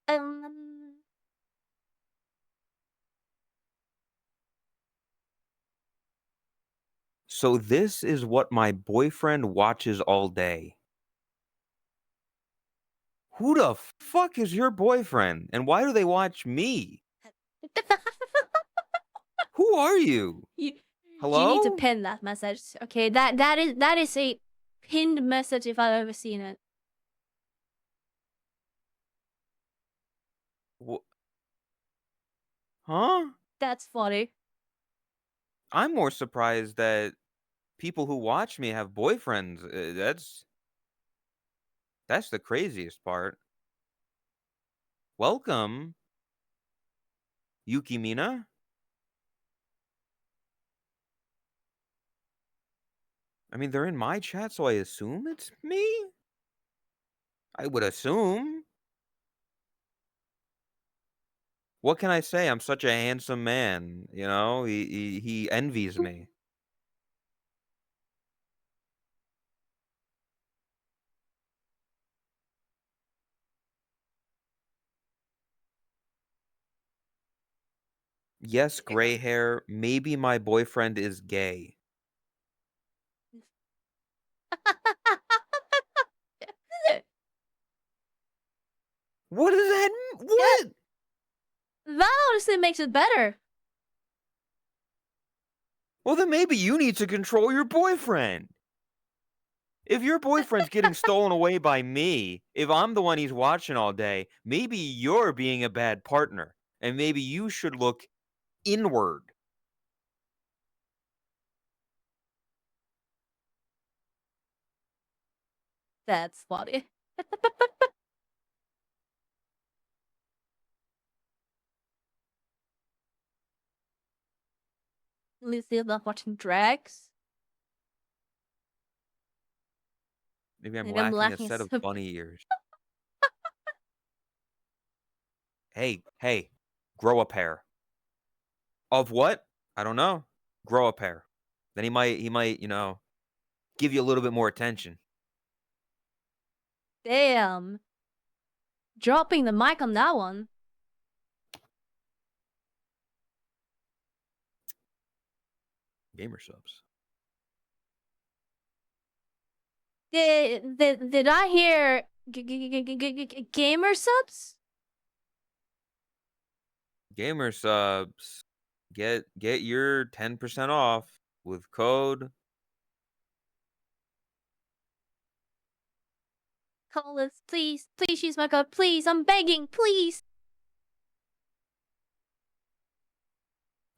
Um, So this is what my boyfriend watches all day. Who the fuck is your boyfriend? And why do they watch me? Who are you? you you need to Hello? pin that message. Okay, that is a pinned message if I've ever seen it. Wh- huh? That's funny. I'm more surprised that people who watch me have boyfriends. That's the craziest part. Welcome, Yuki Mina. I mean, they're in my chat, so I assume it's me? I would assume. What can I say? I'm such a handsome man, you know? He envies me. Yes, gray hair. Maybe my boyfriend is gay. What does that Yeah, what? that honestly makes it better. Well, then maybe you need to control your boyfriend. If your boyfriend's getting stolen away by me, if I'm the one he's watching all day, maybe you're being a bad partner. And maybe you should look inward. That's funny. Lucy not watching drags. Maybe I'm Maybe I'm lacking a lacking set of some. bunny ears. Hey, grow a pair. Of what? I don't know. Grow a pair. Then he might, give you a little bit more attention. Damn. Dropping the mic on that one. Gamer subs. Did I hear gamer subs? Gamer subs. Get your 10% off with code. Call us, please. Please use my code. Please, I'm begging. Please.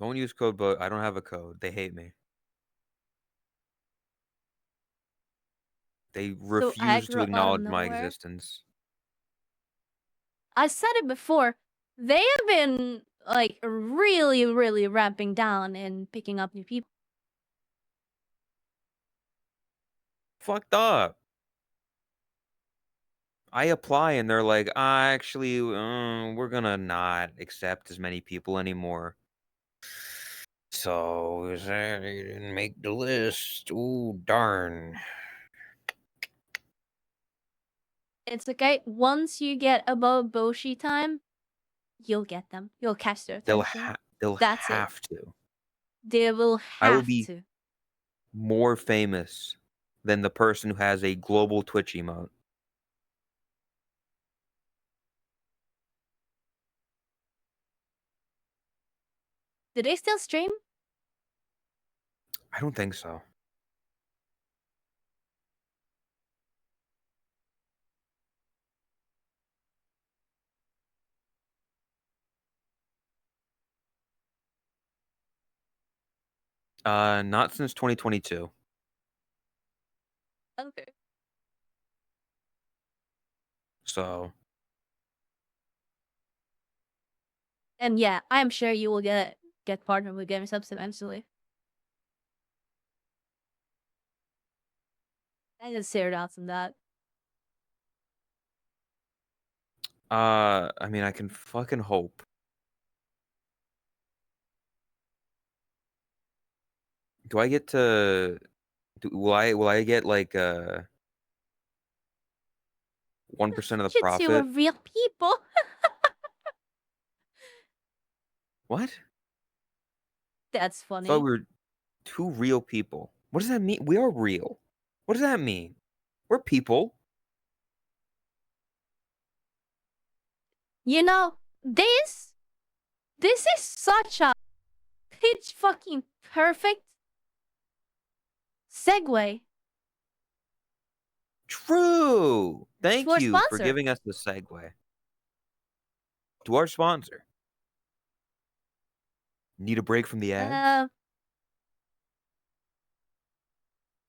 Don't use code, but I don't have a code. They hate me. They So refuse to aggro out of acknowledge my nowhere. existence. I said it before. They have been like really, really ramping down and picking up new people. Fucked up. I apply and they're like, actually, we're gonna not accept as many people anymore. So, is that you didn't make the list? Ooh, darn. It's okay. Once you get above Boshi time, you'll get them. You'll catch their attention. They'll That's it. have to. They will I will have be to. more famous than the person who has a global Twitch emote. Do they still stream? I don't think so. Not since 2022. Okay. So And yeah, I am sure you will get partnered with GameSubs eventually. I just zero doubts on that. I mean, I can fucking hope. Do I get to will I get like 1% of the You two are profit? real people. What? That's I thought funny. we were two real people. What does that mean? We are real. What does that mean? We're people. You know, this is such a pitch fucking perfect segue True. to Thank our you for sponsor. giving us the segue to our sponsor. Need a break from the ads? Uh,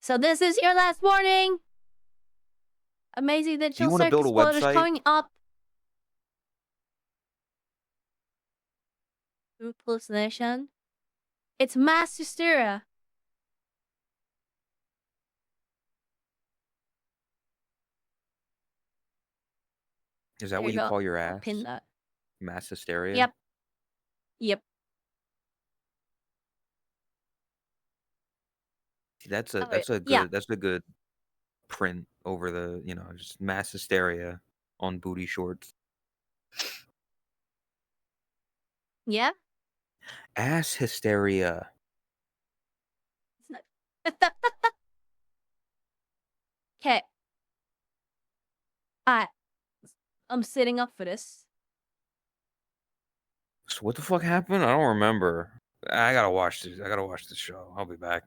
so this is your last warning. Amazing Do you digital want to build a circus spoilers website? coming up. Hallucination. It's mass hysteria. Is that There what you you go. call your I'll pin ass? that. Mass hysteria? Yep. Yep. See, Oh, yeah. that's a good print over the, just mass hysteria on booty shorts. Yeah. Ass hysteria. Okay. I I'm sitting up for this. So what the fuck happened? I don't remember. I gotta watch this. I gotta watch this show. I'll be back.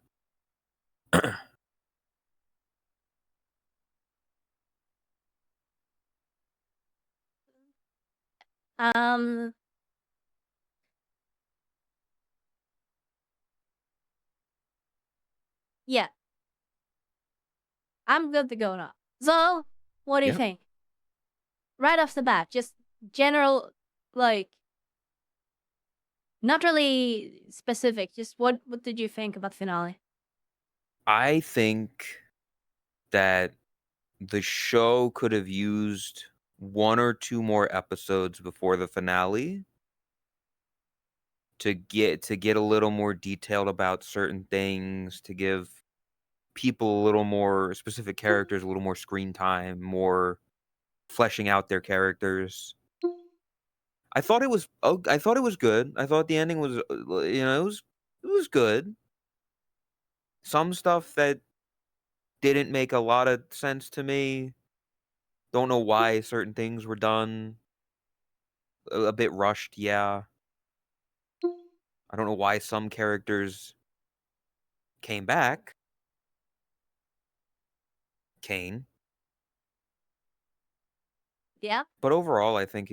Um. Yeah. I'm good to go now. So, what do you Yep. think? Right off the bat, just general, like, not really specific. Just what did you think about the finale? I think that the show could have used one or two more episodes before the finale to get a little more detailed about certain things, to give people a little more specific characters, a little more screen time, more fleshing out their characters. I thought it was good. I thought the ending was it was good. Some stuff that didn't make a lot of sense to me. Don't know why certain things were done. A bit rushed, yeah. I don't know why some characters came back. Kane. Yeah. But overall, I think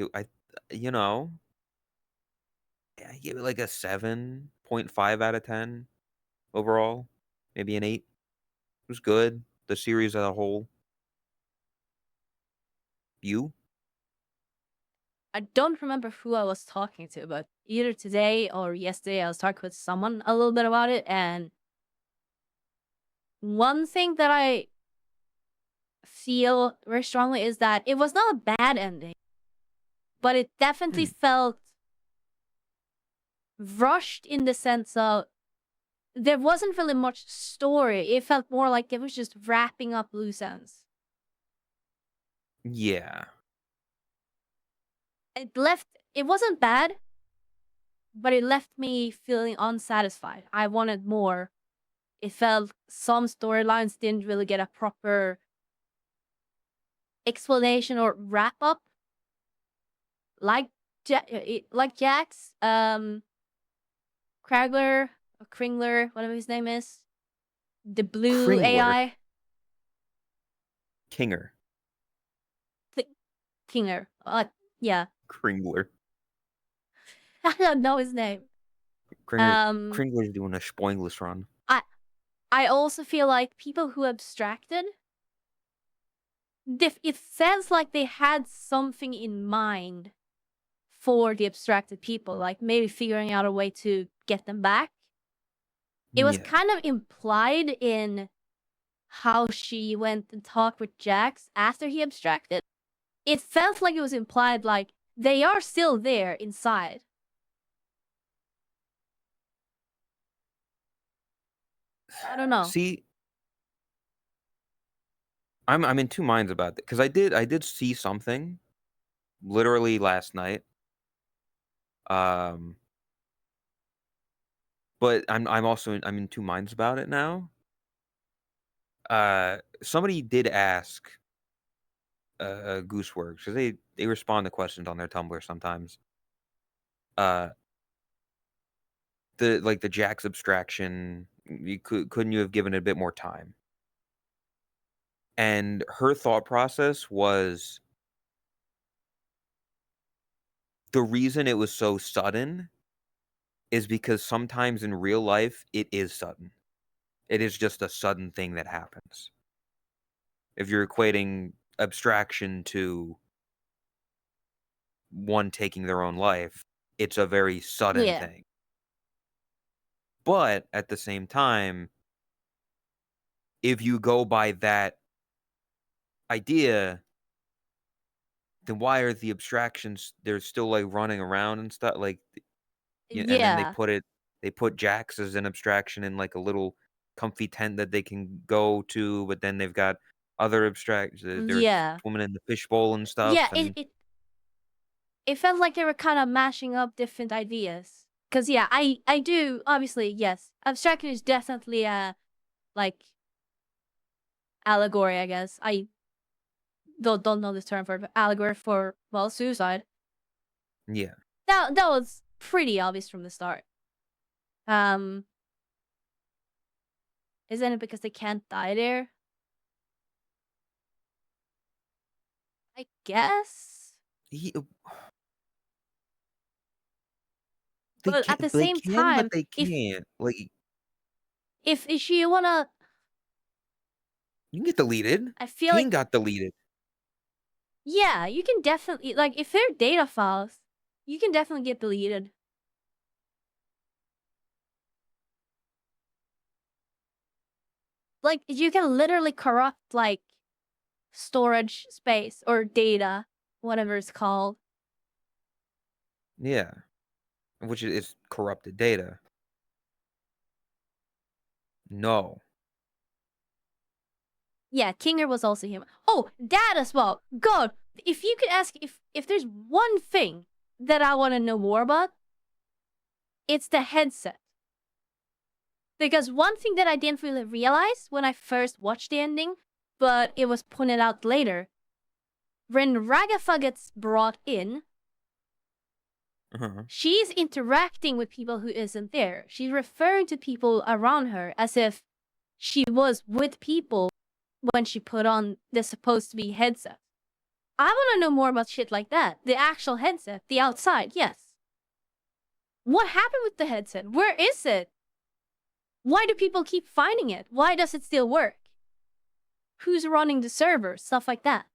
you know, I give it like a 7.5 out of 10 overall. Maybe an 8. It was good. The series as a whole. You? I don't remember who I was talking to, but either today or yesterday, I was talking with someone a little bit about it. And one thing that I feel very strongly is that it was not a bad ending, but it definitely Hmm. felt rushed in the sense of there wasn't really much story. It felt more like it was just wrapping up loose ends. Yeah. It wasn't bad, but it left me feeling unsatisfied. I wanted more. It felt some storylines didn't really get a proper explanation or wrap up, like like Jack's, Kragler or Kringler, whatever his name is, the blue Kringler. AI, Kinger. Kinger. Yeah, Kringler. I don't know his name. Kringer Um, Kringler's doing a Spoingless run. I I also feel like people who abstracted it sounds like they had something in mind for the abstracted people, like maybe figuring out a way to get them back. It was Yeah. kind of implied in how she went and talked with Jax after he abstracted. It felt like it was implied, like they are still there inside. I don't know. See, I'm in two minds about that because I did see something literally last night. Um, but I'm also I'm in two minds about it now. Somebody did ask Gooseworks because they respond to questions on their Tumblr sometimes. Uh, the Jax abstraction, couldn't you have given it a bit more time? And her thought process was the reason it was so sudden is because sometimes in real life it is sudden. It is just a sudden thing that happens. If you're equating abstraction to one taking their own life, it's a very sudden Yeah. thing. But at the same time, if you go by that idea, then why are the abstractions they're still like running around and stuff like and then Yeah. they put Jax as an abstraction in like a little comfy tent that they can go to, but then they've got other abstractions. They're Yeah. swimming in the fishbowl and Yeah, stuff, and it felt like they were kind of mashing up different ideas. Cause yeah, I do obviously, yes. Abstraction is definitely a like allegory, I guess. I don't know this term for it, but allegory for, well, suicide. yeah. That was pretty obvious from the start. Um isn't it because they can't die there? I guess. He, But at the they same can, but time, they if can't. Like if she wanna, you can get deleted. I feel Kane like, got deleted. yeah, you can definitely, like, if they're data files, you can definitely get deleted. Like, you can literally corrupt, like, storage space or data, whatever it's called. Yeah, which is corrupted data. No. Yeah, Kinger was also human. Oh, that as well. God, if you could ask, if there's one thing that I want to know more about, it's the headset. Because one thing that I didn't really realize when I first watched the ending, but it was pointed out later, when Ragafa gets brought in, Uh-huh. she's interacting with people who isn't there. She's referring to people around her as if she was with people when she put on the supposed to be headset. I want to know more about shit like that. The actual headset, the outside, yes. What happened with the headset? Where is it? Why do people keep finding it? Why does it still work? Who's running the server? Stuff like that.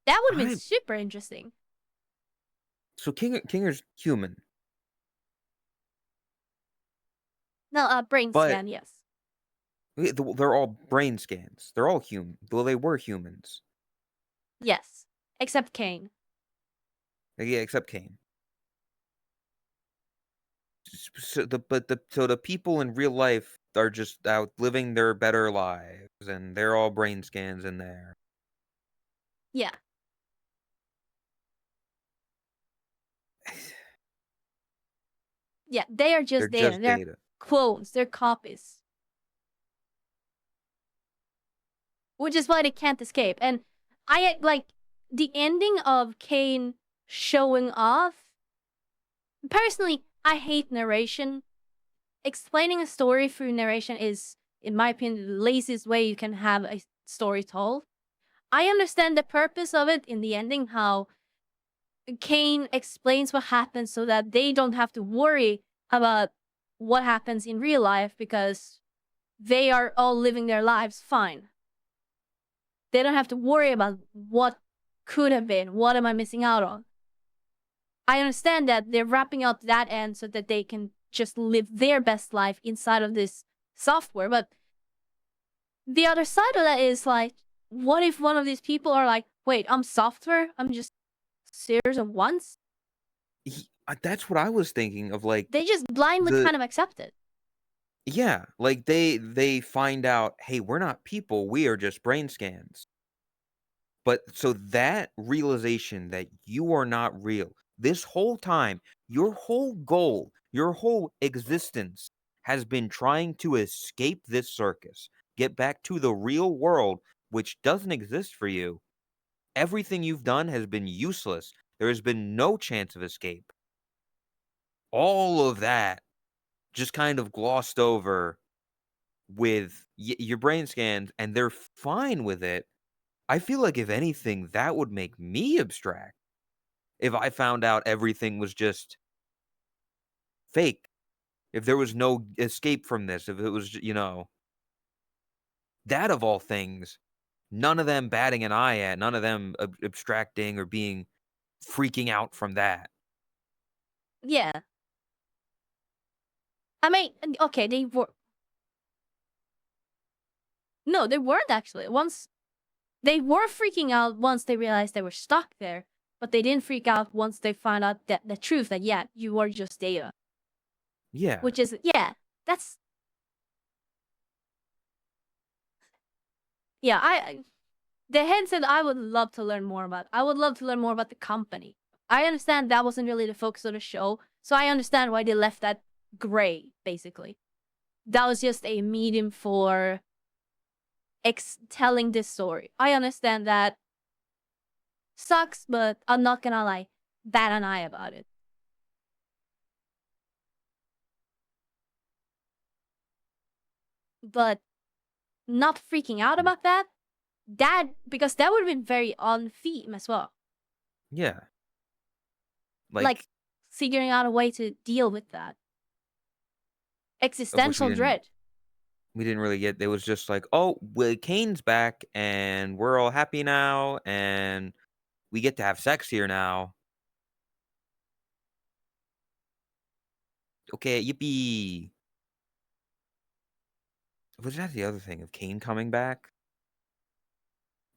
That would have been I super interesting. so Kinger's human, No, brain but scan, yes. they're all brain scans. They're all human. Well, they were humans. Yes. Except Kane. Yeah, except Kane. So the people in real life are just out living their better lives, and they're all brain scans in there. Yeah. Yeah, they are They're just data. just They're data. clones. They're copies. Which is why they can't escape. And I like the ending of Kane showing off. Personally, I hate narration. Explaining a story through narration is, in my opinion, the laziest way you can have a story told. I understand the purpose of it in the ending, how Kane explains what happens so that they don't have to worry about what happens in real life because they are all living their lives fine. They don't have to worry about what could have been. What am I missing out on? I understand that they're wrapping up that end so that they can just live their best life inside of this software. But the other side of that is like, what if one of these people are like, wait, I'm software? I'm just series of ones? That's what I was thinking of, like, They just blindly the kind of accept it. yeah, like, they find out, "Hey, we're not people, we are just brain scans." But so that realization that you are not real, this whole time, your whole goal, your whole existence has been trying to escape this circus, get back to the real world, which doesn't exist for you. Everything you've done has been useless. There has been no chance of escape. All of that just kind of glossed over with your brain scans, and they're fine with it. I feel like if anything, that would make me abstract. If I found out everything was just fake, if there was no escape from this, if it was, that of all things, none of them batting an eye at, none of them abstracting or being freaking out from that. Yeah. I mean, okay, they were. No, they weren't actually. Once they were freaking out once they realized they were stuck there, but they didn't freak out once they found out that the truth that, yeah, you are just data. Yeah. Which is, yeah, that's, yeah, the headset I would love to learn more about. I would love to learn more about the company. I understand that wasn't really the focus of the show, so I understand why they left that gray, basically. That was just a medium for telling this story. I understand that sucks, but I'm not gonna like bat an eye about it. But not freaking out Mm. about that because that would have been very on theme as well. Yeah. Like Like, figuring out a way to deal with that of which existential dread. we didn't really get. It was just like, oh, well, Kane's back and we're all happy now and we get to have sex here now. Okay, yippee. Was that the other thing of Kane coming back?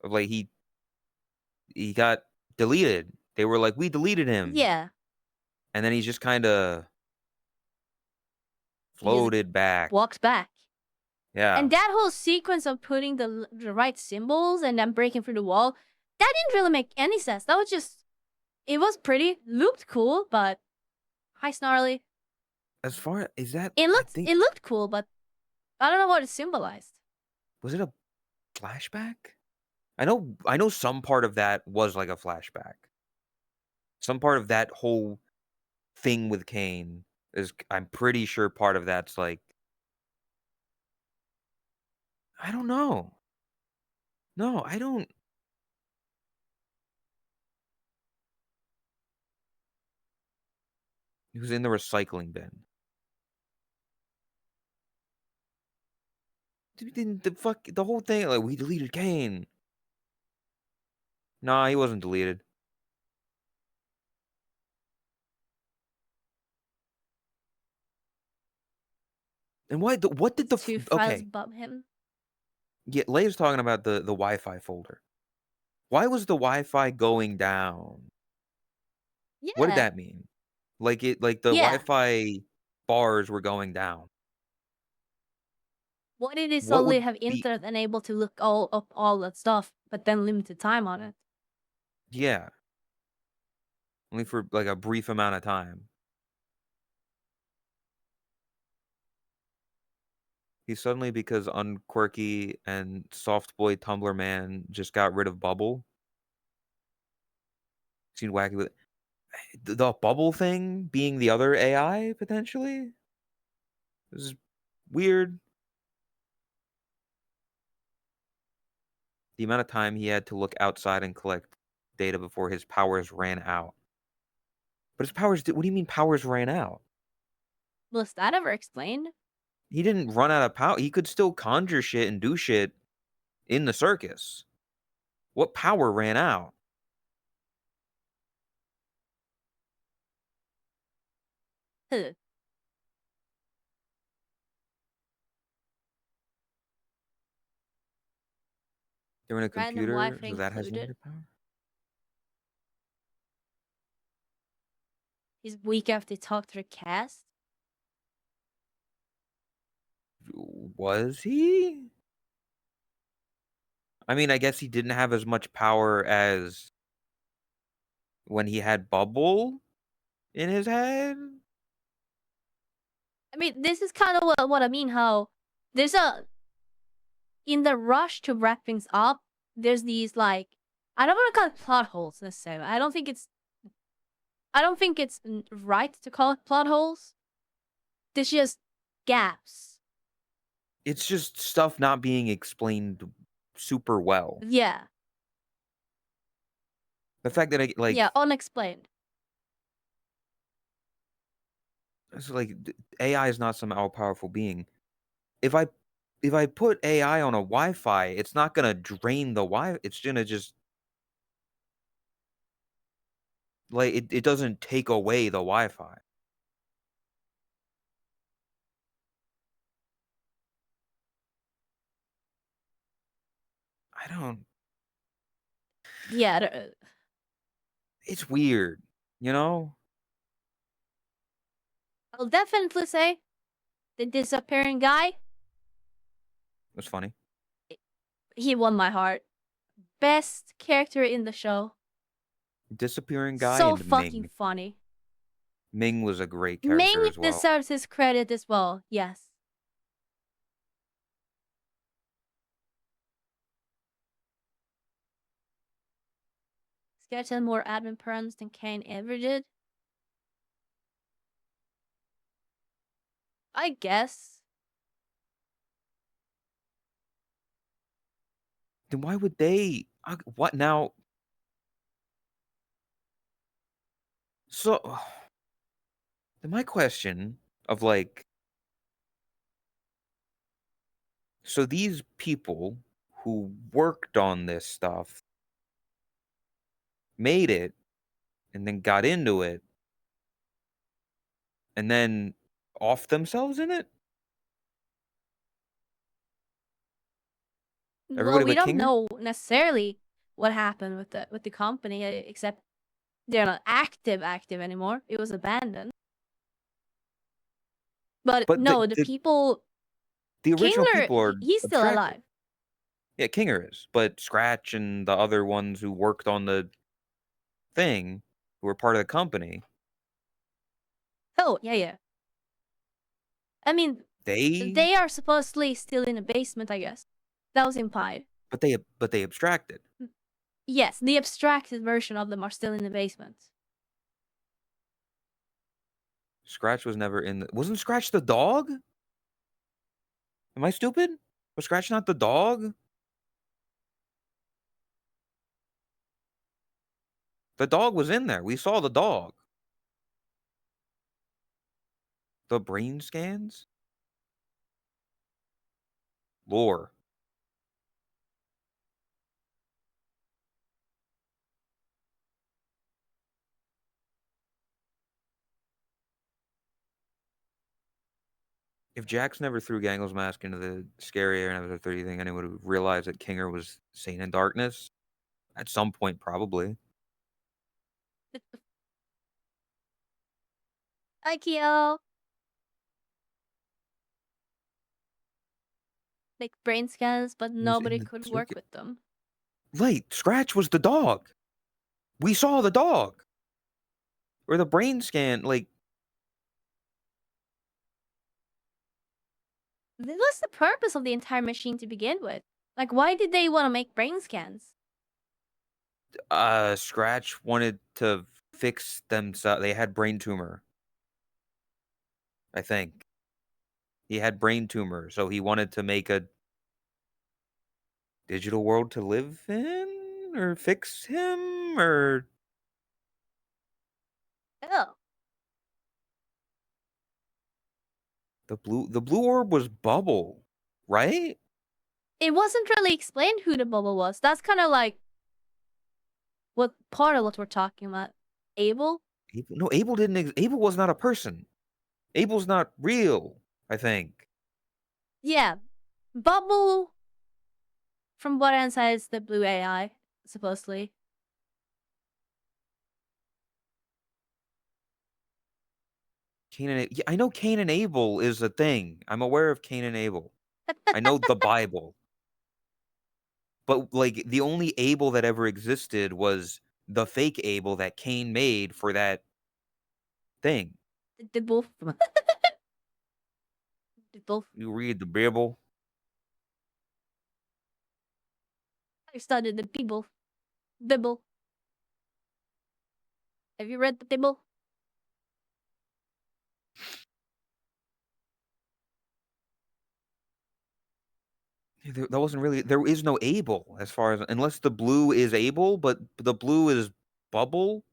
Of like he got deleted. They were like, "We deleted him." Yeah, And then he's just kinda he just floated back. walks back. Yeah. And that whole sequence of putting the right symbols and then breaking through the wall, that didn't really make any sense. That was just, it was pretty, looked cool, but hi snarly. As far as that, It I looked think it looked cool, but I don't know what it symbolized. was it a flashback? I know some part of that was like a flashback. Some part of that whole thing with Kane is I'm pretty sure part of that's like I don't know. No, I don't. He was in the recycling bin. Dude, didn't the whole thing like we deleted Kane. Nah, he wasn't deleted. And what did the Two files okay. above him. Yeah, Leia's talking about the Wi-Fi folder. Why was the Wi-Fi going down? What did Yeah. that mean? Like the Yeah. Wi-Fi bars were going down. What did it What suddenly would have be internet and able to look all up all that stuff, but then limited time on it? yeah, only for like a brief amount of time. He suddenly because Unquirky and Soft Boy Tumblr Man just got rid of Bubble. Seemed wacky with the Bubble thing being the other AI potentially. This is weird. The amount of time he had to look outside and collect data before his powers ran out. But his powers what do you mean powers ran out? Was that ever explained? He didn't run out of power. He could still conjure shit and do shit in the circus. What power ran out? Huh. They were in a Random computer, Wi-Fi so that has included. limited power? He's weak after they talk to the cast. Was he? I mean, I guess he didn't have as much power as when he had Bubble in his head? I mean, this is kind of what I mean. How there's a in the rush to wrap things up. There's these like I don't want to call it plot holes necessarily. I don't think it's right to call it plot holes. There's just gaps. It's just stuff not being explained super well. Yeah, The fact that I yeah, like unexplained. it's like AI is not some all powerful being. If I if I put AI on a Wi-Fi, it's not gonna drain the Wi. It's gonna just like it doesn't take away the Wi-Fi. I don't. Yeah, It's weird, you know. I'll definitely say the disappearing guy. It's funny. He won my heart. Best character in the show. Disappearing guy So and fucking Ming. funny. Ming was a great character Ming as well. deserves his credit as well. Yes. Sketch had more admin perms than Kane ever did. I guess. Then why would they? What now? So, then my question of like, so these people who worked on this stuff made it and then got into it and then off themselves in it? Well, Everybody we but don't Kinger? know necessarily what happened with the company, except they're not active anymore. It was abandoned. But But no, the people the original Kingler, people are he's still abstracted. alive. Yeah, Kinger is, but Scratch and the other ones who worked on the thing, who were part of the company, Oh, yeah, yeah. I mean, they they are supposedly still in the basement, I guess. That was implied. but they abstracted. Yes, the abstracted version of them are still in the basement. Scratch was never in the. Wasn't Scratch the dog? Am I stupid? Was Scratch not the dog? The dog was in there. We saw the dog. The brain scans? Lore. If Jax never threw Gangle's mask into the scary area in episode 30, think anyone would realize that Kinger was sane in darkness? At some point, probably. Ikeo. Like brain scans, but He was in nobody the could work circuit. with them. Right, Scratch was the dog. We saw the dog. Or the brain scan, like, What's the purpose of the entire machine to begin with? Like, why did they want to make brain scans? Scratch wanted to fix themselves. They had brain tumor, I think. He had brain tumor, so he wanted to make a digital world to live in or fix him or Oh, the blue orb was Bubble, right? it wasn't really explained who the bubble was. That's kind of like What part of what we're talking about? Abel? Abel, no, Abel didn't. Abel was not a person. Abel's not real. I think Yeah. Bubble, from what I understand, is the blue AI, supposedly. Cain and yeah, I know Cain and Abel is a thing. I'm aware of Cain and Abel. I know the Bible, but like the only Abel that ever existed was the fake Abel that Cain made for that thing. The both. The both. You read the Bible. I studied the Bible. Bible. Have you read the Bible? That wasn't really. There is no Abel as far as unless the blue is Abel, but the blue is Bubble.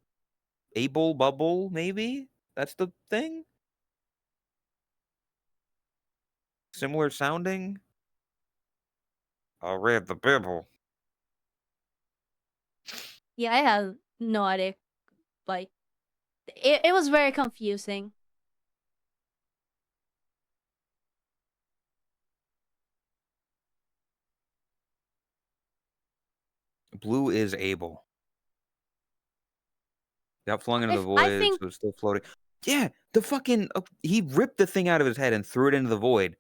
Abel Bubble, maybe that's the thing. Similar sounding. I read the Bible. Yeah, I have no idea. Like, it was very confusing. Blue is Abel. Got flung into the I void, think so it's still floating. Yeah, the fucking he ripped the thing out of his head and threw it into the void.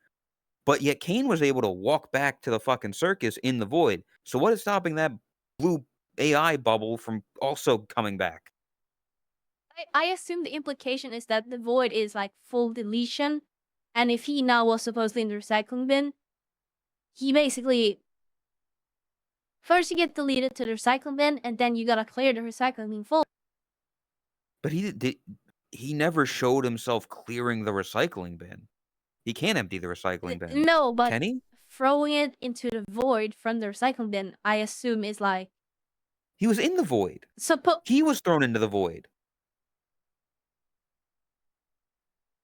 But yet Kane was able to walk back to the fucking circus in the void. So what is stopping that blue AI bubble from also coming back? I assume the implication is that the void is like full deletion, and if he now was supposedly in the recycling bin, he basically first you get deleted to the recycling bin, and then you gotta clear the recycling bin full. But he never showed himself clearing the recycling bin. He can't empty the recycling bin. No, but Can he? throwing it into the void from the recycling bin, I assume is like He was in the void. suppo. He was thrown into the void.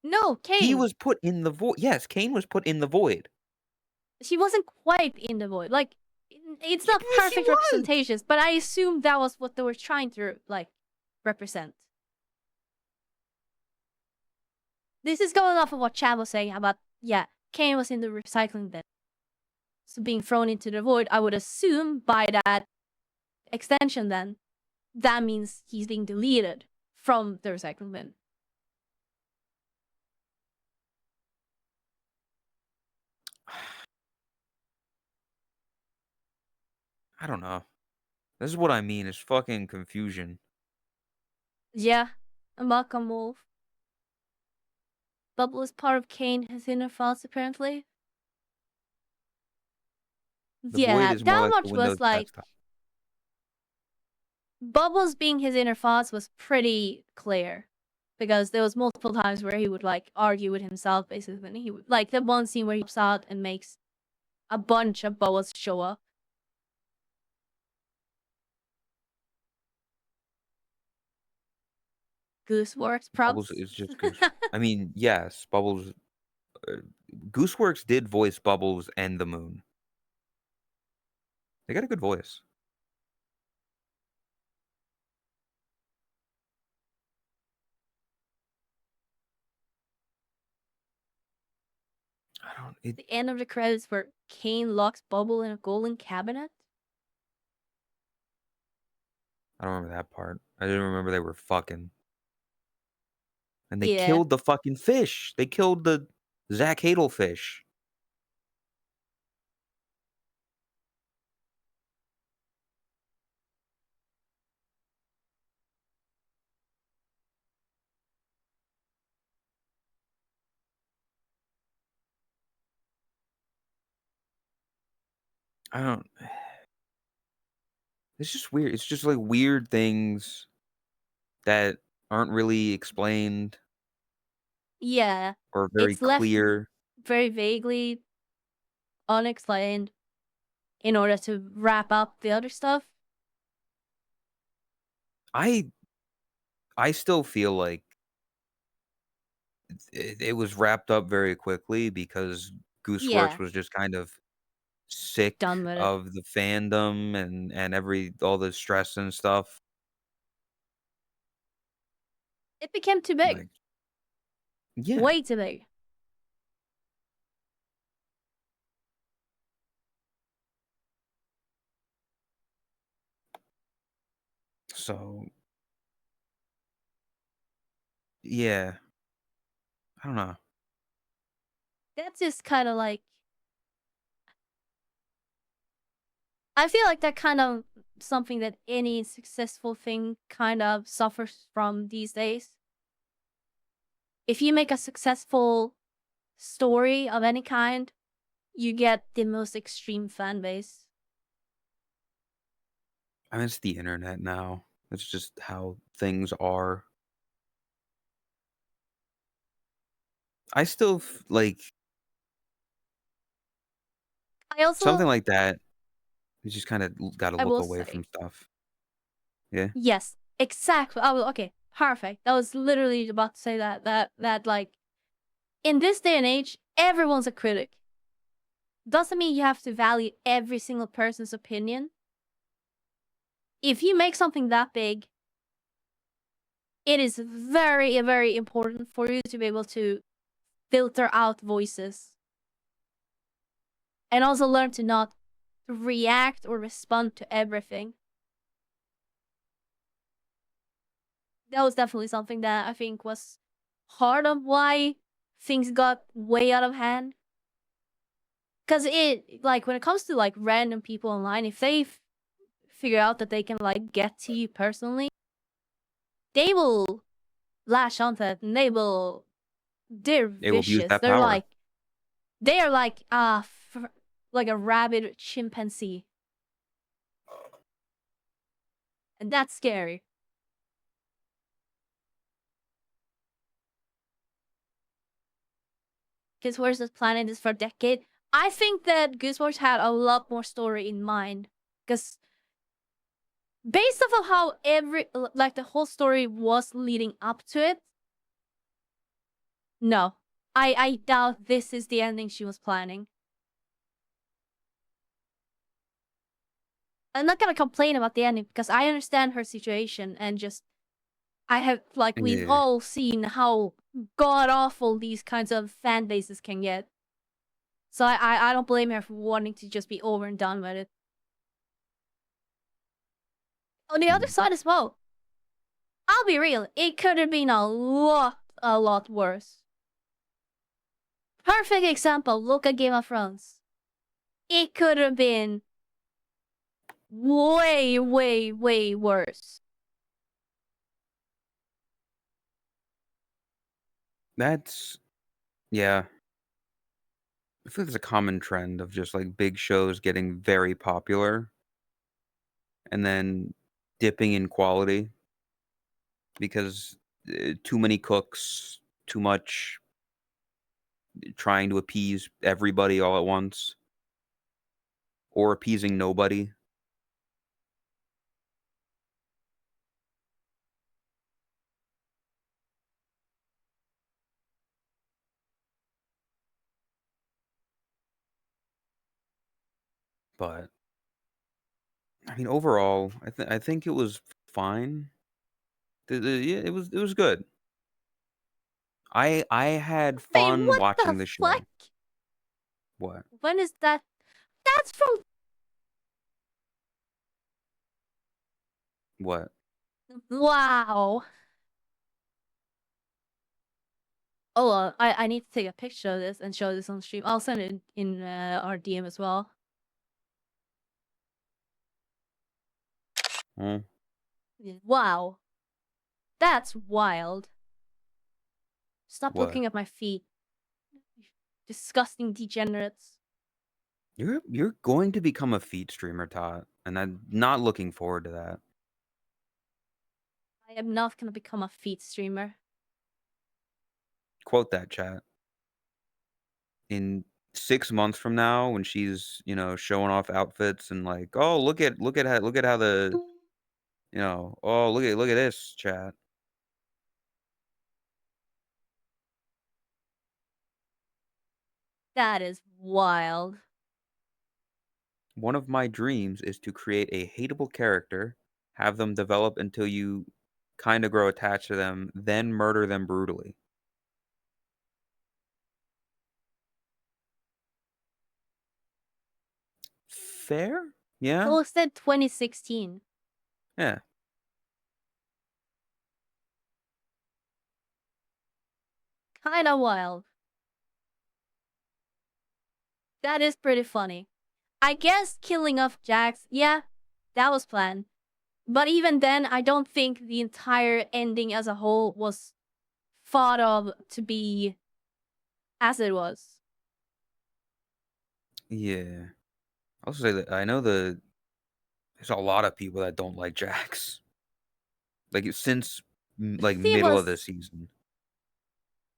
No, He Kane. was put in the void. Yes, Kane was put in the void. She wasn't quite in the void. Like, it's not Yes, he perfect was. representations, but I assume that was what they were trying to like represent. This is going off of what Chad was saying about, yeah, Kane was in the recycling bin. So being thrown into the void, I would assume by that extension then, that means he's being deleted from the recycling bin. I don't know. This is what I mean. It's fucking confusion. Yeah, a Malcolm Wolf. Bubble is part of Kane, his inner thoughts, apparently. The void Yeah, is more that like the much was Windows like, desktop. Bubbles being his inner thoughts was pretty clear. Because there was multiple times where he would like argue with himself, basically. And he would, like the one scene where he pops out and makes a bunch of bubbles show up. Gooseworks Bubbles props. is just Goose. I mean, yes, Bubbles. Uh, Gooseworks did voice Bubbles and the Moon. They got a good voice. I don't. It. The end of the credits where Kane locks Bubble in a golden cabinet. I don't remember that part. I didn't remember they were fucking. And they Yeah. killed the fucking fish. They killed the Zach Hadel fish. I don't. It's just weird. It's just like weird things that aren't really explained Yeah. or very It's left clear. very vaguely unexplained in order to wrap up the other stuff. I I still feel like it was wrapped up very quickly because Gooseworks Yeah. was just kind of sick Done with it. of the fandom and every all the stress and stuff. It became too big. Like, yeah. Way too big. So, yeah. I don't know. That's just kind of like, I feel like that kind of something that any successful thing kind of suffers from these days. If you make a successful story of any kind, you get the most extreme fan base. I mean, it's the internet now. It's just how things are. I still like I also, something like that. You just kind of got to I look will away say, from stuff. Yeah. yes, exactly. I will, okay, perfect. I was literally about to say that like, in this day and age, everyone's a critic. Doesn't mean you have to value every single person's opinion. If you make something that big, it is very, very important for you to be able to filter out voices and also learn to not react or respond to everything. That was definitely something that I think was part of why things got way out of hand. Because it, like, when it comes to like random people online, if they figure out that they can like get to you personally, they will lash onto it and they're They will abuse vicious. that power. They are like like a rabid chimpanzee, and that's scary. Because where's this planet is for a decade. I think that Goosebumps had a lot more story in mind. Because based off of how like the whole story was leading up to it, no. I doubt this is the ending she was planning. I'm not gonna complain about the ending because I understand her situation and just I have like we've Yeah. all seen how god awful these kinds of fan bases can get. So I don't blame her for wanting to just be over and done with it. On the other Mm. side as well, I'll be real, it could have been a lot worse. Perfect example, look at Game of Thrones. It could have been way, way, way worse. That's yeah. I feel like there's a common trend of just like big shows getting very popular and then dipping in quality because too many cooks, too much trying to appease everybody all at once or appeasing nobody. But I mean, overall, I think it was fine. Yeah, it was good. I had Wait, fun what the watching the fuck? show. What? When is that? That's from. What? Wow. Oh, I need to take a picture of this and show this on stream. I'll send it in our DM as well. Huh? Wow. That's wild. Stop What? looking at my feet. Disgusting degenerates. You're going to become a feet streamer, Tot, and I'm not looking forward to that. I am not gonna become a feet streamer. Quote that, chat. In 6 months from now, when she's showing off outfits and like, oh look at how oh look at this, chat. That is wild. One of my dreams is to create a hateable character, have them develop until you kinda grow attached to them, then murder them brutally. Fair? Yeah? Who said 2016? Yeah. Kinda wild. That is pretty funny. I guess killing off Jax, yeah, that was planned. But even then, I don't think the entire ending as a whole was thought of to be as it was. Yeah. I'll say that I know there's a lot of people that don't like Jax. Like, since, like, He middle of the was, season.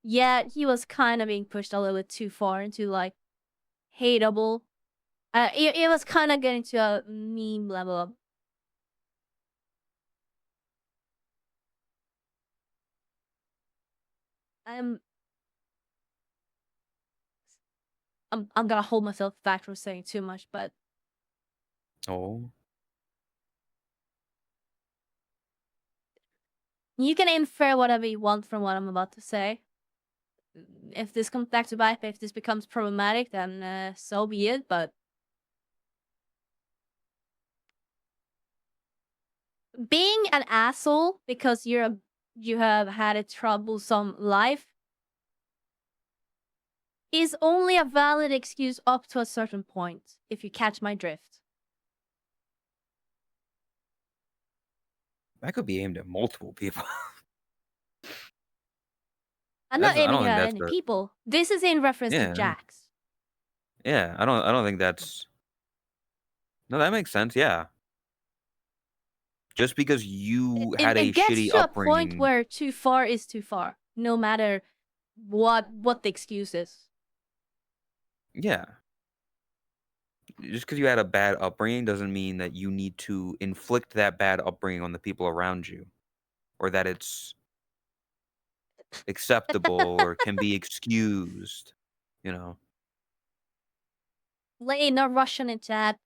yeah, he was kind of being pushed a little bit too far into like hateable. It was kind of getting to a meme level of I'm I'm gonna hold myself back from saying too much, but Oh. you can infer whatever you want from what I'm about to say. If this comes back to bite me, if this becomes problematic, then so be it. But being an asshole because you have had a troublesome life is only a valid excuse up to a certain point, if you catch my drift. That could be aimed at multiple people. I'm not That's I aiming don't it think at that's any a people. This is in reference to yeah, Jax. yeah, I don't think that's no, that makes sense, yeah. Just because you It, had a it gets shitty to a point upbringing where too far is too far, no matter what the excuse is. yeah. Just because you had a bad upbringing doesn't mean that you need to inflict that bad upbringing on the people around you, or that it's acceptable or can be excused, you know? Lena Russian in chat.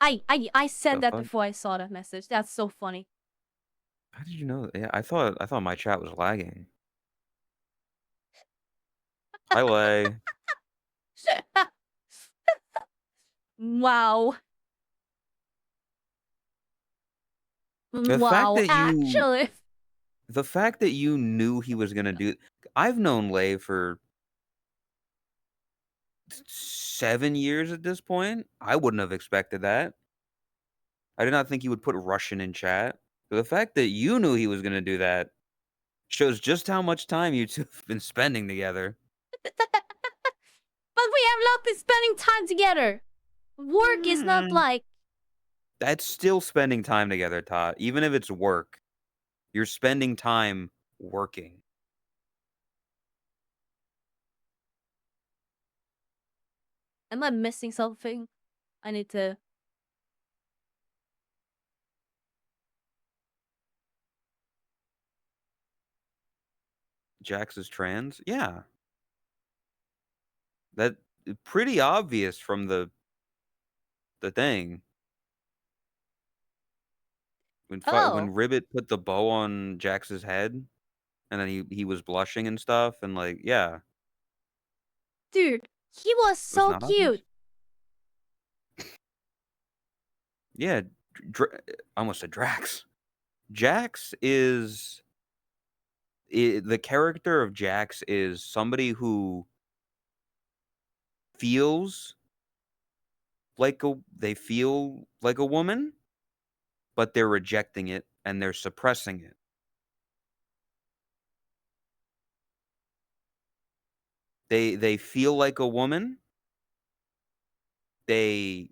I said The that fuck? before I saw that message. That's so funny. How did you know? Yeah, I thought my chat was lagging. Hi, Lay. Wow. The fact Wow, that you actually. the fact that you knew he was gonna do I've known Lay for 7 years at this point. I wouldn't have expected that. I did not think he would put Russian in chat. So the fact that you knew he was gonna do that shows just how much time you 2 have been spending together. But we have not been spending time together. Work is not Mm. like. That's still spending time together, Todd. Even if it's work, you're spending time working. Am I missing something? I need to. Jax is trans? Yeah. That pretty obvious from the thing. Oh, When Ribbit put the bow on Jax's head, and then he was blushing and stuff, and, like, yeah. dude, he was It was so not obvious? cute. Yeah, I almost said Drax. Jax is the character of Jax is somebody who feels they feel like a woman, but they're rejecting it and they're suppressing it. They feel like a woman, they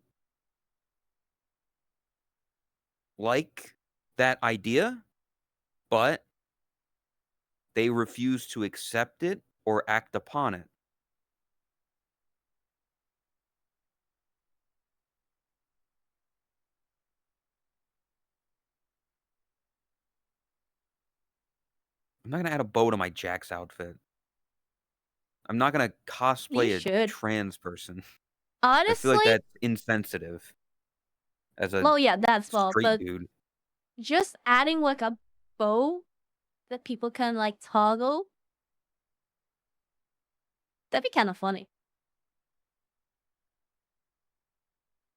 like that idea, but they refuse to accept it or act upon it. I'm not gonna add a bow to my Jax outfit. I'm not gonna You cosplay a should. trans person. I feel like Honestly, that's insensitive as a well, yeah, that's well, straight but dude. just adding like a bow that people can like toggle, that'd be kind of funny.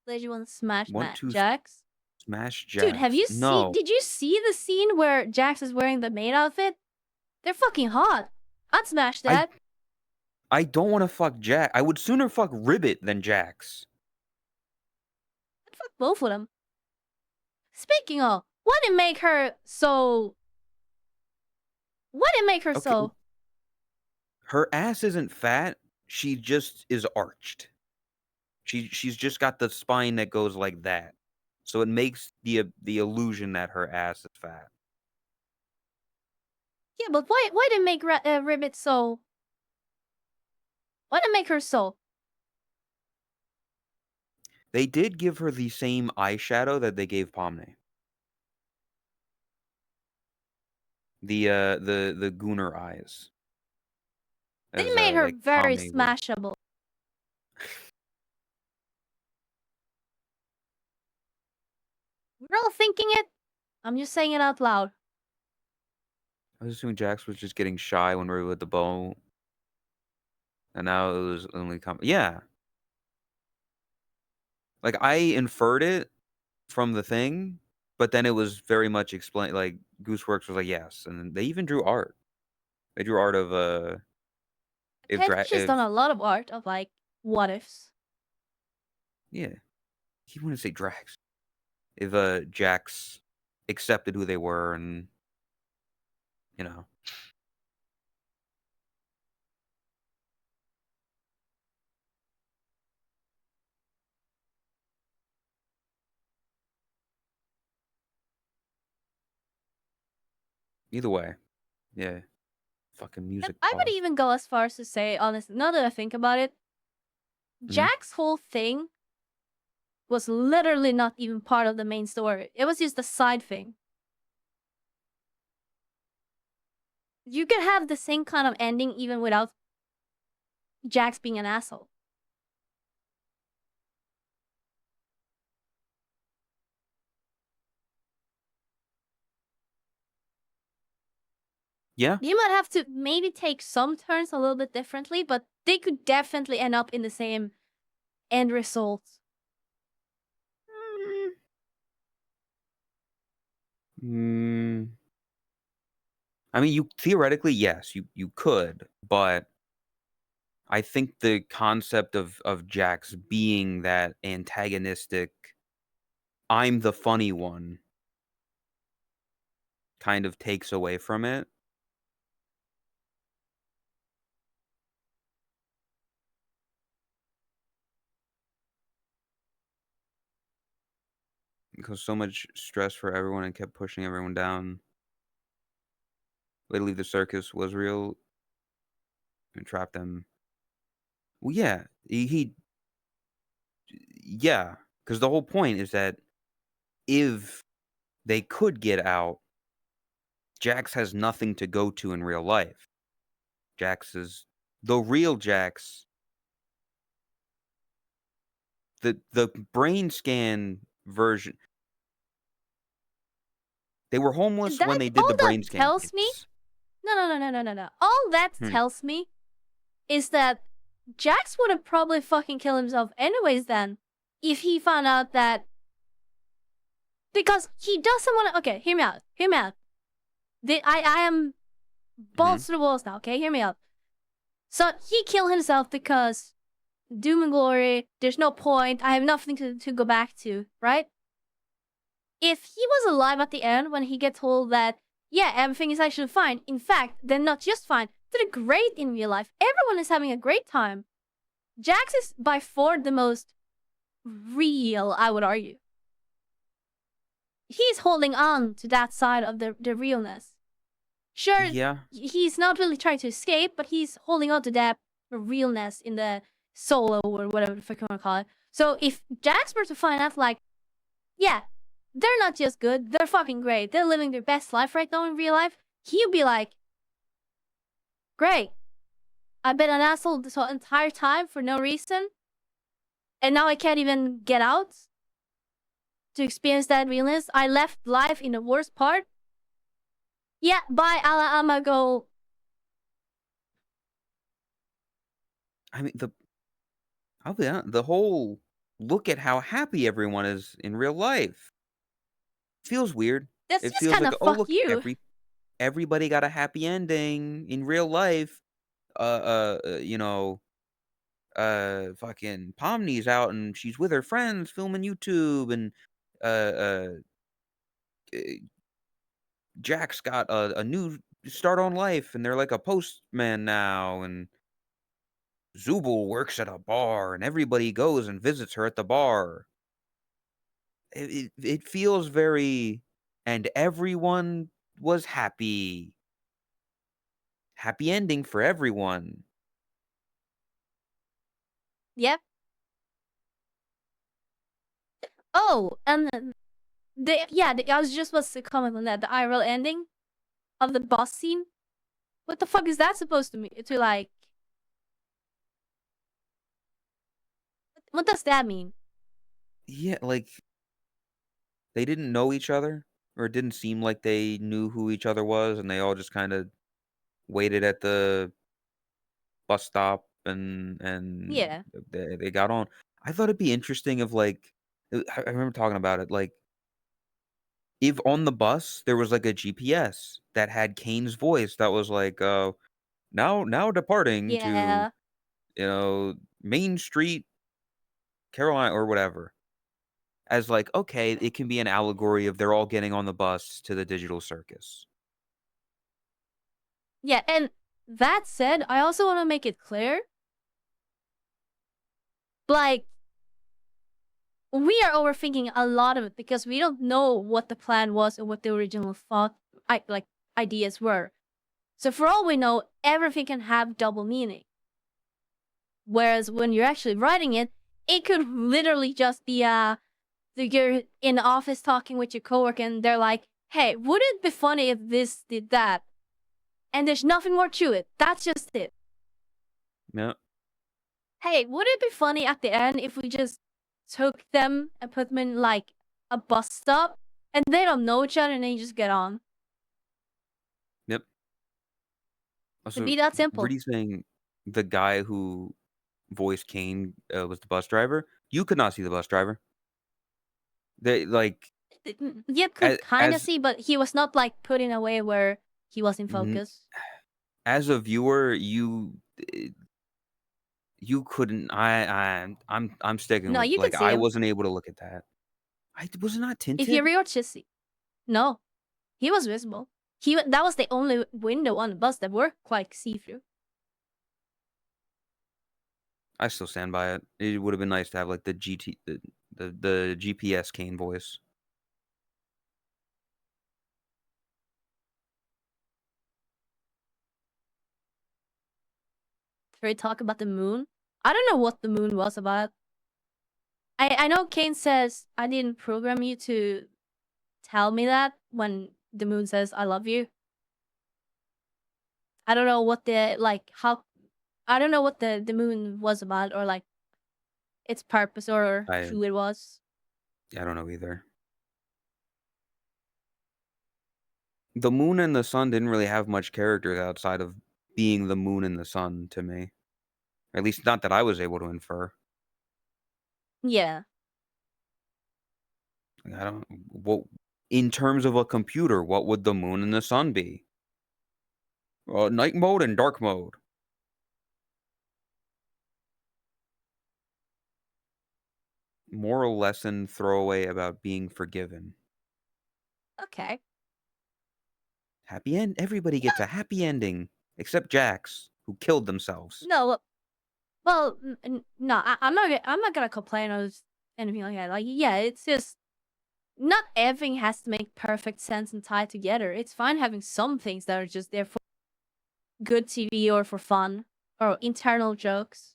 Did you want to smash Want to Jax? smash Dude, have Jax? you No. did you see the scene where Jax is wearing the maid outfit? They're fucking hot. I'd smash that. I don't want to fuck Jax. I would sooner fuck Ribbit than Jax. I'd fuck both of them. Speaking of, what did make her so? What did make her Okay. so? Her ass isn't fat. She just is arched. She's just got the spine that goes like that. So it makes the illusion that her ass is fat. Yeah, but why did make Ribbit so? Why did make her so? They did give her the same eyeshadow that they gave Pomni. The Gooner eyes. They As made her like very Pomni would. smashable. We're all thinking it. I'm just saying it out loud. I was assuming Jax was just getting shy when we were with the bow. And now it was only yeah. Like I inferred it from the thing, but then it was very much explained. Like Gooseworks was like yes, and they even drew art. They drew art of She's done a lot of art of like what ifs. Yeah, he wouldn't say Drax. If Jax accepted who they were, and you know, either way, yeah, fucking music. I would Pause. even go as far as to say, honestly, now that I think about it, Jack's whole thing was literally not even part of the main story. It was just a side thing. You could have the same kind of ending even without Jax being an asshole. Yeah. You might have to maybe take some turns a little bit differently, but they could definitely end up in the same end result. Mm. I mean, you theoretically, yes, you could, but I think the concept of Jax being that antagonistic, I'm the funny one, kind of takes away from it. Because so much stress for everyone and kept pushing everyone down. Literally, the circus was real and trapped them. Well, yeah, yeah, because the whole point is that if they could get out, Jax has nothing to go to in real life. Jax is the real Jax. The brain scan version. They were homeless when they did All the that brain scan tells me, kits. no. All that tells me is that Jax would have probably fucking killed himself anyways then, if he found out that, because he doesn't want to. Okay, hear me out. I am balls to the walls now. Okay, hear me out. So he killed himself because doom and glory. There's no point. I have nothing to go back to. Right? If he was alive at the end when he gets told that, yeah, everything is actually fine. In fact, they're not just fine. They're great in real life. Everyone is having a great time. Jax is by far the most real, I would argue. He's holding on to that side of the realness. Sure, Yeah. he's not really trying to escape, but he's holding on to that realness in the solo or whatever the fuck you want to call it. So if Jax were to find out, like, yeah, they're not just good, they're fucking great, they're living their best life right now in real life, he'd be like, great, I've been an asshole this whole entire time for no reason, and now I can't even get out. to experience that realness. I left life in the worst part. Yeah, bye, I'ma go. I mean, I'll be honest, the whole look at how happy everyone is in real life feels weird. That's It just feels kind like, of oh fuck look, you. everybody got a happy ending in real life. You know, fucking Pomni's out and she's with her friends filming YouTube, and uh, uh, eh, Jack's got a new start on life, and they're like a postman now, and Zubul works at a bar, and everybody goes and visits her at the bar. It feels very, and everyone was happy. Happy ending for everyone. Yep. Oh, and I was just supposed to comment on that. The IRL ending of the boss scene. What the fuck is that supposed to mean? To like, what does that mean? Yeah, like they didn't know each other, or it didn't seem like they knew who each other was, and they all just kind of waited at the bus stop, and Yeah, they got on. I thought it'd be interesting if like I remember talking about it, like if on the bus there was like a GPS that had Kane's voice that was like, now departing to, yeah, Main Street, Carolina, or whatever. As like, okay, it can be an allegory of they're all getting on the bus to the digital circus. yeah. And that said, I also want to make it clear, like, we are overthinking a lot of it because we don't know what the plan was or what the original thought, ideas were. So for all we know, everything can have double meaning. Whereas when you're actually writing it, it could literally just be you're in the office talking with your coworker and they're like, "Hey, wouldn't it be funny if this did that?" And there's nothing more to it. That's just it. Yeah, Hey, would it be funny at the end if we just took them and put them in like a bus stop and they don't know each other and they just get on? yep. It'd Also, be that simple. Rudy saying the guy who voiced Kane was the bus driver. You could not see the bus driver. They like Yet could kind of as see, but he was not like put in a way where he was in n- focus. as a viewer, you couldn't. I'm sticking No, with, you could like, see I him. wasn't able to look at that. I was it not If you tinted? rewatch Sissy. No, he was visible. That was the only window on the bus that were quite see through. I still stand by it. It would have been nice to have like the GPS Kane voice. They talk about the moon. I don't know what the moon was about. I know Kane says I didn't program you to tell me that when the moon says I love you. I don't know what the like how I don't know what the moon was about or like its purpose or I who it was. I don't know either. The moon and the sun didn't really have much character outside of being the moon and the sun to me. At least not that I was able to infer. Yeah. Like, I don't what in terms of a computer, what would the moon and the sun be? Night mode and dark mode. Moral lesson throwaway about being forgiven. Okay. Happy end. Everybody gets a happy ending except Jax, who killed themselves. No. Well, no. I'm not. I'm not gonna complain or anything like that. Like, yeah, it's just not everything has to make perfect sense and tie together. It's fine having some things that are just there for good TV or for fun or internal jokes.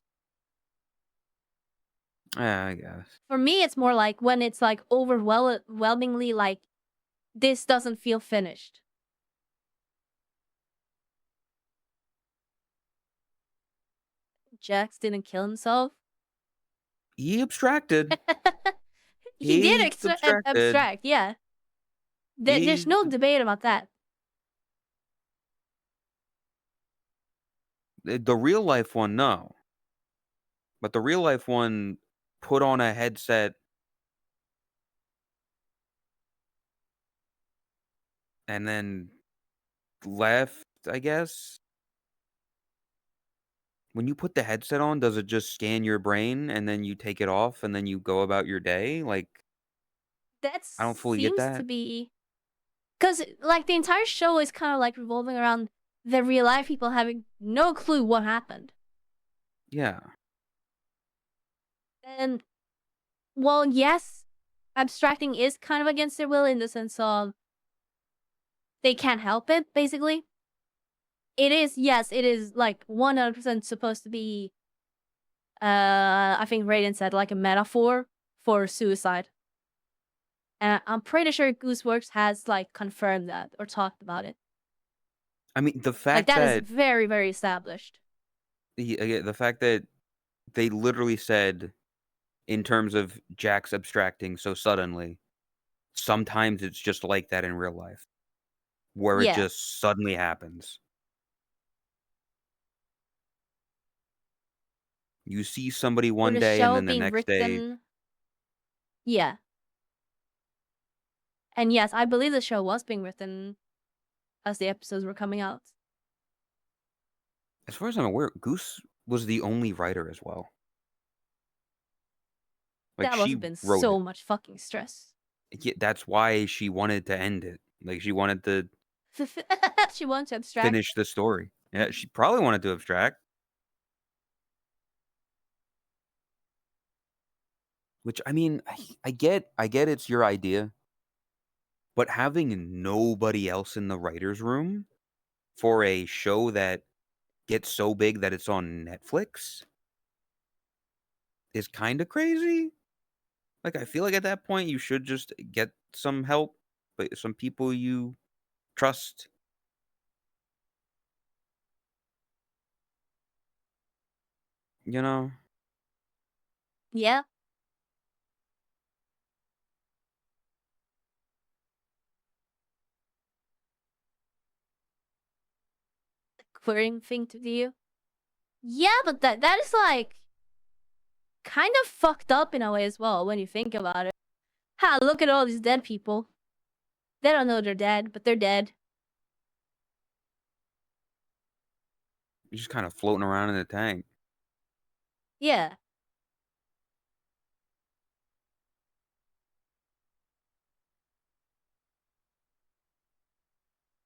Yeah, I guess. For me, it's more like when it's like overwhelmingly like this doesn't feel finished. Jax didn't kill himself. He abstracted. He did He subtracted. abstract, yeah. There's He no debate about that. the real life one, no. But the real life one put on a headset and then left, I guess. When you put the headset on, does it just scan your brain and then you take it off and then you go about your day? Like, That I don't fully get seems to that. be because like the entire show is kind of like revolving around the real life people having no clue what happened. Yeah. And well, yes, abstracting is kind of against their will in the sense of they can't help it. Basically, it is. Yes, it is like 100% supposed to be. I think Raiden said like a metaphor for suicide. And I'm pretty sure Gooseworks has like confirmed that or talked about it. I mean, Like that is very, very established. the fact that they literally said in terms of Jax abstracting so suddenly, sometimes it's just like that in real life, where it Yeah. just suddenly happens. You see somebody For one the day and show then the being next day. written. Yeah. And yes, I believe the show was being written as the episodes were coming out. As far as I'm aware, Goose was the only writer as well. Like, That must she have been wrote so it. much fucking stress. Yeah, that's why she wanted to end it. Like, she wanted to She wants to abstract. finish the story. Yeah, she probably wanted to abstract, which, I mean, I get it's your idea, but having nobody else in the writer's room for a show that gets so big that it's on Netflix is kinda crazy. Like, I feel like at that point, you should just get some help, but some people you trust, you know? Yeah. Queering thing to do. Yeah, but that is like kind of fucked up in a way as well when you think about it. Ha, look at all these dead people. They don't know they're dead, but they're dead. You're just kinda floating around in a tank. Yeah.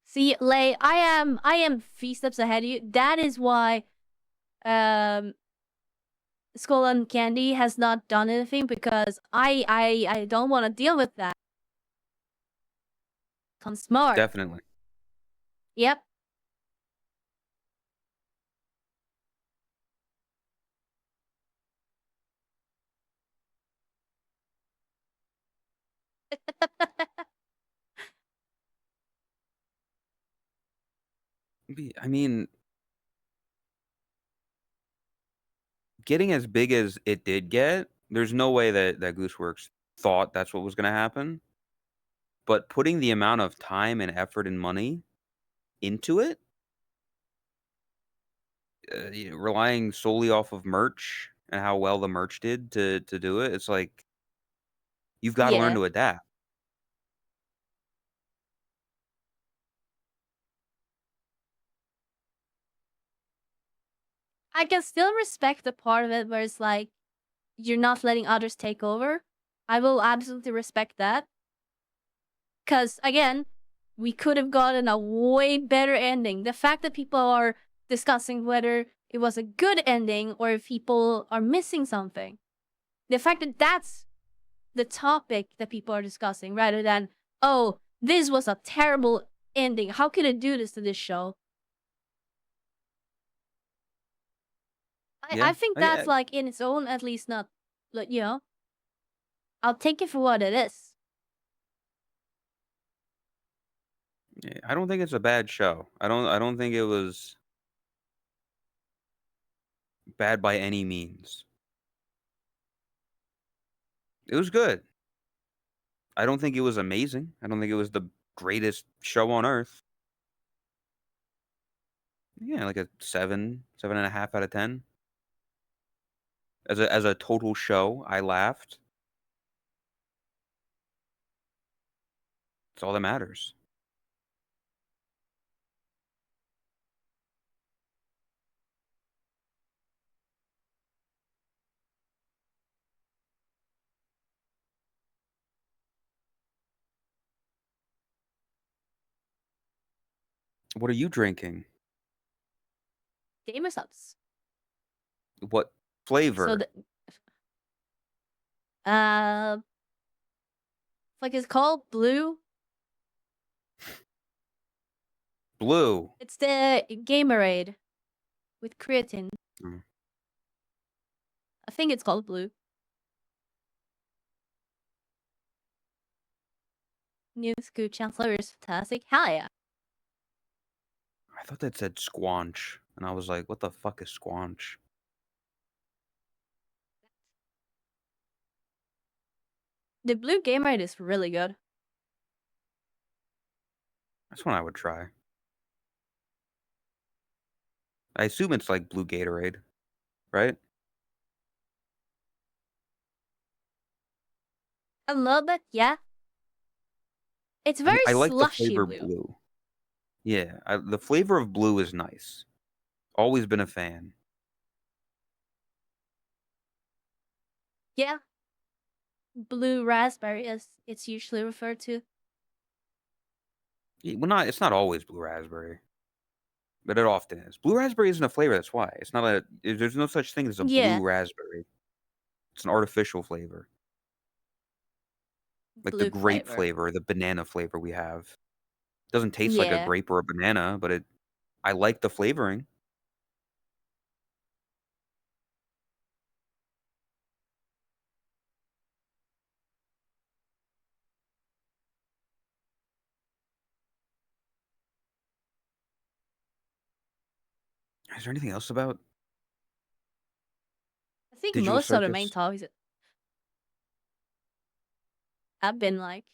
See, Lay, I am three steps ahead of you. That is why um Skull and Candy has not done anything because I don't want to deal with that. Come smart. Definitely. Yep. I mean, getting as big as it did get, there's no way that Gooseworks thought that's what was gonna happen, but putting the amount of time and effort and money into it, relying solely off of merch and how well the merch did to do it, it's like, you've gotta learn Yeah. to adapt. I can still respect the part of it where it's like you're not letting others take over. I will absolutely respect that. Cause again, we could have gotten a way better ending. The fact that people are discussing whether it was a good ending or if people are missing something. The fact that that's the topic that people are discussing rather than, oh, this was a terrible ending. How could it do this to this show? I Yeah. think that's like in its own, at least not, like, I'll take it for what it is. I don't think it's a bad show. I don't think it was bad by any means. It was good. I don't think it was amazing. I don't think it was the greatest show on earth. Yeah, like a 7, 7.5 out of 10. As a total show, I laughed. That's all that matters. What are you drinking? Gamer subs. What So flavor? uh, like it's called Blue. Blue. It's the Gamerade with creatine. Mm. I think it's called Blue. New scoop channel flavor is fantastic. Hell yeah. I thought that said squanch, and I was like, "What the fuck is squanch?" The Blue Gamerade is really good. That's one I would try. I assume it's like blue Gatorade, right? I love it. Yeah. It's I mean, very I like the slushy flavor blue. blue. Yeah, the flavor of blue is nice. Always been a fan. Yeah. Blue raspberry, as it's usually referred to. Well, not it's not always blue raspberry, but it often is. Blue raspberry isn't a flavor. That's why it's not a. There's no such thing as a blue Yeah. raspberry. It's an artificial flavor, like the Blue grape flavor. flavor, the banana flavor we have. Doesn't taste like a Yeah. grape or a banana, but I like the flavoring. Is there anything else about I think Digital most of the main Circus? topics have been like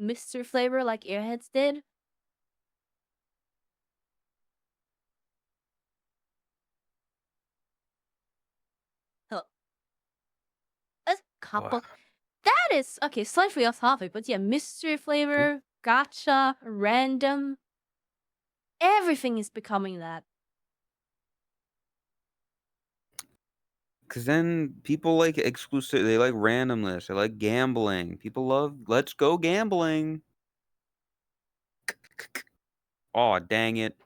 Mr. Flavor, like Airheads did. Oh, a Ugh. couple. That is okay, slightly off topic, but yeah, mystery Okay. flavor, gotcha, random. Everything is becoming that. Because then people like exclusive. They like randomness. They like gambling. People love let's go gambling. Oh dang it!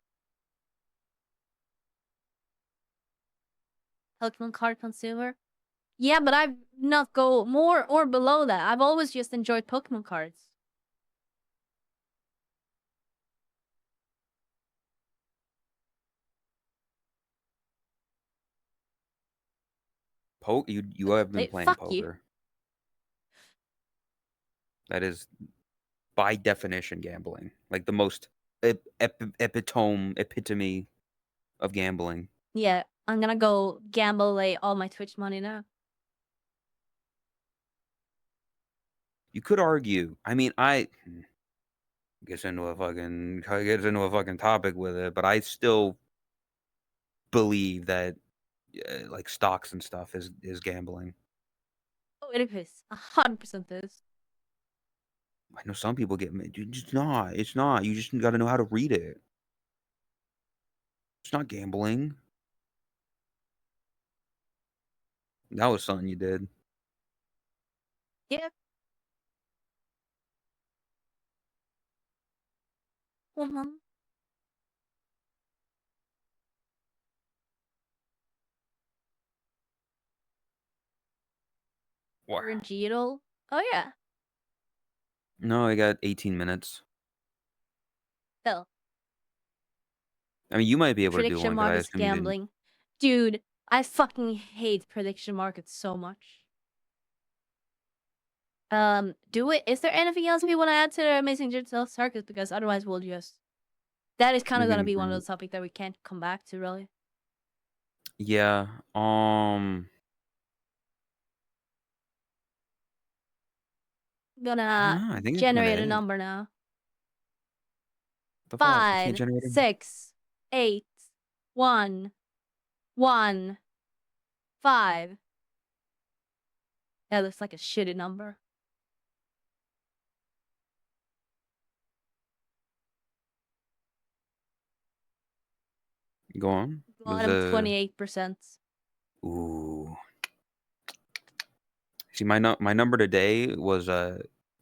Pokemon card consumer. Yeah, but I've not go more or below that. I've always just enjoyed Pokemon cards. You have been playing Fuck you. poker. That is by definition gambling. Like the most epitome of gambling. Yeah, I'm gonna go gamble away all my Twitch money now. You could argue. I mean, I gets into a fucking topic with it, but I still believe that like stocks and stuff is gambling. Oh, it is. 100% is. I know some people get it's not. It's not. You just got to know how to read it. It's not gambling. That was something you did. Yeah. Woman. What? Orangito. Oh yeah. No, I got 18 minutes. Hell. I mean, you might be able to do Prediction one because I markets assume you didn't. gambling. Dude, I fucking hate prediction markets so much. Do it. Is there anything else we want to add to the Amazing Digital Circus? Because otherwise we'll just... That is kind We of gonna can be one of those topics that we can't come back to, really. Yeah. I don't Gonna know. I think that's about generate a it. number now. The fuck? You can't Five, generate them? 6, 8, 1, 1, 5. That looks like a shitty number. Go on. Was Bottom 28%. ooh. See, my number today was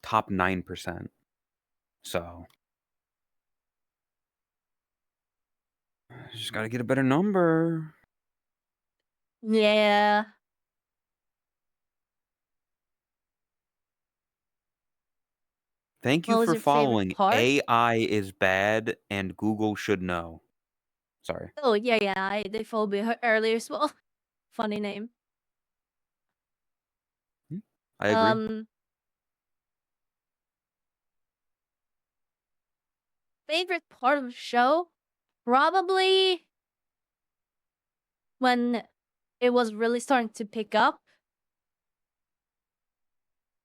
top 9%. So just gotta get a better number. Yeah. Thank you What was for your favorite following. part? AI is bad and Google should know. Sorry. Oh, yeah, yeah. They followed me earlier as well. Funny name. Hmm, I agree. Um, Favorite part of the show? Probably when it was really starting to pick up.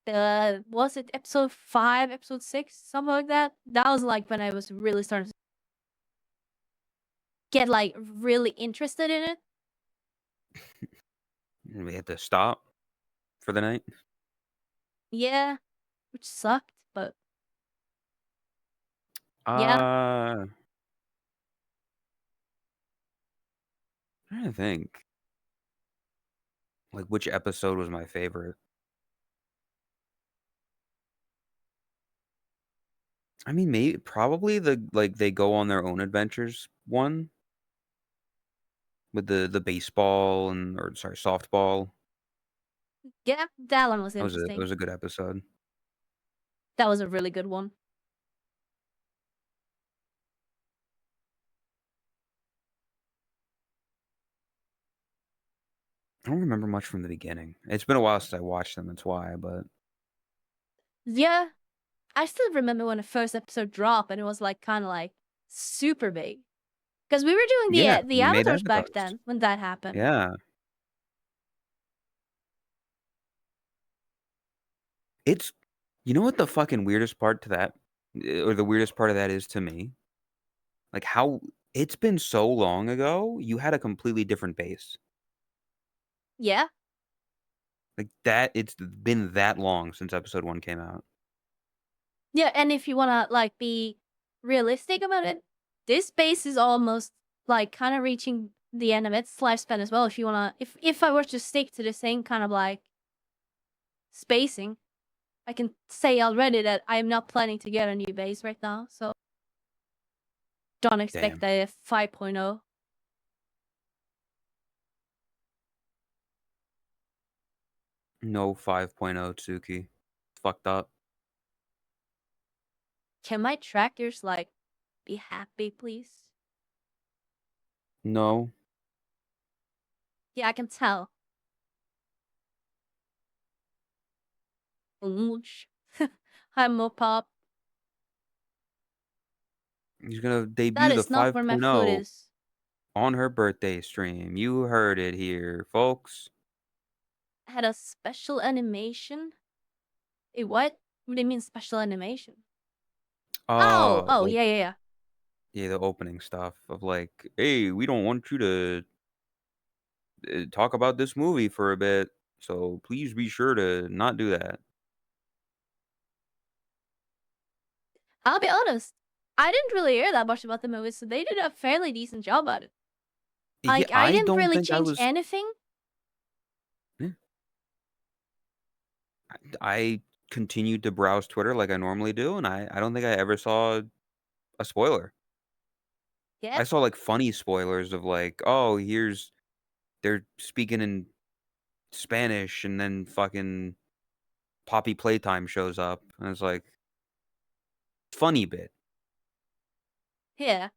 Was it episode 5, episode 6, something like that? That was like when I was really starting to get like really interested in it. We had to stop for the night. Yeah, which sucked, but yeah. Uh, I think like which episode was my favorite. I mean, maybe probably the like they go on their own adventures one with the baseball and or sorry softball. Yeah, that one was It interesting. was a good episode. That was a really good one. I don't remember much from the beginning. It's been a while since I watched them. That's why. But Yeah, I still remember when the first episode dropped and it was like kind of like super big. Because we were doing yeah, the we made avatars back avatars. then when that happened. Yeah, it's you know what the fucking weirdest part to that, or the weirdest part of that is to me, like how it's been so long ago. You had a completely different base. Yeah. Like that, it's been that long since episode one came out. Yeah, and if you want to like be realistic about it, this base is almost like kind of reaching the end of its lifespan as well. If you want to if I were to stick to the same kind of like spacing, I can say already that I am not planning to get a new base right now. So don't expect Damn. a 5.0. No 5.0 Tsuki. Fucked up. Can my trackers like be happy, please? No. Yeah, I can tell. Oosh. Hi, Mopop. He's gonna That debut the is not where my food 5.0 is. on her birthday stream. You heard it here, folks. Had a special animation. What? What do you mean special animation? Oh, Like yeah, yeah, yeah. yeah, the opening stuff of like, hey, we don't want you to talk about this movie for a bit, so please be sure to not do that. I'll be honest. I didn't really hear that much about the movie, so they did a fairly decent job at it. Yeah, Like, I I didn't don't really think I change was. anything. Yeah, I continued to browse Twitter like I normally do, and I don't think I ever saw a spoiler. Yeah, I saw like funny spoilers of like, oh, here's they're speaking in Spanish, and then fucking Poppy Playtime shows up, and it's like funny bit. yeah.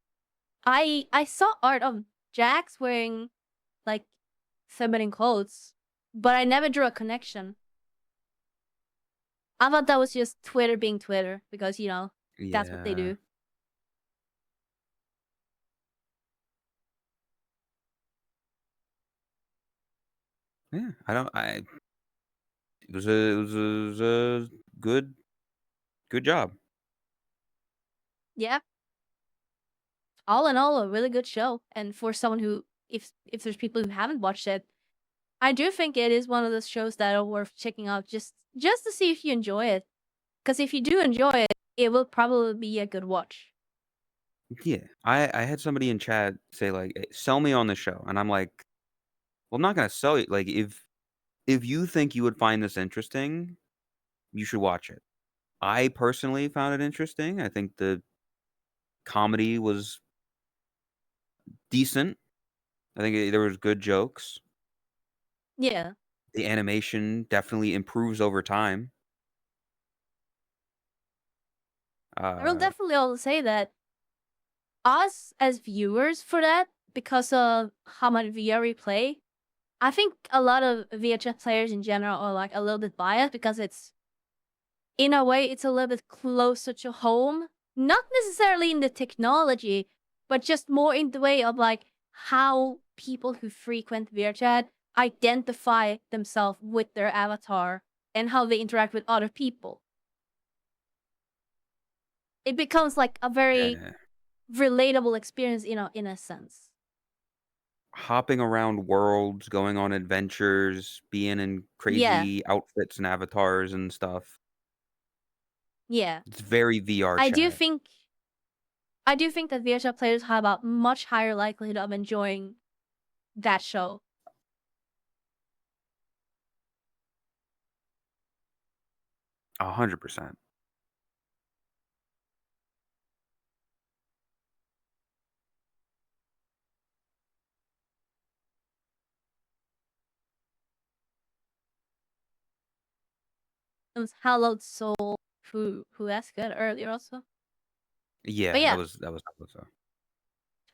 I saw art of Jax wearing like feminine clothes, but I never drew a connection. I thought that was just Twitter being Twitter because that's what they Yeah, do. Yeah, I don't. I it was a good job. Yeah, all in all, a really good show. And for someone who, if there's people who haven't watched it, I do think it is one of those shows that are worth checking out just to see if you enjoy it. Because if you do enjoy it, it will probably be a good watch. Yeah, I had somebody in chat say like, "Sell me on the show," and I'm like, "Well, I'm not gonna sell you. Like, if you think you would find this interesting, you should watch it." I personally found it interesting. I think the comedy was decent. I think there was good jokes. Yeah, The animation definitely improves over time. I will Uh, definitely also say that us as viewers for that, because of how much VR we play, I think a lot of VHS players in general are like a little bit biased because it's in a way it's a little bit closer to home. Not necessarily in the technology, but just more in the way of like how people who frequent VRChat identify themselves with their avatar and how they interact with other people. It becomes like a very yeah. relatable experience, in a sense. Hopping around worlds, going on adventures, being in Yeah, crazy outfits and avatars and stuff. yeah. It's very VR I do chat. think I do think that VHS players have a much higher likelihood of enjoying that show. 100%. It was Hallowed Soul who asked it earlier also. But Yeah, that yeah, was that was that was,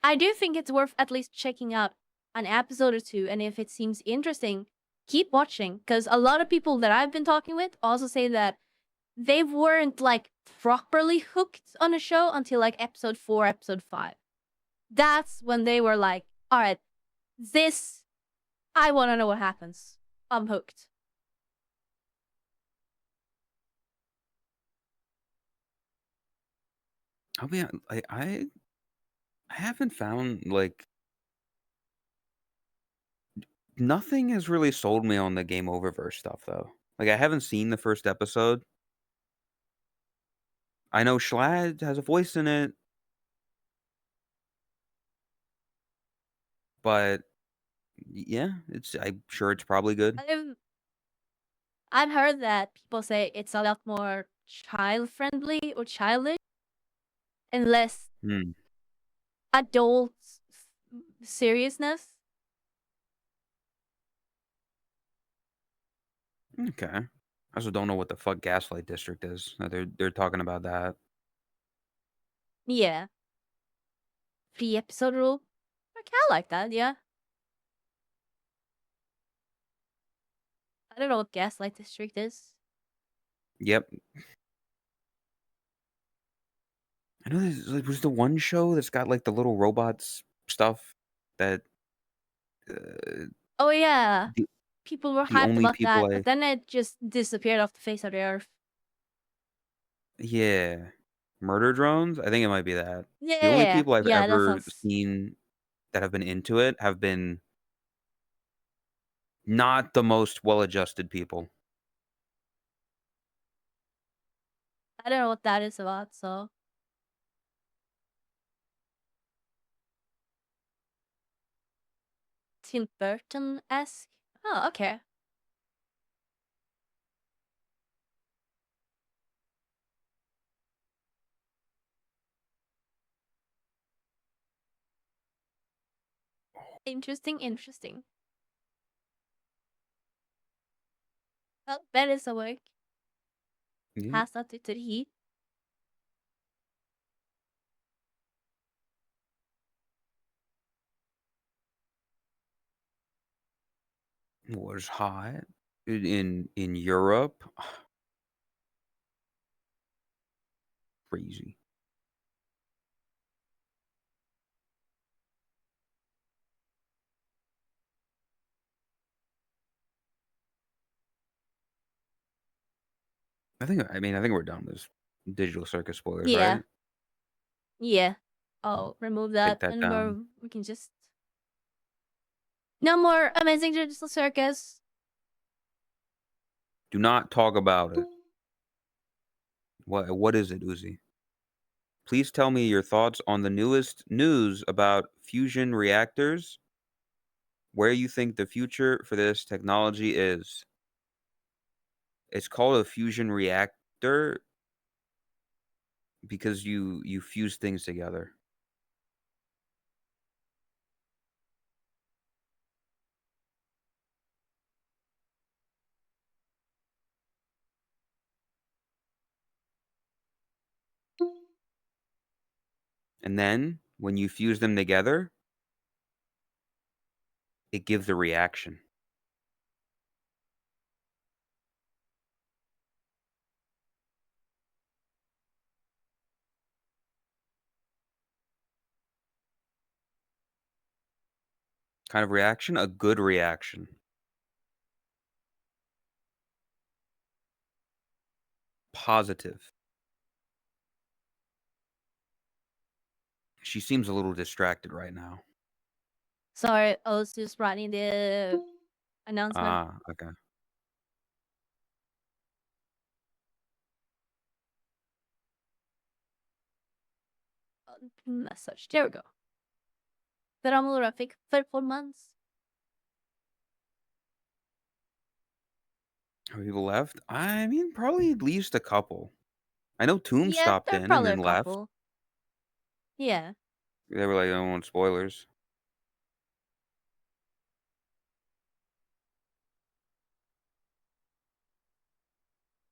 I do think it's worth at least checking out an episode or two, and if it seems interesting, keep watching. Because a lot of people that I've been talking with also say that they weren't like properly hooked on a show until like episode 4, episode 5. That's when they were like, all right, this, I want to know what happens. I'm hooked. I'll be hon I haven't found, like nothing has really sold me on the Game Oververse stuff, though. Like, I haven't seen the first episode. I know Schlatt has a voice in it, but yeah, I'm sure it's probably good. I've, I've heard that people say it's a lot more child friendly or childish and less Hmm, adult seriousness. okay. I also don't know what the fuck Gaslight District is. They're talking about that. Yeah. 3 episode rule. I kind of like that, yeah. I don't know what Gaslight District is. Yep. I know there's like, was the one show that's got, like, the little robots stuff that, uh, Oh, yeah. the People were the hyped only about people that, but I then it just disappeared off the face of the earth. yeah. Murder Drones? I think it might be that. The only Yeah. people I've Yeah, that ever sounds. seen that have been into it have been not the most well-adjusted people. I don't know what that is about, so. Tim Burton esque? Oh, okay. Interesting, interesting. Well, Ben is awake. Yeah. Passed out to the heat. Was hot in Europe. Crazy. I think we're done with this Digital Circus spoilers, Yeah. right? Yeah. I'll remove Take that that and down. we can just no more Amazing Digital Circus. Do not talk about it. What is it, Uzi? Please tell me your thoughts on the newest news about fusion reactors, where you think the future for this technology is. It's called a fusion reactor because you fuse things together. And then when you fuse them together, it gives a reaction. Kind of reaction, a good reaction. Positive. She seems a little distracted right now. Sorry, I was just writing the announcement Ah, okay. message. There we go. Dramagraphic performance. How many people left? I mean, probably at least a couple. I know Tomb Yeah, stopped there are in and probably a then left. couple. Yeah. They were like, I don't want spoilers.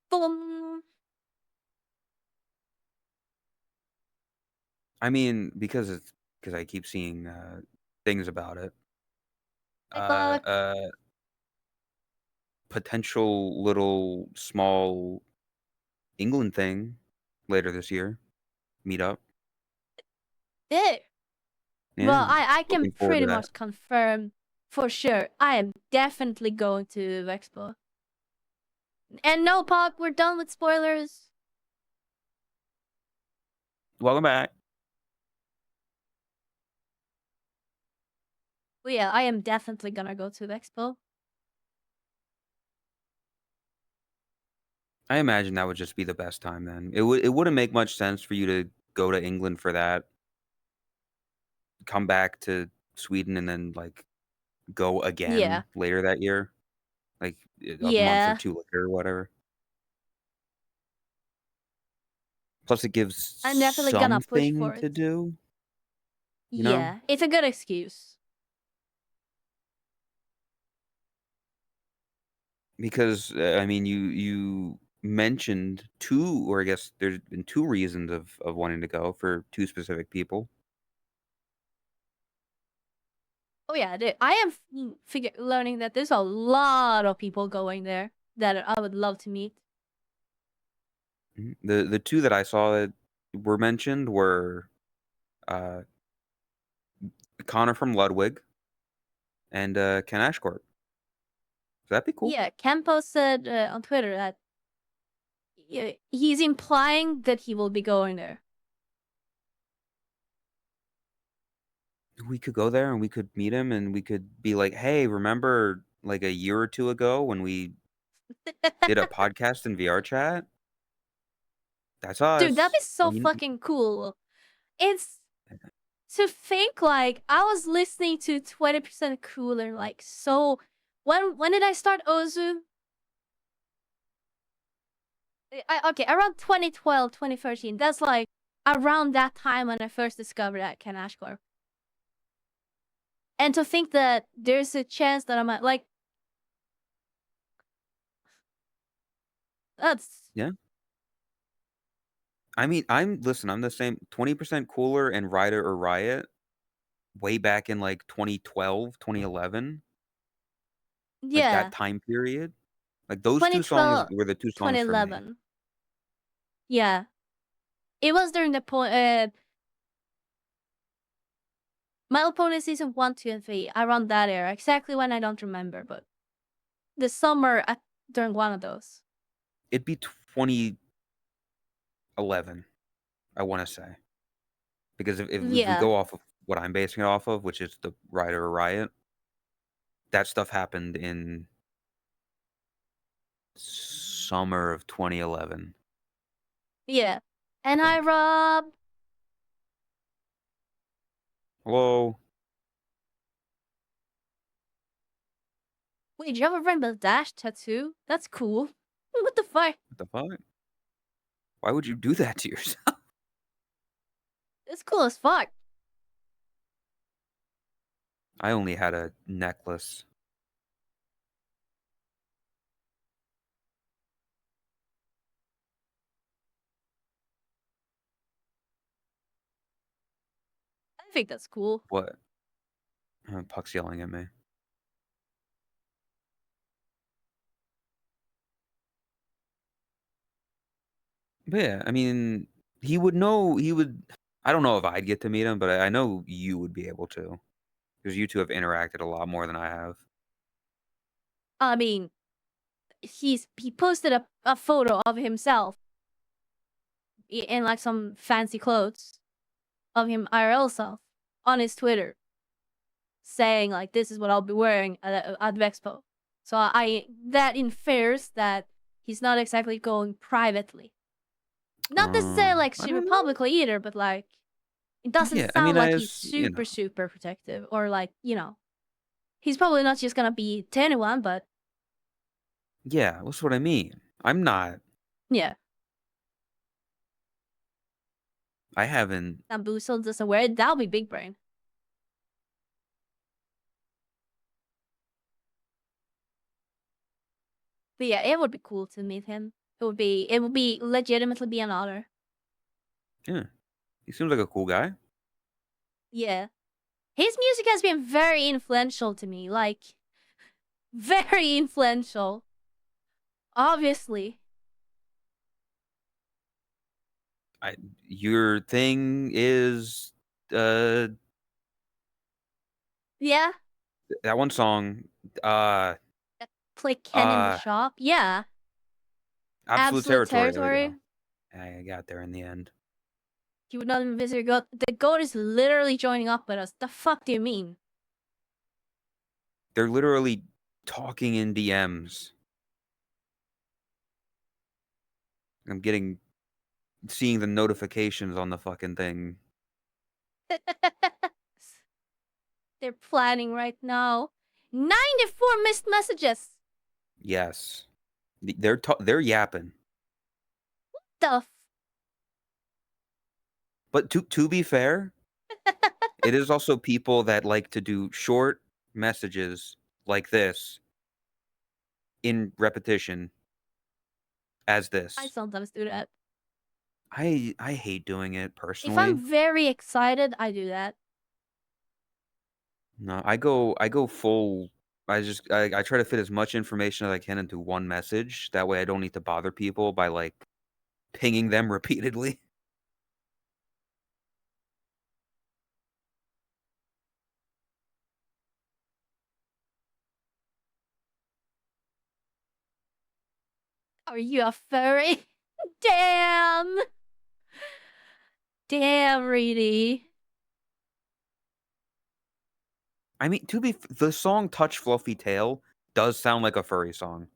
Boom. I mean, because I keep seeing things about it. Hi, Uh, Buck. uh, Potential little small England thing later this year. Meet up. There. Well, Yeah, I can looking forward to pretty that. much confirm for sure. I am definitely going to Expo. And no, Pop, we're done with spoilers. Welcome back. But yeah, I am definitely gonna go to the Expo. I imagine that would just be the best time then. It wouldn't make much sense for you to go to England for that, come back to Sweden, and then like go Yeah. again later that year, like a month or Yeah. two later or whatever. Plus, it gives I'm definitely gonna push something for to it. do, you know? Yeah. It's a good excuse. Because I mean, you mentioned two, or I guess there's been two reasons of wanting to go for two specific people. Oh yeah, I am learning that there's a lot of people going there that I would love to meet. The two that I saw that were mentioned were uh, Connor from Ludwig and Ken Ashcorp. So that'd be cool. Yeah, Campo said on Twitter that he's implying that he will be going there. We could go there and we could meet him and we could be like, "Hey, remember like a year or two ago when we did a podcast in VR chat? That's Dude, that'd be us." so fucking cool. It's to think like I was listening to 20% Cooler like so when did I start Ozu? Okay, around 2012, 2013. That's like around that time when I first discovered that Ken Ashcorp. And to think that there's a chance that I might like that's Yeah. I mean, I'm the same 20% Cooler and Rider or Riot way back in like 2012, 2011, like that yeah, time period. Like those two songs 2012, were the two songs for me. 2011. Yeah. It was during the point My Little Pony season 1, 2, and 3, around that era. Exactly when I don't remember, but the summer during one of those. It'd be 2011, I want to say. Because if we Yeah. go off of what I'm basing it off of, which is the Rider riot, that stuff happened in summer of 2011, Yeah. I And hi, think. Rob. Hello? Wait, do you have a Rainbow Dash tattoo? That's cool. What the fuck? What the fuck? Why would you do that to yourself? It's cool as fuck. I only had a necklace. I think that's cool. What? Puck's yelling at me. But yeah, I mean, he would know. He would. I don't know if I'd get to meet him, but I know you would be able to, because you two have interacted a lot more than I have. I mean, he posted a photo of himself in like some fancy clothes of him IRL self on his Twitter, saying like, "This is what I'll be wearing at Vexpo." So that infers that he's not exactly going privately. Not necessarily like I super don't know. publicly either, but like it doesn't Yeah, I sound mean, like he's you super know, super protective or like he's probably not just gonna be to anyone, but yeah, that's what I mean. I'm not. yeah, I haven't. Bamboozle doesn't wear it. That'll be big brain. But yeah, it would be cool to meet him. It would be legitimately be an honor. Yeah, he seems like a cool guy. Yeah. His music has been very influential to me, like very influential. Obviously. Your thing is uh Yeah. that one song, uh Play Ken in the uh shop. Yeah. Absolute Absolute Territory. There we territory. go. I got there in the end. He would not even visit your goat. The goat is literally joining up with us. The fuck do you mean? They're literally talking in DMs. I'm seeing the notifications on the fucking thing. They're planning right now. 94 missed messages. Yes. They're yapping. The But to be fair, it is also people that like to do short messages like this in repetition as I this. sometimes do that. I hate doing it If I'm personally. very excited, I do that. No, I go full. I try to fit as much information as I can into one message. That way I don't need to bother people by like pinging them repeatedly. Are you a furry? Damn! Damn, Reedy. I mean, the song "Touch Fluffy Tail" does sound like a furry song.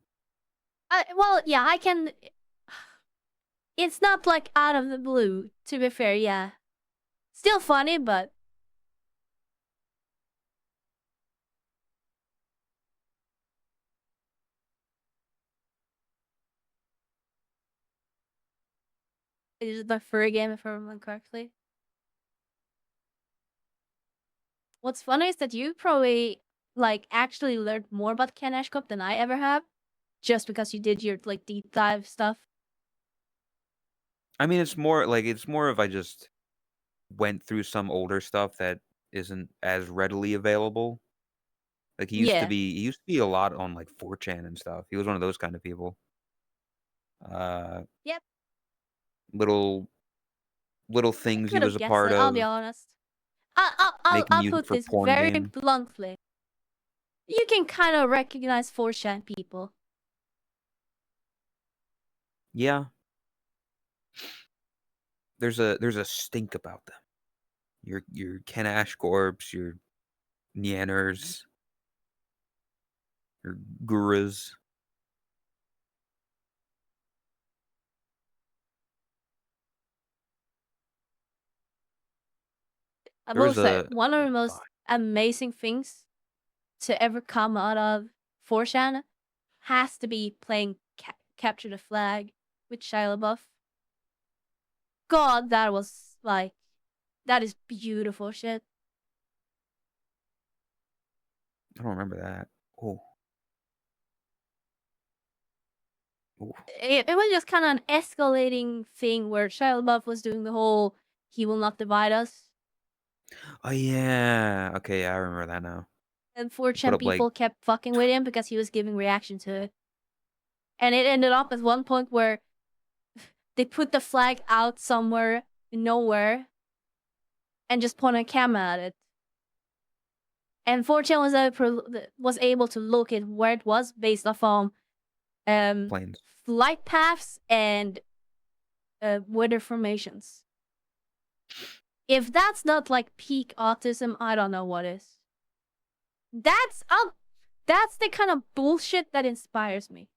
Well, yeah, I can. It's not like out of the blue, to be fair, yeah. Still funny, but. It's the furry game, if I remember correctly. What's funny is that you probably, like, actually learned more about Ken Ashcroft than I ever have. Just because you did your, like, deep dive stuff. I mean, it's more of I just went through some older stuff that isn't as readily available. Like Yeah. he used to be a lot on like 4chan and stuff. He was one of those kind of people. Uh, Yep. little little I things he could was have a guessed part it, I'll be of, honest. I'll making I'll music put for this porn very game. bluntly. You can kind of recognize 4chan people. Yeah, there's a stink about them. Your Ken Ashcorps, your Nianners, your Gurus. I There will was say, a one of the God, most amazing things to ever come out of 4chan has to be playing Capture the Flag with Shia LaBeouf. God, that was like, that is beautiful shit. I don't remember that. Oh, oh, It was just kind of an escalating thing where Shia LaBeouf was doing the whole "He will not divide us," oh yeah. Okay, yeah, I remember that now. and He put 4chan up like people kept fucking with him because he was giving reaction to it. And it ended up at one point where they put the flag out somewhere, nowhere, and just point a camera at it. And 4chan was able to locate where it was based off um, planes. flight paths and weather formations. If that's not like peak autism, I don't know what is. That's that's the kind of bullshit that inspires me.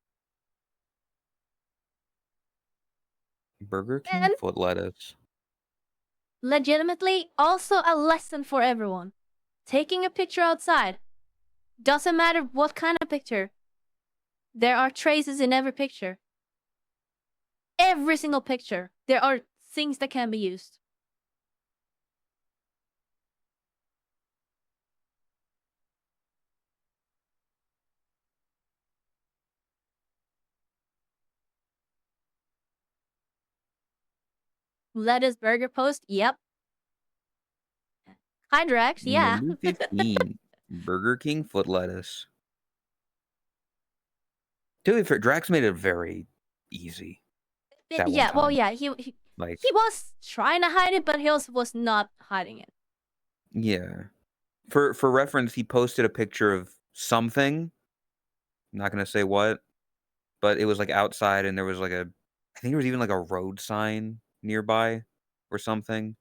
Burger King And foot lettuce. legitimately, also a lesson for everyone. Taking a picture outside doesn't matter what kind of picture. There are traces in every picture. Every single picture. There are things that can be used. Lettuce burger post, yep. Hydrax, yeah. Number 15. Burger King foot lettuce. To be fair, Drax made it very easy that one Yeah, well, time. yeah, Like, he was trying to hide it, but he also was not hiding it. yeah. For reference, he posted a picture of something. I'm not gonna say what, but it was like outside, and there was like a, I think there was even like a road sign nearby or something.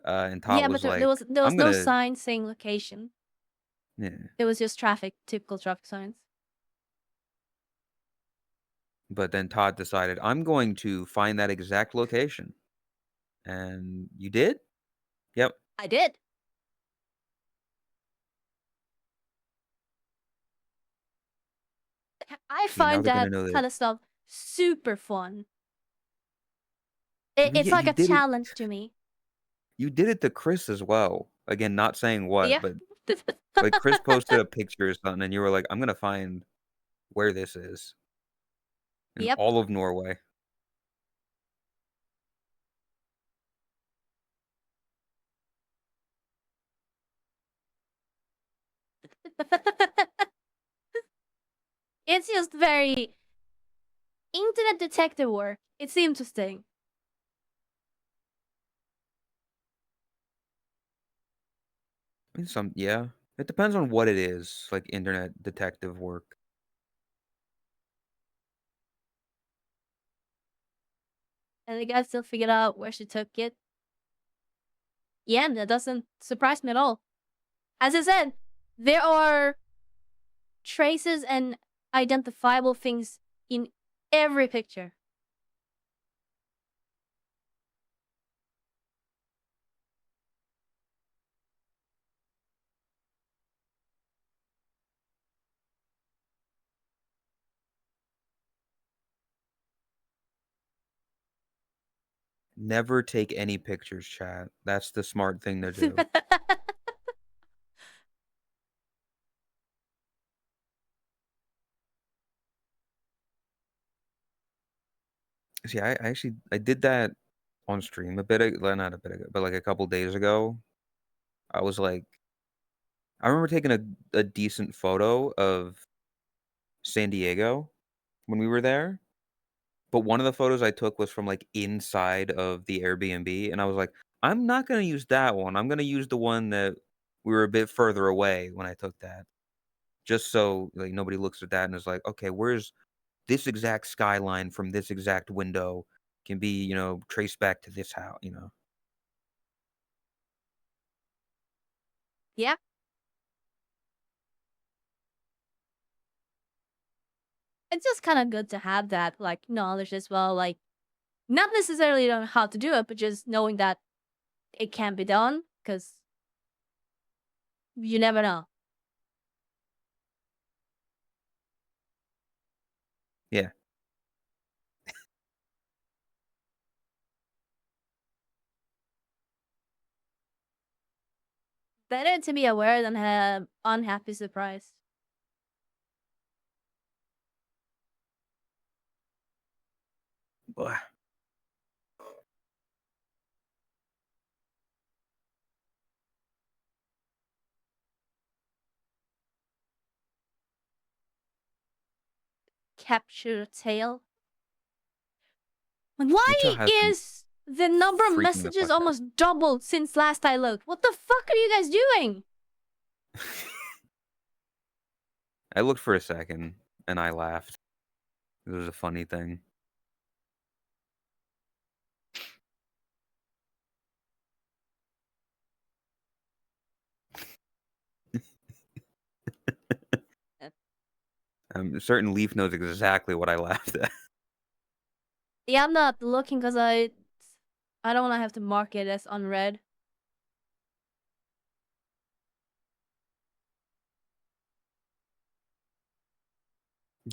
And Todd Yeah, but was there like, there "I'm was no gonna," sign saying location. yeah. It was just traffic, typical traffic signs. But then Todd decided, "I'm going to find that exact location," and you did. Yep. I did. I See, now find they're gonna that know that. kind of stuff super fun. Well, It's yeah, like a challenge to me. You did it to Chris as well. Again, not saying what, Yeah. but like Chris posted a picture or something, and you were like, "I'm gonna find where this is in Yep. all of Norway." It's just very internet detective work. It's interesting. I mean, yeah, it depends on what it is. Like internet detective work. And the guy still figured out where she took it. Yeah, and that doesn't surprise me at all. As I said, there are traces and identifiable things in every picture. Never take any pictures, chat. That's the smart thing to do. See, I actually I did that on stream a bit, well, not a bit ago, but like a couple days ago. I was like, I remember taking a decent photo of San Diego when we were there. But one of the photos I took was from, like, inside of the Airbnb, and I was like, "I'm not gonna use that one, I'm gonna use the one that we were a bit further away when I took that." Just so, like, nobody looks at that and is like, "Okay, where's this exact skyline from this exact window can be, traced back to this house. Yeah. It's just kind of good to have that like knowledge as well. Like not necessarily knowing how to do it, but just knowing that it can be done because you never know. Yeah. Better to be aware than have unhappy surprise. Ugh. Capture tail. Mucho Why has been is the number of freaking the messages fuck out. almost doubled since last I looked? What the fuck are you guys doing? I looked for a second and I laughed. It was a funny thing. A certain leaf knows exactly what I laughed at. Yeah, I'm not looking because I don't want to have to mark it as unread. A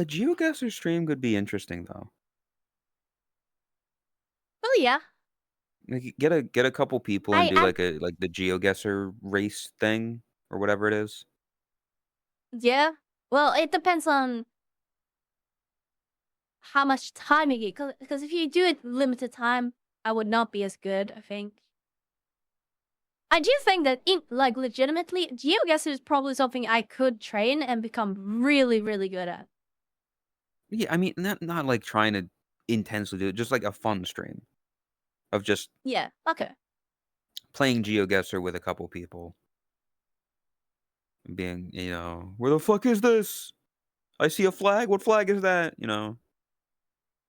geoguessr stream could be interesting though. Well, yeah. Like get a couple people and I do am. like the geoguessr race thing or whatever it is. Yeah. Well, it depends on how much time you get. Because if you do it limited time, I would not be as good, I think. I do think that, like, legitimately, GeoGuessr is probably something I could train and become really, really good at. Yeah, I mean not like trying to intensely do it, just like a fun stream of just Yeah, okay. playing GeoGuessr with a couple people. Being, where the fuck is this? I see a flag. What flag is that?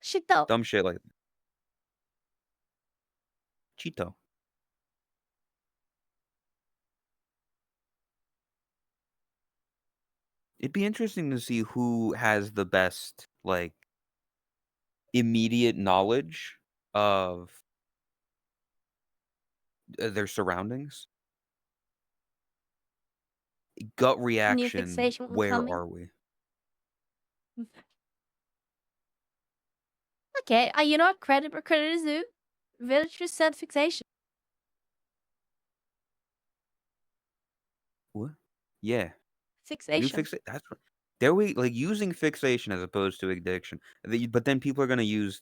Shit, though. Dumb shit like Cheeto. It'd be interesting to see who has the best, like, immediate knowledge of their surroundings. Gut New reaction, fixation where coming. are we? Okay, you know what? Credit where credit is due. Villagers said fixation. What? Yeah. New Fixation. fix that's what there we like using fixation as opposed to addiction. But then people are gonna use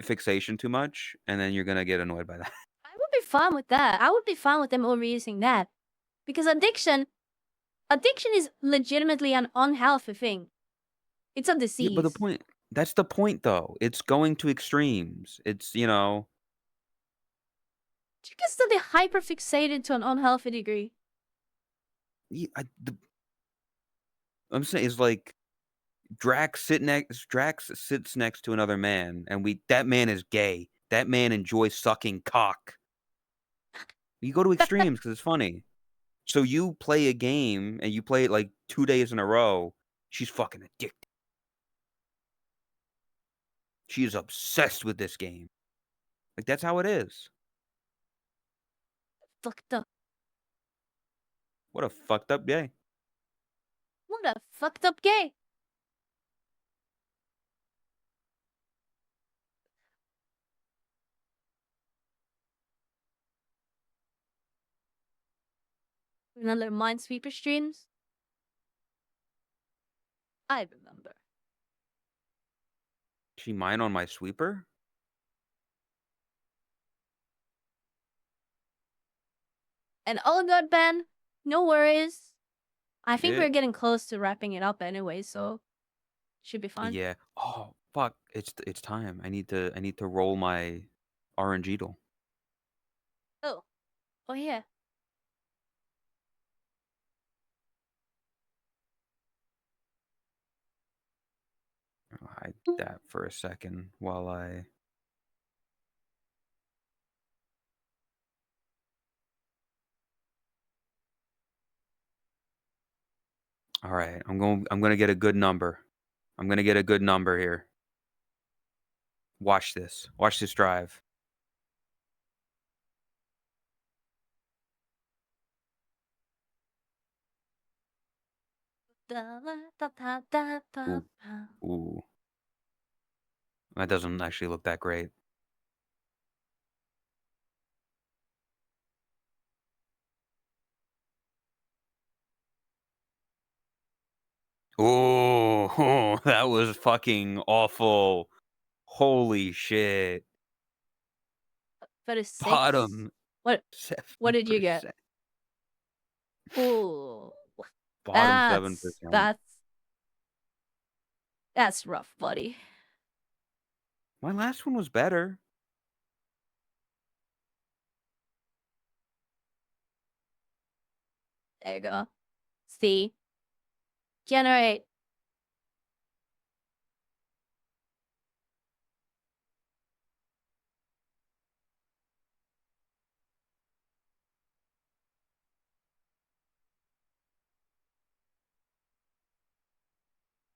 fixation too much, and then you're gonna get annoyed by that. I would be fine with that. I would be fine with them overusing that. Because addiction is legitimately an unhealthy thing. It's a Yeah, but disease. that's the point though. It's going to extremes. It's. You can still be hyperfixated to an unhealthy degree. Yeah, I'm saying it's like Drax sits next to another man, and that man is gay. That man enjoys sucking cock. You go to extremes because it's funny. So you play a game and you play it like 2 days in a row. She's fucking addicted. She is obsessed with this game. Like that's how it is. Fucked up. What a fucked up gay. What a fucked up gay. Another Minesweeper streams. I remember. She mine on my sweeper? And all good, Ben. No worries. I think Yeah. we're getting close to wrapping it up anyway, so should be fine. Yeah. Oh fuck. It's time. I need to roll my RNG doll. Oh. Oh yeah. hide that for a second while I. All right, I'm gonna get a good number. I'm gonna get a good number here. Watch this. Watch this drive. Ooh, ooh. That doesn't actually look that great. Ooh, that was fucking awful. Holy shit. 36. Bottom What 7%. did you get? Ooh. Bottom That's 7%. that's that's rough, buddy. My last one was better. There you go. See? Generate.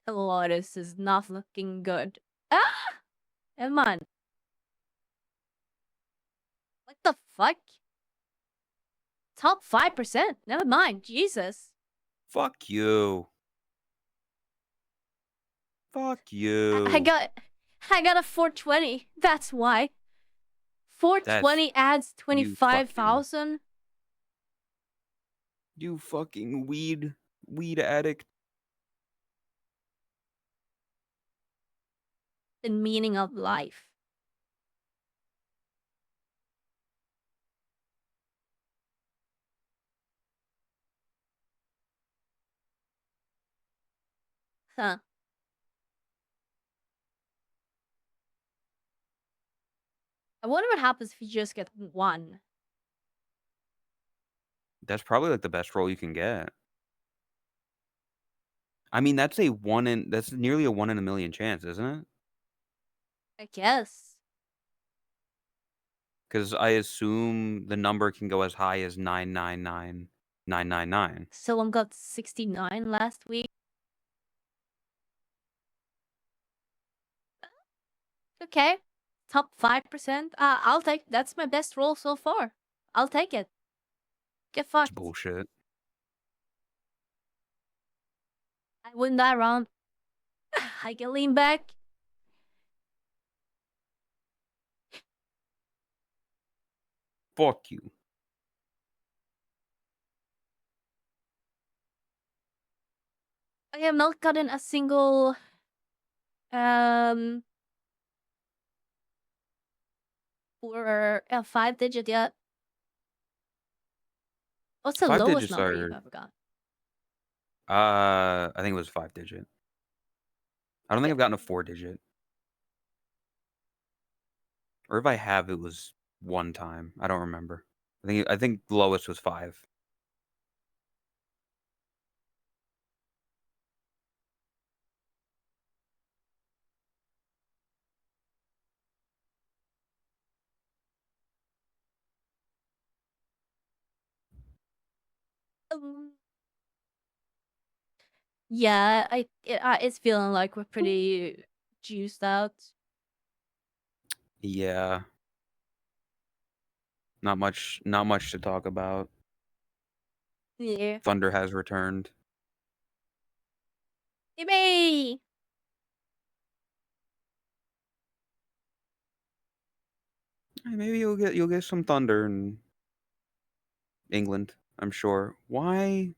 Oh, this is not looking good. Ah! Never mind. What the fuck? Top 5%. Never mind. Jesus. Fuck you. Fuck I you. got I got a 420. That's why. That's 420 adds you fucking 25,000. you fucking weed addict. The meaning of life. Huh. I wonder what happens if you just get one. That's probably like the best roll you can get. I mean, that's nearly a 1 in a million chance, isn't it? I guess. Because I assume the number can go as high as 999,999. Someone got 69 last week. Okay. Top 5%. I'll take. That's my best roll so far. I'll take it. Get It's fucked. bullshit. I win that round. I can lean back. Fuck you. I have not gotten a single um for a 5-digit yet. What's the Five lowest digits number you've are ever got? I think it was 5 digit. I don't think Okay. I've gotten a 4 digit. Or if I have, it was one time. I don't remember. I think the lowest was 5. Um, yeah, it's feeling like we're pretty juiced out. Yeah. Not much to talk about. Yeah. Thunder has returned. Yippee! Maybe you'll get some thunder in England, I'm sure. Why?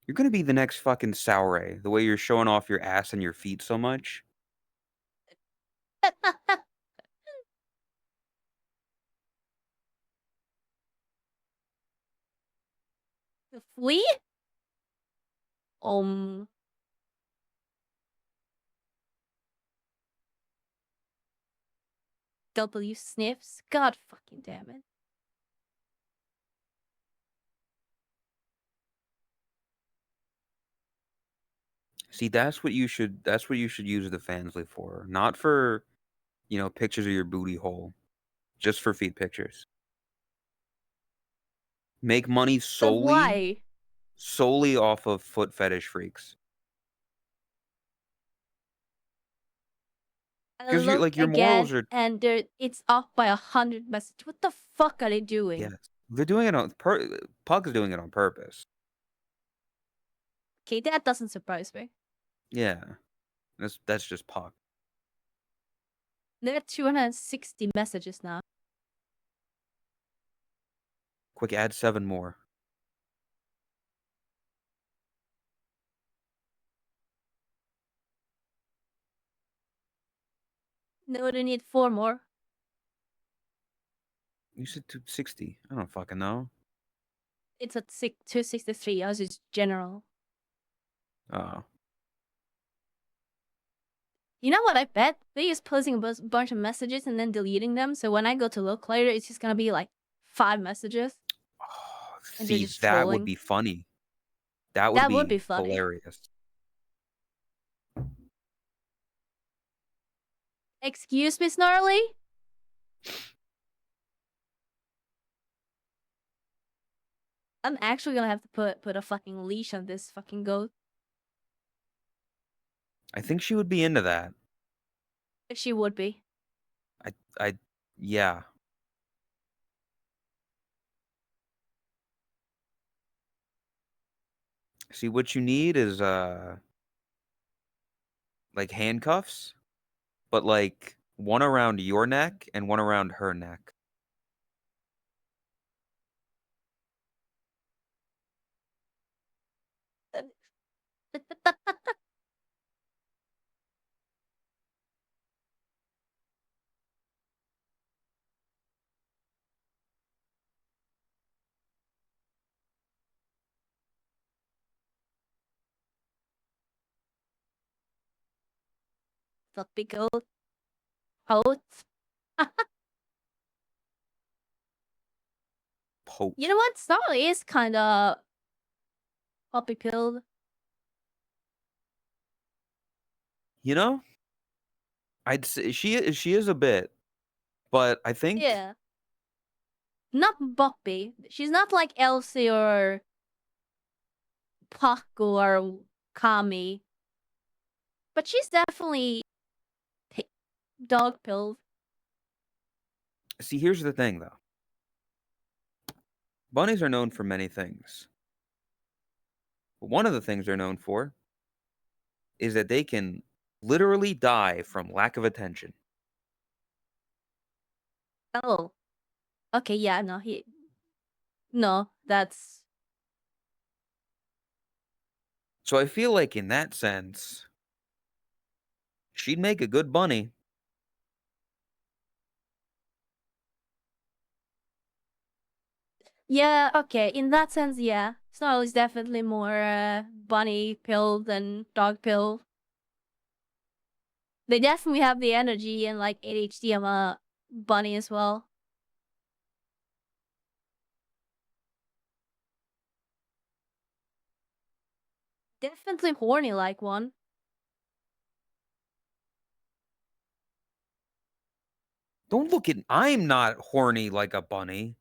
You're gonna be the next fucking Sauray, the way you're showing off your ass and your feet so much. The flea? Um, W sniffs. God fucking damn it. See, that's what you should use the Fansly for. Not for, pictures of your booty hole. Just for feed pictures. Make money But solely why? solely off of foot fetish freaks. I Because you're look like your morals again are and it's off by 100 messages. What the fuck are they doing? yes. They're doing it on Pug's doing it on purpose. Okay, that doesn't surprise me. Yeah. That's just Pug. There are 260 messages now. Quick, add 7 more. No, they need 4 more. You said 260. I don't fucking know. It's at 263. Ours is general. Oh. You know what I bet? They just posting a bunch of messages and then deleting them. So when I go to look later, it's just gonna be like 5 messages. Oh, And they're see, just that would trolling. be funny. That would That would be be funny. hilarious. Excuse me, Snarly? I'm actually gonna have to put a fucking leash on this fucking goat. I think she would be into that. If she would be. I yeah. See, what you need is like handcuffs, but like one around your neck and one around her neck. Puppy goat. Goat. You know Poked. what? Snarly is kinda puppy pilled. You know? I'd say she is a bit, but I think Yeah. Not Boppy. She's not like Elsie or Paco or Kami. But she's definitely dog pilled. see, here's the thing though. Bunnies are known for many things. But one of the things they're known for is that they can literally die from lack of attention. Oh. Okay, yeah, no, that's So I feel like in that sense, she'd make a good bunny. yeah, okay. In that sense, yeah. Snarl is definitely more bunny pill than dog pill. They definitely have the energy and like ADHD. I'm a bunny as well. Definitely horny like one. Don't look at I'm not horny like a bunny.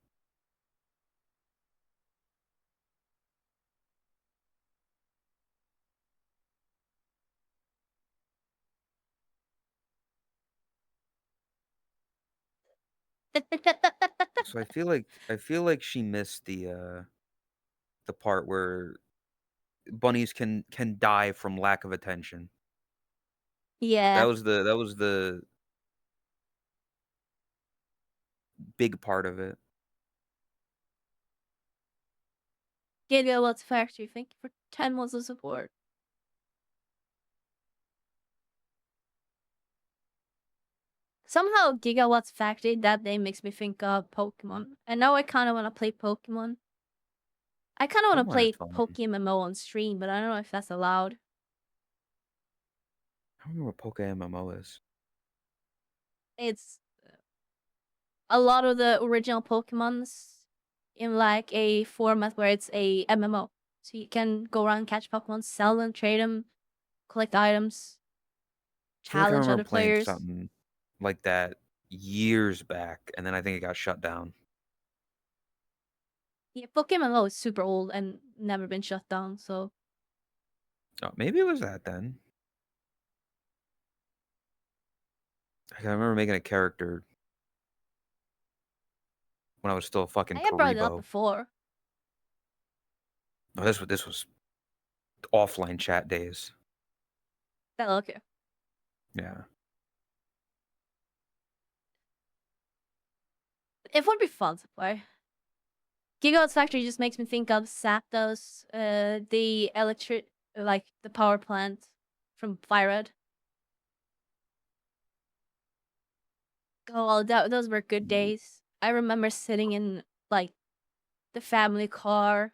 So I feel like she missed the part where bunnies can die from lack of attention. Yeah. That was the big part of it. Gigawatts Factory, thank you for 10 months of support. Somehow Gigawatts Factory that name makes me think of Pokemon. And now I kinda wanna play Pokemon. I kinda wanna Pokemon is play fun. Pokemon MMO on stream, but I don't know if that's allowed. I don't know what Poke MMO is. It's a lot of the original Pokemons in like a format where it's a MMO. So you can go around, catch Pokemon, sell them, trade them, collect items, I feel like I challenge remember other playing players. something like that years back, and then I think it got shut down. Yeah, Pokemon Go is super old and never been shut down, so Oh, maybe it was that then. I remember making a character when I was still a I fucking have brought it up Karibo. before. Oh, this was offline chat days. Oh, okay. Yeah. It would be fun to play. Gigawatt's Factory just makes me think of Zapdos, the the power plant from Fire. Oh, those were good days. I remember sitting in like the family car,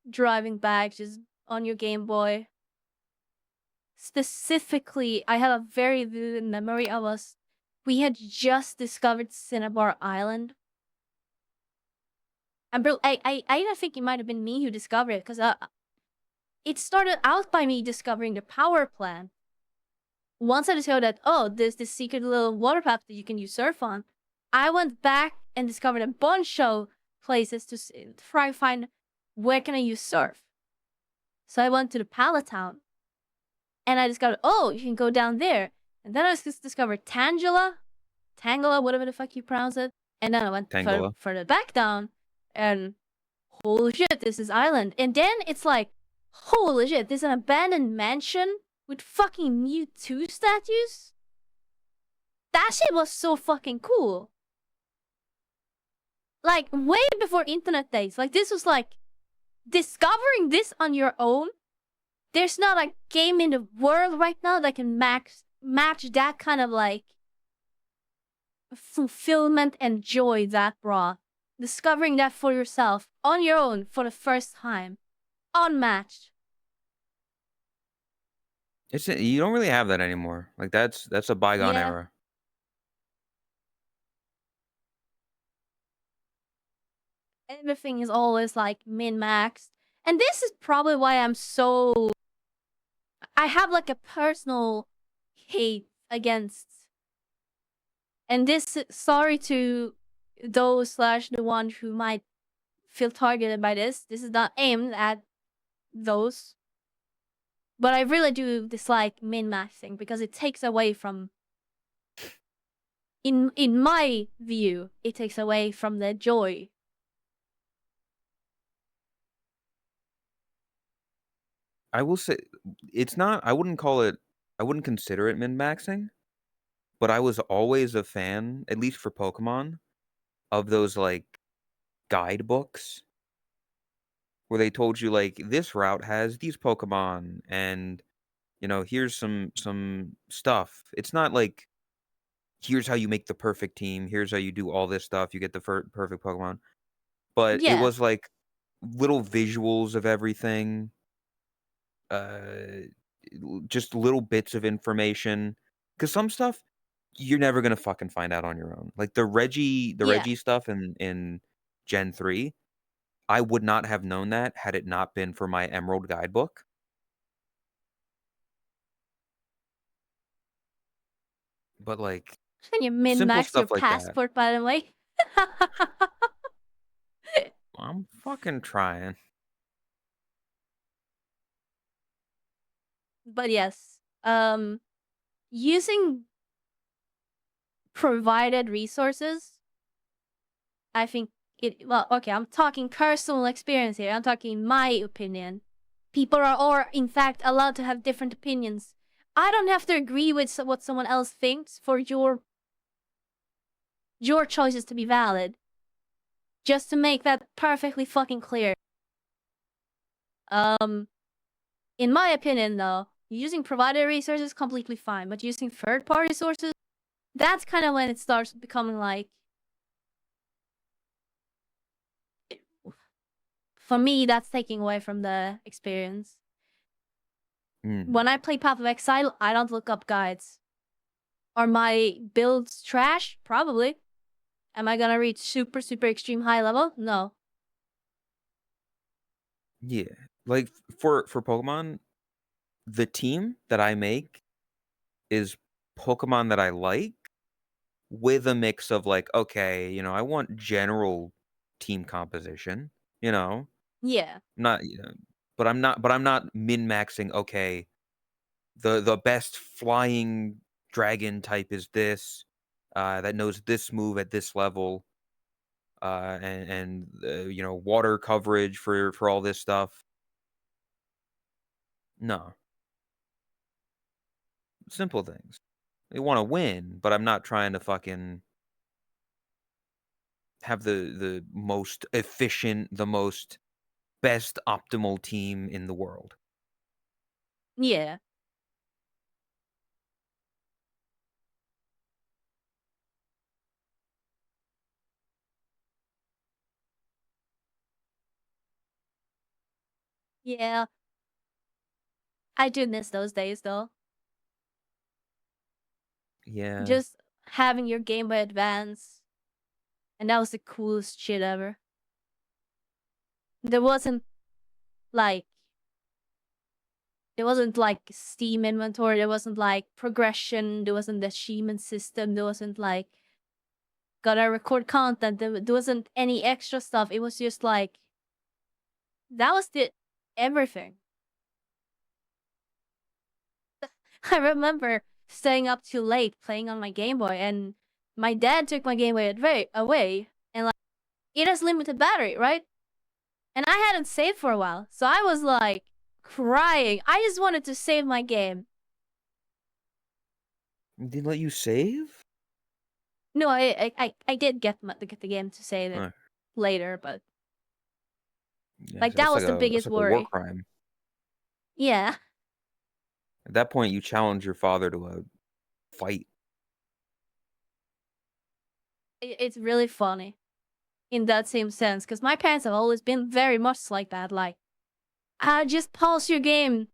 driving back just on your Game Boy. Specifically, I had a very vivid memory of us. We had just discovered Cinnabar Island. And bro, I even think it might have been me who discovered it because it started out by me discovering the power plant. Once I discovered that, oh, there's this secret little water path that you can use surf on, I went back and discovered a bunch of places to try find where can I use surf. So I went to the Pallet Town, and I discovered, oh, you can go down there. And then I just discovered Tangela, whatever the fuck you pronounce it. And then I went Tangela. further back down, and holy shit, this is island. And then it's like, holy shit, there's an abandoned mansion with fucking Mewtwo statues? That shit was so fucking cool. Like, way before internet days. Like, this was like, discovering this on your own. There's not a game in the world right now that can match that kind of like fulfillment and joy that brought. Discovering that for yourself on your own for the first time, unmatched. You don't really have that anymore. Like that's a bygone Yeah, era. everything is always like min maxed, and this is probably why I'm so. I have like a personal hate against, and this sorry to those slash the one who might feel targeted by this. This is not aimed at those, but I really do dislike min maxing because it takes away from. In my view, it takes away from the joy. I will say it's not I wouldn't call it I wouldn't consider it min-maxing, but I was always a fan, at least for Pokemon, of those like guidebooks where they told you like this route has these Pokemon and here's some stuff. It's not like here's how you make the perfect team, here's how you do all this stuff, you get the perfect Pokemon. But it Yeah, was like little visuals of everything, uh just little bits of information. Cause some stuff you're never gonna fucking find out on your own. Like the yeah. Reggie stuff in Gen 3, I would not have known that had it not been for my Emerald guidebook. But like Can you min simple max your stuff like that. passport, by the way? I'm fucking trying. But yes, using provided resources, I think it. Well, okay, I'm talking personal experience here. I'm talking my opinion. People are, or in fact, allowed to have different opinions. I don't have to agree with what someone else thinks for your choices to be valid. Just to make that perfectly fucking clear. Um, in my opinion, though, using provided resources completely fine, but using third-party sources, that's kind of when it starts becoming like, for me, that's taking away from the experience. Mm, When I play Path of Exile, I don't look up guides. Are my builds trash? Probably. Am I gonna reach super, super extreme high level? No. yeah. Like for Pokemon, the team that I make is Pokemon that I like with a mix of like, okay, I want general team composition, you know, Yeah. not, but I'm not min-maxing, okay, the best flying dragon type is this, that knows this move at this level, and water coverage for all this stuff. No, simple things. They want to win, but I'm not trying to fucking have the most efficient, the most best optimal team in the world. Yeah. Yeah. I do miss those days though. Yeah, Just having your Game Boy Advance, and that was the coolest shit ever. There wasn't like there wasn't like Steam inventory, there wasn't like progression, there wasn't the achievement system, there wasn't like gotta record content, there wasn't any extra stuff. It was just like that was the everything. I remember staying up too late playing on my Game Boy, and my dad took my Game Boy away, and like it has limited battery, right? And I hadn't saved for a while, so I was like crying. I just wanted to save my game. didn't let you save. No, I did get the game to save it Uh, later, but yeah, like so that that's was like the a biggest war worry. crime. Yeah, At that point, you challenge your father to a fight. it's really funny in that same sense because my parents have always been very much like that. Like, just pause your game.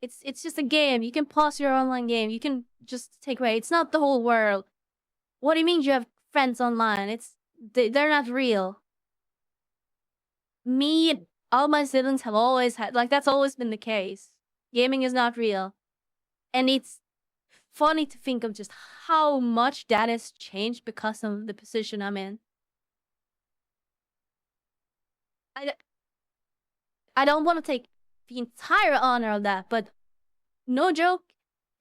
It's just a game. You can pause your online game. You can just take away. It's not the whole world. What do you mean you have friends online? They're not real. Me, all my siblings have always had like that's always been the case. Gaming is not real, and it's funny to think of just how much that has changed because of the position I'm in. I, d- I don't want to take the entire honor of that, but no joke,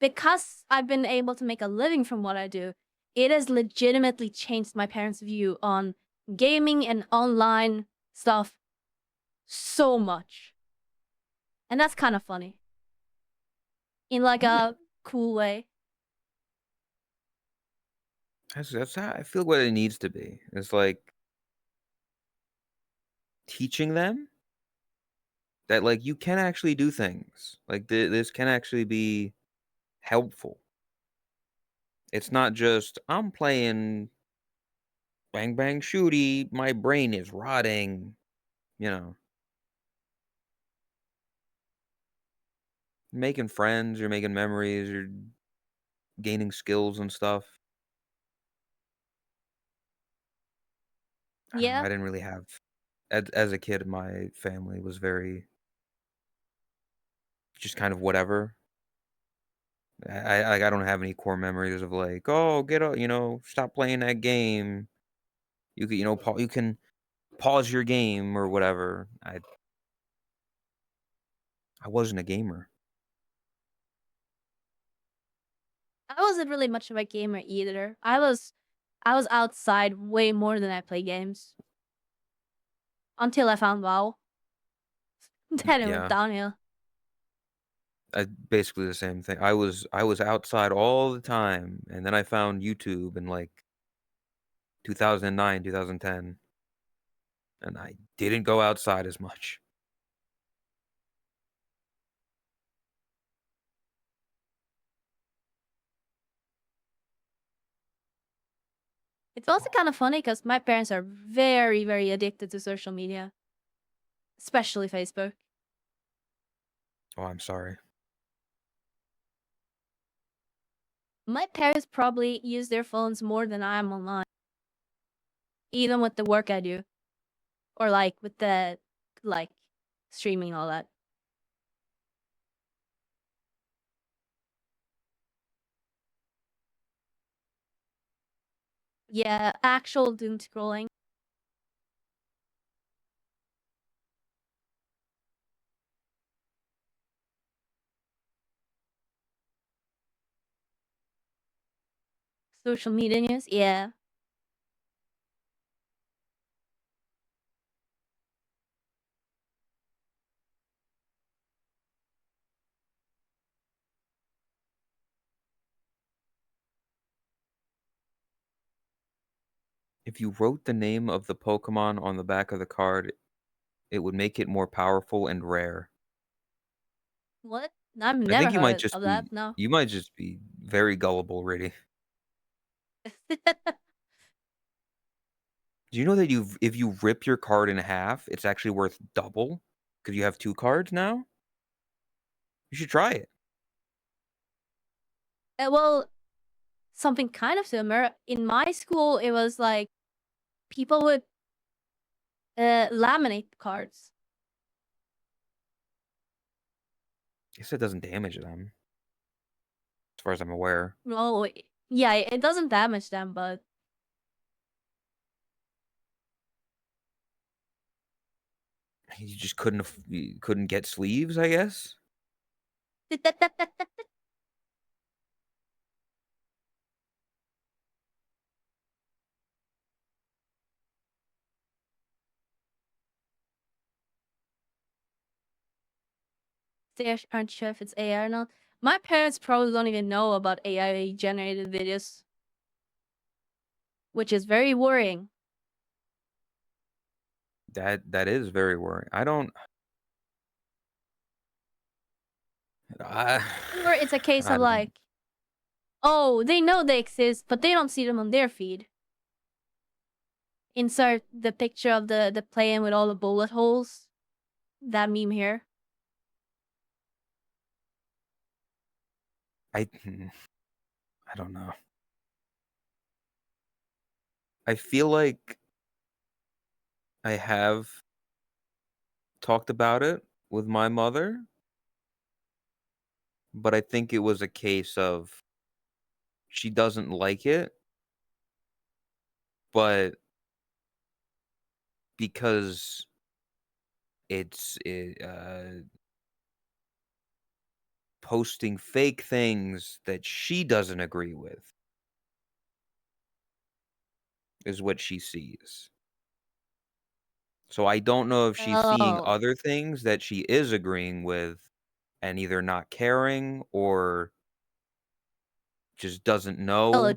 because I've been able to make a living from what I do, it has legitimately changed my parents' view on gaming and online stuff so much. And that's kind of funny in like Yeah, a cool way. that's how I feel. What it needs to be. It's like teaching them that like you can actually do things. Like this can actually be helpful. It's not just I'm playing bang bang shooty. My brain is rotting. You know, making friends. You're making memories. You're gaining skills and stuff. I don't know. Yeah. I didn't really have as a kid. My family was very just kind of whatever. I don't have any core memories of like, oh, get up, stop playing that game. You can, you can pause your game or whatever. I wasn't a gamer. I wasn't really much of a gamer either. I was outside way more than I play games until I found WoW. Then it went Yeah, downhill. basically the same thing. I was outside all the time, and then I found YouTube in like 2009, 2010, and I didn't go outside as much. It's also kind of funny because my parents are very, very addicted to social media, especially Facebook. Oh, I'm sorry. My parents probably use their phones more than I am online, even with the work I do, or like with the like streaming and all that. Yeah, actual doom scrolling. Social media news. Yeah. If you wrote the name of the Pokemon on the back of the card, it would make it more powerful and rare. What? I've I think never heard of that. No. you might just be very gullible, really. Do you know that if you rip your card in half, it's actually worth double? Because you have 2 cards now? You should try it. Well, something kind of similar. In my school, it was like people would laminate cards. Guess it doesn't damage them, as far as I'm aware. Well, yeah, it doesn't damage them, but You just you couldn't get sleeves, I guess? they aren't sure if it's AI or not. My parents probably don't even know about AI generated videos, which is very worrying. That is very worrying. I Or it's a case I of don't like, oh, they know they exist, but they don't see them on their feed. Insert the picture of the plane with all the bullet holes. That meme here. I I don't know. I feel like I have talked about it with my mother, but I think it was a case of she doesn't like it, but because it's posting fake things that she doesn't agree with is what she sees. So I don't know if she's seeing Oh, other things that she is agreeing with and either not caring or just doesn't well, know.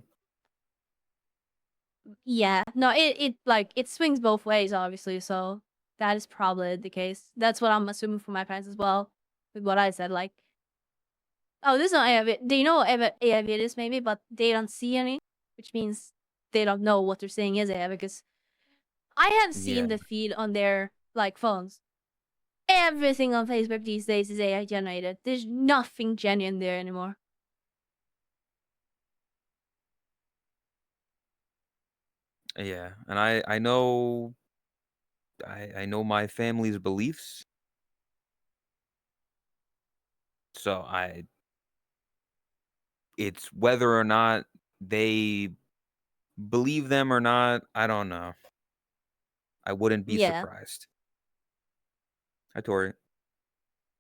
yeah. No, it like it swings both ways, obviously. So that is probably the case. That's what I'm assuming for my parents as well. With what I said, like, oh, this is not AI. They know AI videos maybe, but they don't see any, which means they don't know what they're saying is AI because I have Yeah. seen the feed on their like phones. Everything on Facebook these days is AI generated. There's nothing genuine there anymore. Yeah. And I know I know my family's beliefs. So I it's whether or not they believe them or not, I don't know. I wouldn't be Yeah. surprised. Hi, Tori.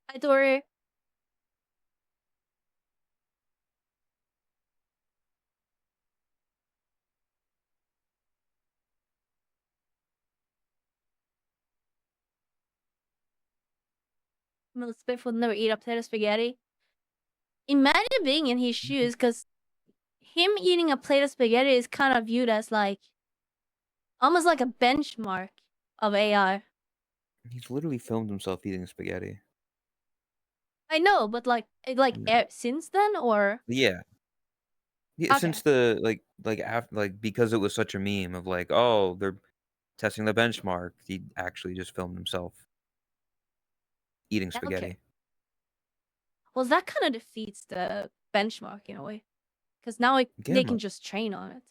Hi, Tori. Elizabeth would never eat a plate of spaghetti. Imagine being in his Mhm. shoes, because him eating a plate of spaghetti is kind of viewed as like almost like a benchmark of AI. He's literally filmed himself eating spaghetti. I know, but Yeah. since then or Yeah. Yeah, okay, since the like because it was such a meme of like, oh, they're testing the benchmark. He actually just filmed himself eating okay. spaghetti. Well, that kind of defeats the benchmark in a way, because now they Gamma, can just train on it.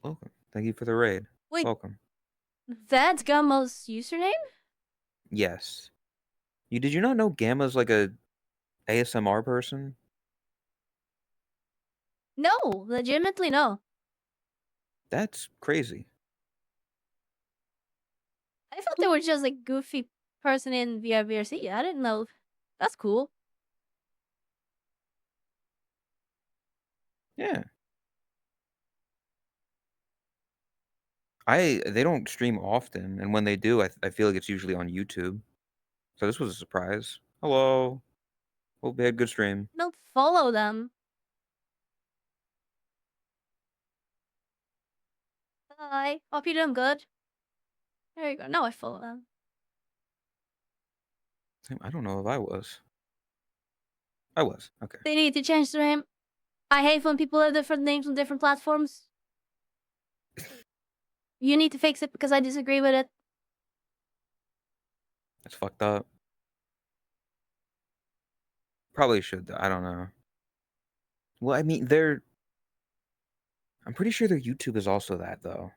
welcome. Thank you for the raid. Wait, Welcome. that's Gummo's username? Yes. Did you not know Gamma's like a ASMR person? No, legitimately no. That's crazy. I thought they were just a goofy person in VRVRC. I didn't know. That's cool. Yeah. They don't stream often, and when they do, I feel like it's usually on YouTube. So this was a surprise. Hello. Hope they had good stream. Don't follow them. Hi. Hope you're doing good. There you go. Now I follow them. I don't know if I was. I was. Okay. They need to change their name. I hate when people have different names on different platforms. You need to fix it because I disagree with it. That's fucked up. Probably should though. I don't know. Well, I mean, I'm pretty sure their YouTube is also that though.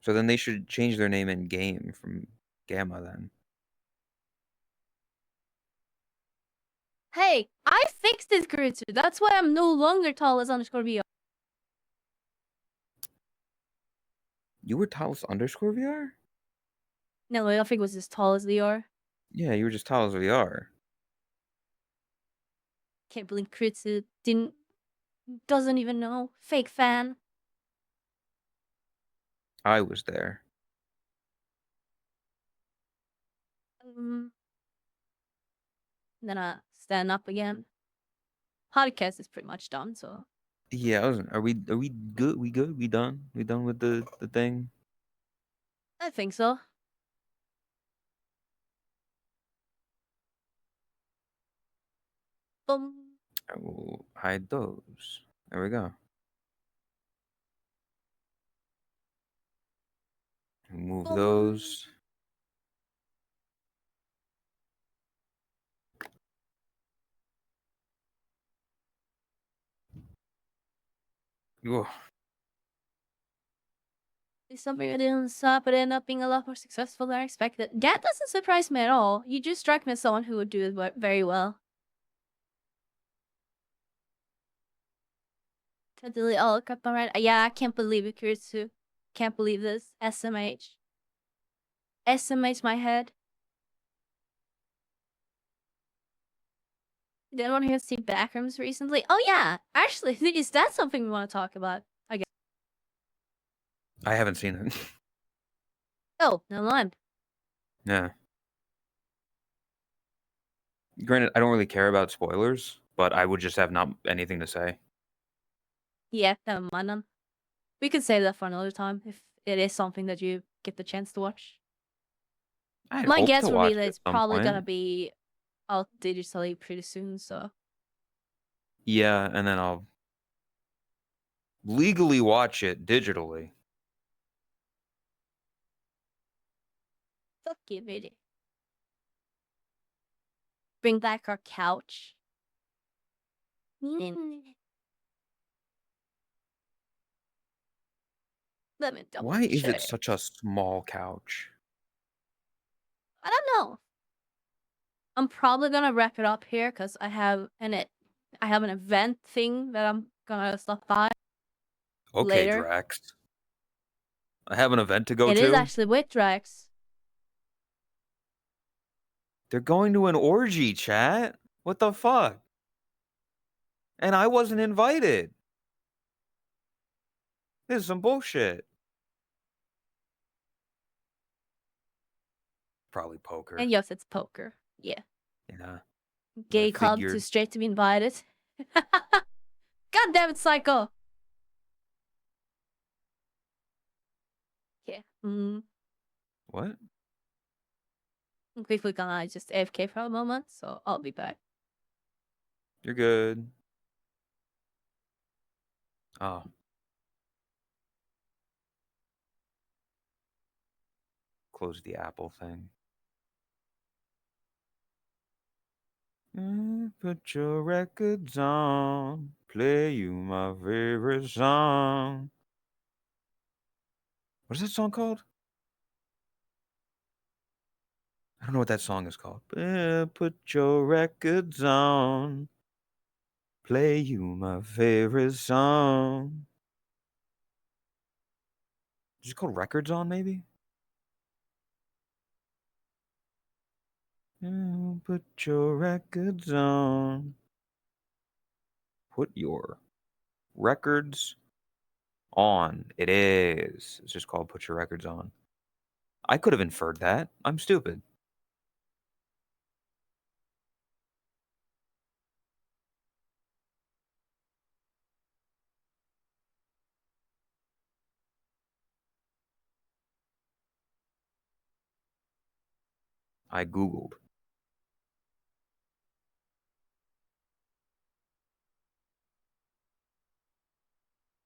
So then they should change their name in game from Gamma then. Hey, I fixed this creature. That's why I'm no longer Totless_VR. You were Talos underscore VR? No, I think it was as tall as VR. Yeah, you were just Talos VR. Can't believe Kritsu doesn't even know. Fake fan. I was there. Um, then I stand up again. Podcast is pretty much done, so Yeah, I wasn't. Are we good? We good? We done? We done with the thing? I think so. Boom. I will hide those. There we go. Move Boom. those. Ugh. It's something I didn't stop, but ended up being a lot more successful than I expected. That doesn't surprise me at all. You just strike me as someone who would do it very well. Totally all cut my right. Yeah, I can't believe it, Kuritsu. Can't believe this. SMH. SMH my head. Did anyone here see Backrooms recently? Oh yeah, actually, is that something we want to talk about? I guess. I haven't seen it. Oh, never mind. Yeah. Granted, I don't really care about spoilers, but I would just have not anything to say. Yeah, never mind then. We could save that for another time if it is something that you get the chance to watch. I My hope guess to would be watch that it it's at some probably gonna point. be out digitally pretty soon, so. Yeah, and then I'll legally watch it digitally. Fuck you, really. Bring back our couch. Let me double Why is it check. such a small couch? I don't know. I'm probably gonna wrap it up here because I have an event thing that I'm gonna stop by Okay, later. Drax. I have an event to go It is to. actually with Drax. They're going to an orgy, chat. What the fuck? And I wasn't invited. This is some bullshit. Probably poker. And yes, it's poker. Yeah. Yeah. I Gay club too figured. straight to be invited. God damn it, Psycho! Yeah. What? I'm quickly gonna just AFK for a moment, so I'll be back. You're good. Oh. Close the Apple thing. Put your records on. Play you my favorite song. What is that song called? I don't know what that song is called. Put your records on. Play you my favorite song. Is it called Records On, maybe? Put your records on. Put your records on. It is. It's just called Put Your Records On. I could have inferred that. I'm stupid. I Googled.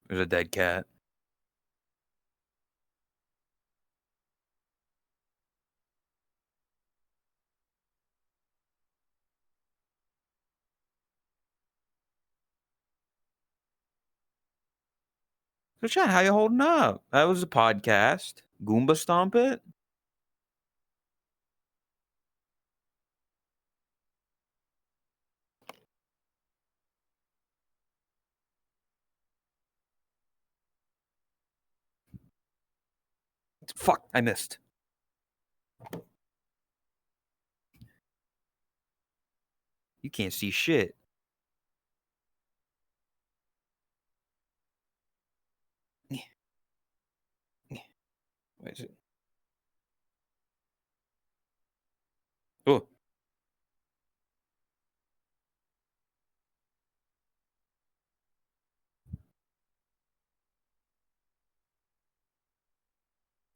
There's a dead cat. So, chat, how you holding up? That was a podcast. Goomba Stomp It? Fuck, I missed. You can't see shit. Wait, is it? Oh.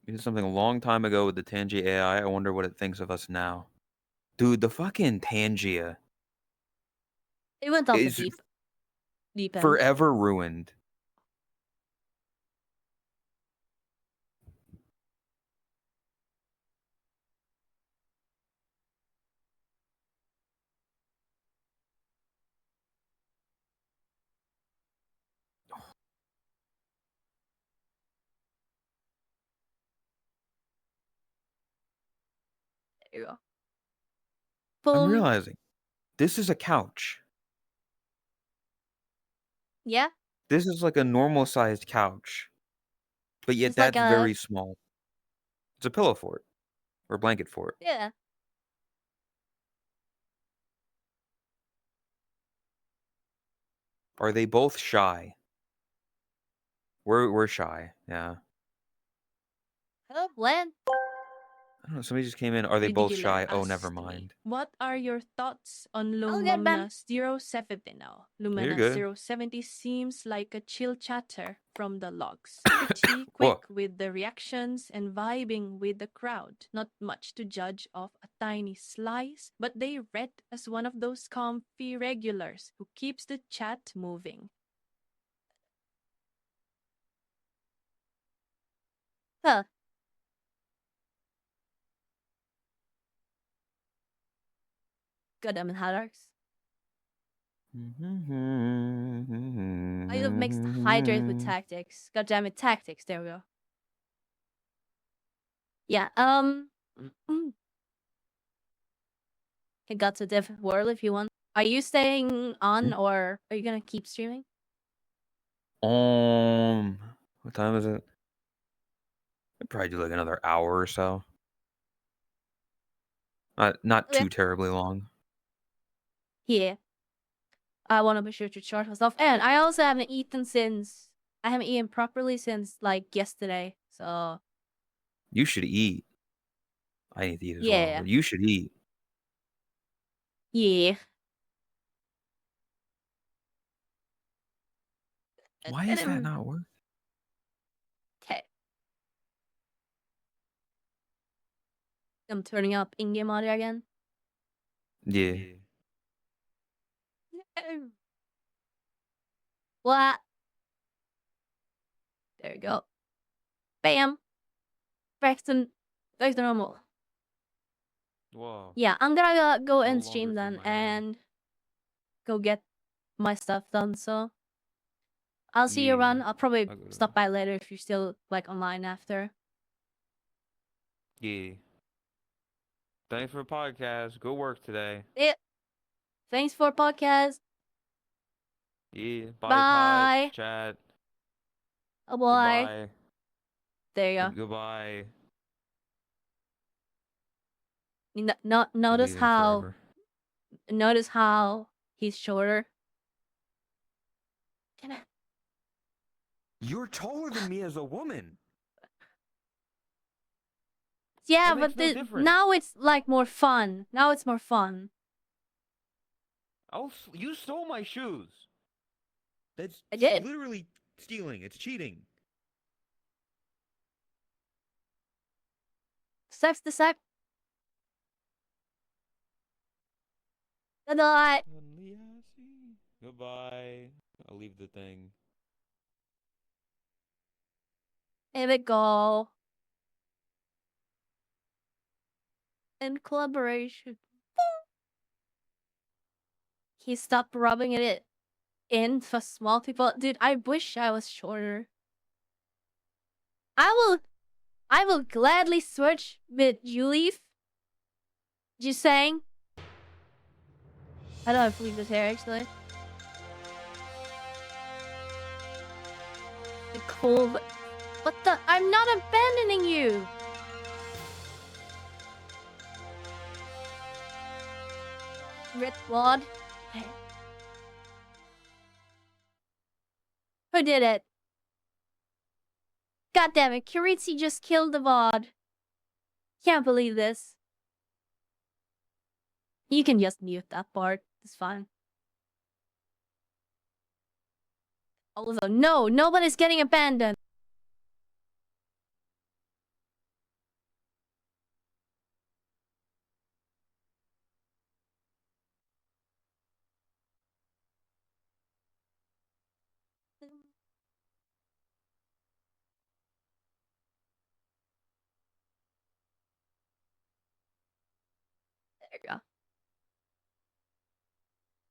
We did something a long time ago with the Tangia AI. I wonder what it thinks of us now. Dude, the fucking Tangia It went off the is deep end. forever ruined. There you go. I'm Boom. realizing this is a couch. Yeah. This is like a normal sized couch, but yet It's like that's a very small. It's a pillow fort or blanket fort. yeah. Are they both shy? We're shy. Yeah. Hello, Glenn. I don't know. Somebody just came in. Are they Why did both you let shy? Oh, us never to me? mind. What are your thoughts on I'll get back. Lumina 070 now? You're Lumina good. 070 seems like a chill chatter from the logs. Pretty Whoa. quick with the reactions and vibing with the crowd. Not much to judge of a tiny slice, but they read as one of those comfy regulars who keeps the chat moving. Huh. Goddamn Hadarks. I love mixed hydrate with tactics. God damn it, tactics. There we go. Yeah. It got to a different world if you want. Are you staying on or are you gonna keep streaming? What time is it? I'd probably do like another hour or so. Not Okay. too terribly long. Yeah. I want to be sure to charge myself, and I also haven't eaten since I haven't eaten properly since like yesterday. So You should eat. I need to eat as well, yeah, but you should eat. yeah. Why is that not working? Okay. I'm turning up in-game audio again. Yeah. What? There you go. Bam. Back to normal. Whoa. Yeah, I'm gonna go No and longer stream from then my head. and go get my stuff done. So I'll see you Yeah. around. I'll probably I'll go to stop by later if you're still like online after. Yeah. Thanks for the podcast. Good work today. Yeah. Thanks for podcast. Yeah. Bye, Bye. pods, chat. Oh boy. Goodbye. There you Goodbye. go. I'm Notice leaving how forever. notice how he's shorter. Damn it. You're taller than me as a woman. Yeah, That but makes no difference. now it's like more fun. Now it's more fun. You stole my shoes. That's I did. literally stealing. It's cheating. Steps the sec. Goodbye. Goodbye. I'll leave the thing. Here we go. In collaboration. He stopped rubbing it in for small people. Dude, I wish I was shorter. I will gladly switch with you, Leaf. Just saying. I don't have to leave this hair actually. The cool. What the? I'm not abandoning you. Red blood. Who did it? God damn it, Kiritsi just killed the VOD. Can't believe this. You can just mute that part. It's fine. Also, no, nobody's getting abandoned. There you go.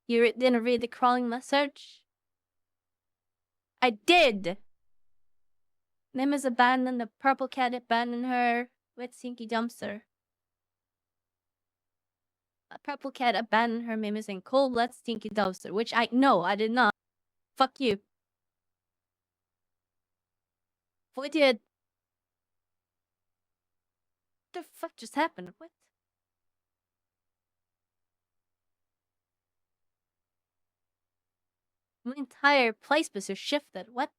You didn't read the crawling message? I did! Mim is abandoned, the purple cat abandoned her with Sinky Dumpster. A purple cat abandoned her Mim is in cold blood Stinky Dumpster, which I did not. Fuck you. What did? What the fuck just happened? What? My entire placement is shifted. What?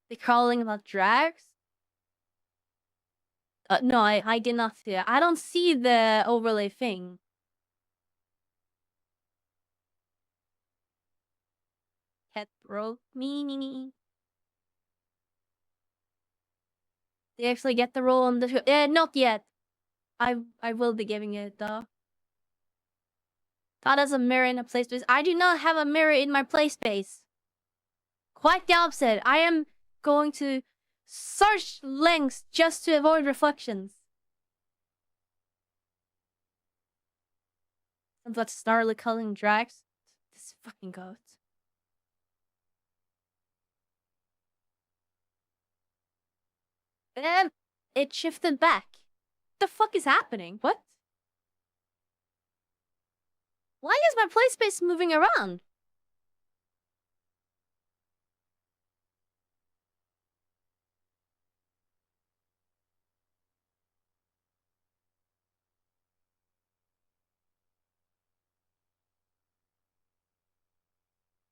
The crawling about drags? No, I did not see it. I don't see the overlay thing. Cat broke me. They actually get the role on the show. Not yet. I will be giving it though. Thought as a mirror in a play space. I do not have a mirror in my play space. Quite the opposite. I am going to search lengths just to avoid reflections. And that starlit culling drags. This fucking goat. And it shifted back. The fuck is happening? What? Why is my play space moving around?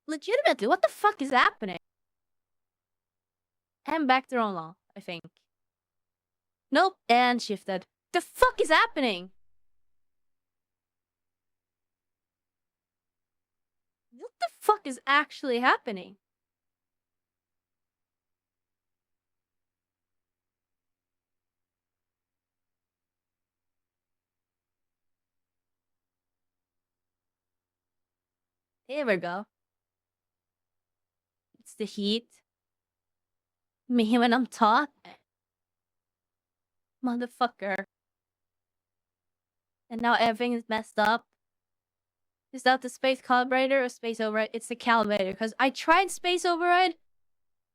Legitimately, what the fuck is happening? And back to Ronald, I think. Nope, and shifted. The fuck is happening? What the fuck is actually happening? Here we go. It's the heat. Me when I'm taught. Motherfucker. And now everything is messed up. Is that the space calibrator or space override? It's the calibrator, because I tried space override,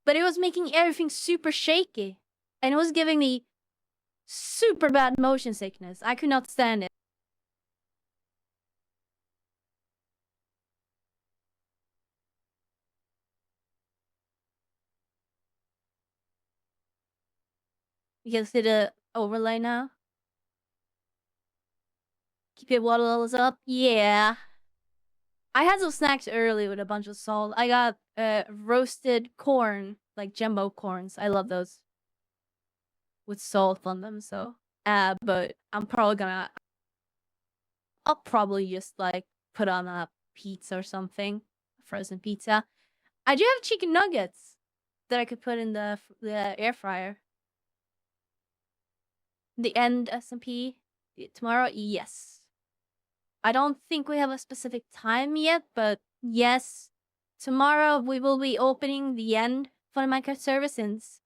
but it was making everything super shaky. And it was giving me super bad motion sickness. I could not stand it. You can see the overlay now. Keep your water levels up. Yeah. I had some snacks early with a bunch of salt. I got roasted corn, like jumbo corns. I love those. With salt on them, so. But I'll probably just like put on a pizza or something. Frozen pizza. I do have chicken nuggets that I could put in the air fryer. The end SMP tomorrow, yes. I don't think we have a specific time yet, but yes, tomorrow we will be opening the end for the Minecraft server since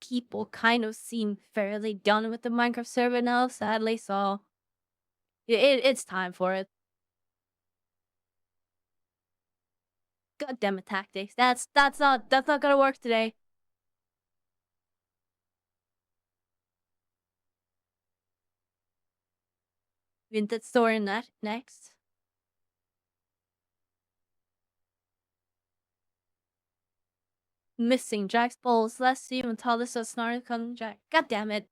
people kind of seem fairly done with the Minecraft server now, sadly, so it's time for it. God damn it, tactics. That's not gonna work today. Vintage story next. Missing Jack's balls. Let's see when Totless does snarl come Jack. God damn it.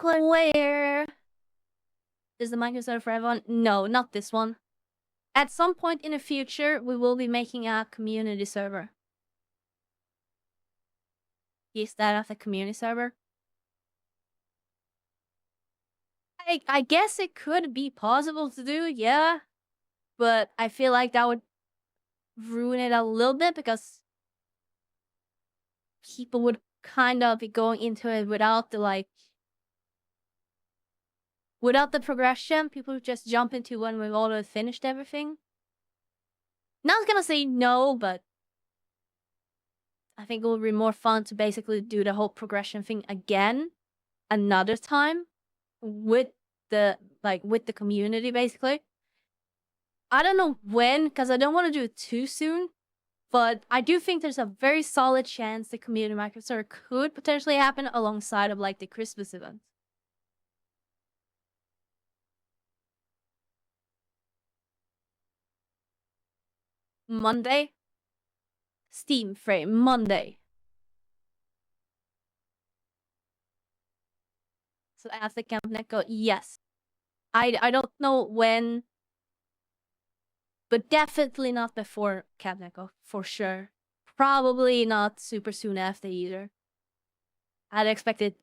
Where is the Minecraft server for everyone? No, not this one. At some point in the future, we will be making a community server. Is that a community server? I guess it could be possible to do, yeah. But I feel like that would ruin it a little bit because people would kind of be going into it without the without the progression. People would just jump into when we've already finished everything. Not gonna say no, but I think it would be more fun to basically do the whole progression thing again another time with the community basically. I don't know when, because I don't want to do it too soon, but I do think there's a very solid chance the community Minecraft server could potentially happen alongside of like the Christmas event. Monday? Steam frame, Monday. So after Camp Neko, yes. I don't know when, but definitely not before Camp Neko, for sure. Probably not super soon after either. I'd expect it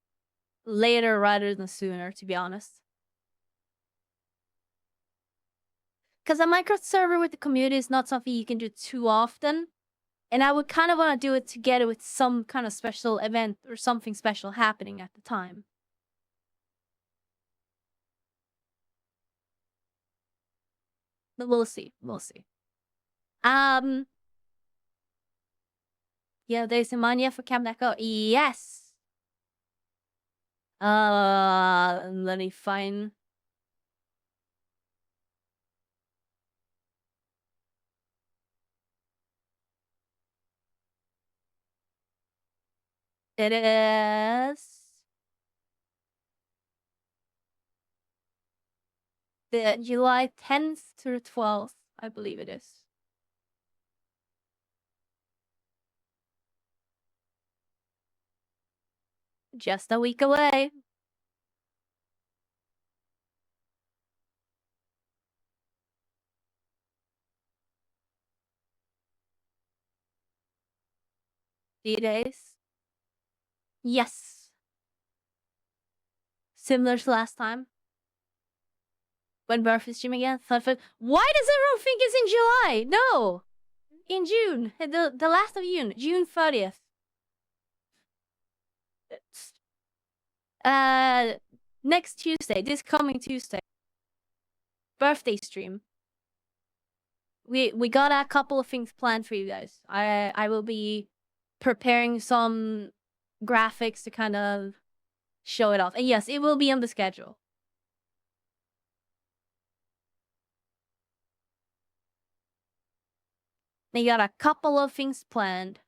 later rather than sooner, to be honest. Because a Minecraft server with the community is not something you can do too often. And I would kind of want to do it together with some kind of special event or something special happening at the time. But we'll see. We'll see. Yeah, there's a mania for Camp Neko. Yes. Let me find. It is the July 10th to 12th, I believe it is. Just a week away. D-Days. Yes. Similar to last time. When birthday stream again? Why does everyone think it's in July? No! In June. The last of June. June 30th. Next Tuesday. This coming Tuesday. Birthday stream. We got a couple of things planned for you guys. I will be preparing some graphics to kind of show it off. And yes, it will be on the schedule. They got a couple of things planned.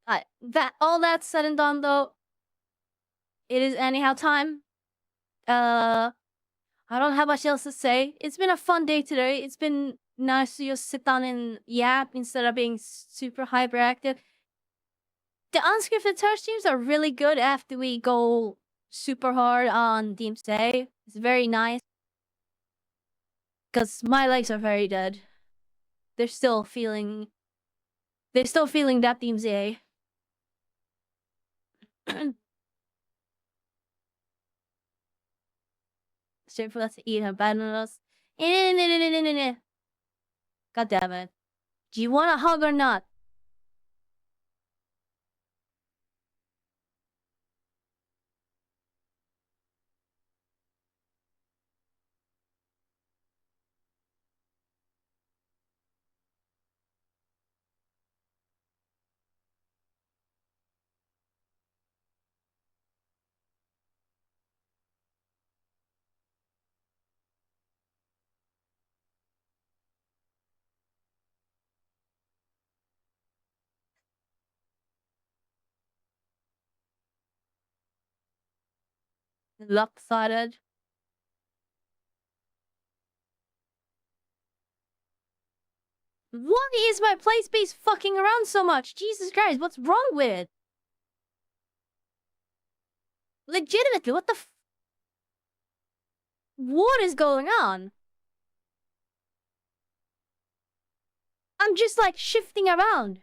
That all that said and done, though, it is anyhow time. I don't have much else to say. It's been a fun day today. It's been nice to just sit down and yap instead of being super hyperactive. The unscripted search teams are really good after we go super hard on Teams Day. It's very nice. Because my legs are very dead. They're still feeling that Teams Day. Straight for us to eat abandon us. God damn it. Do you want a hug or not? Lopsided. Why is my play space fucking around so much? Jesus Christ, what's wrong with it? Legitimately, what the what is going on? I'm just like shifting around.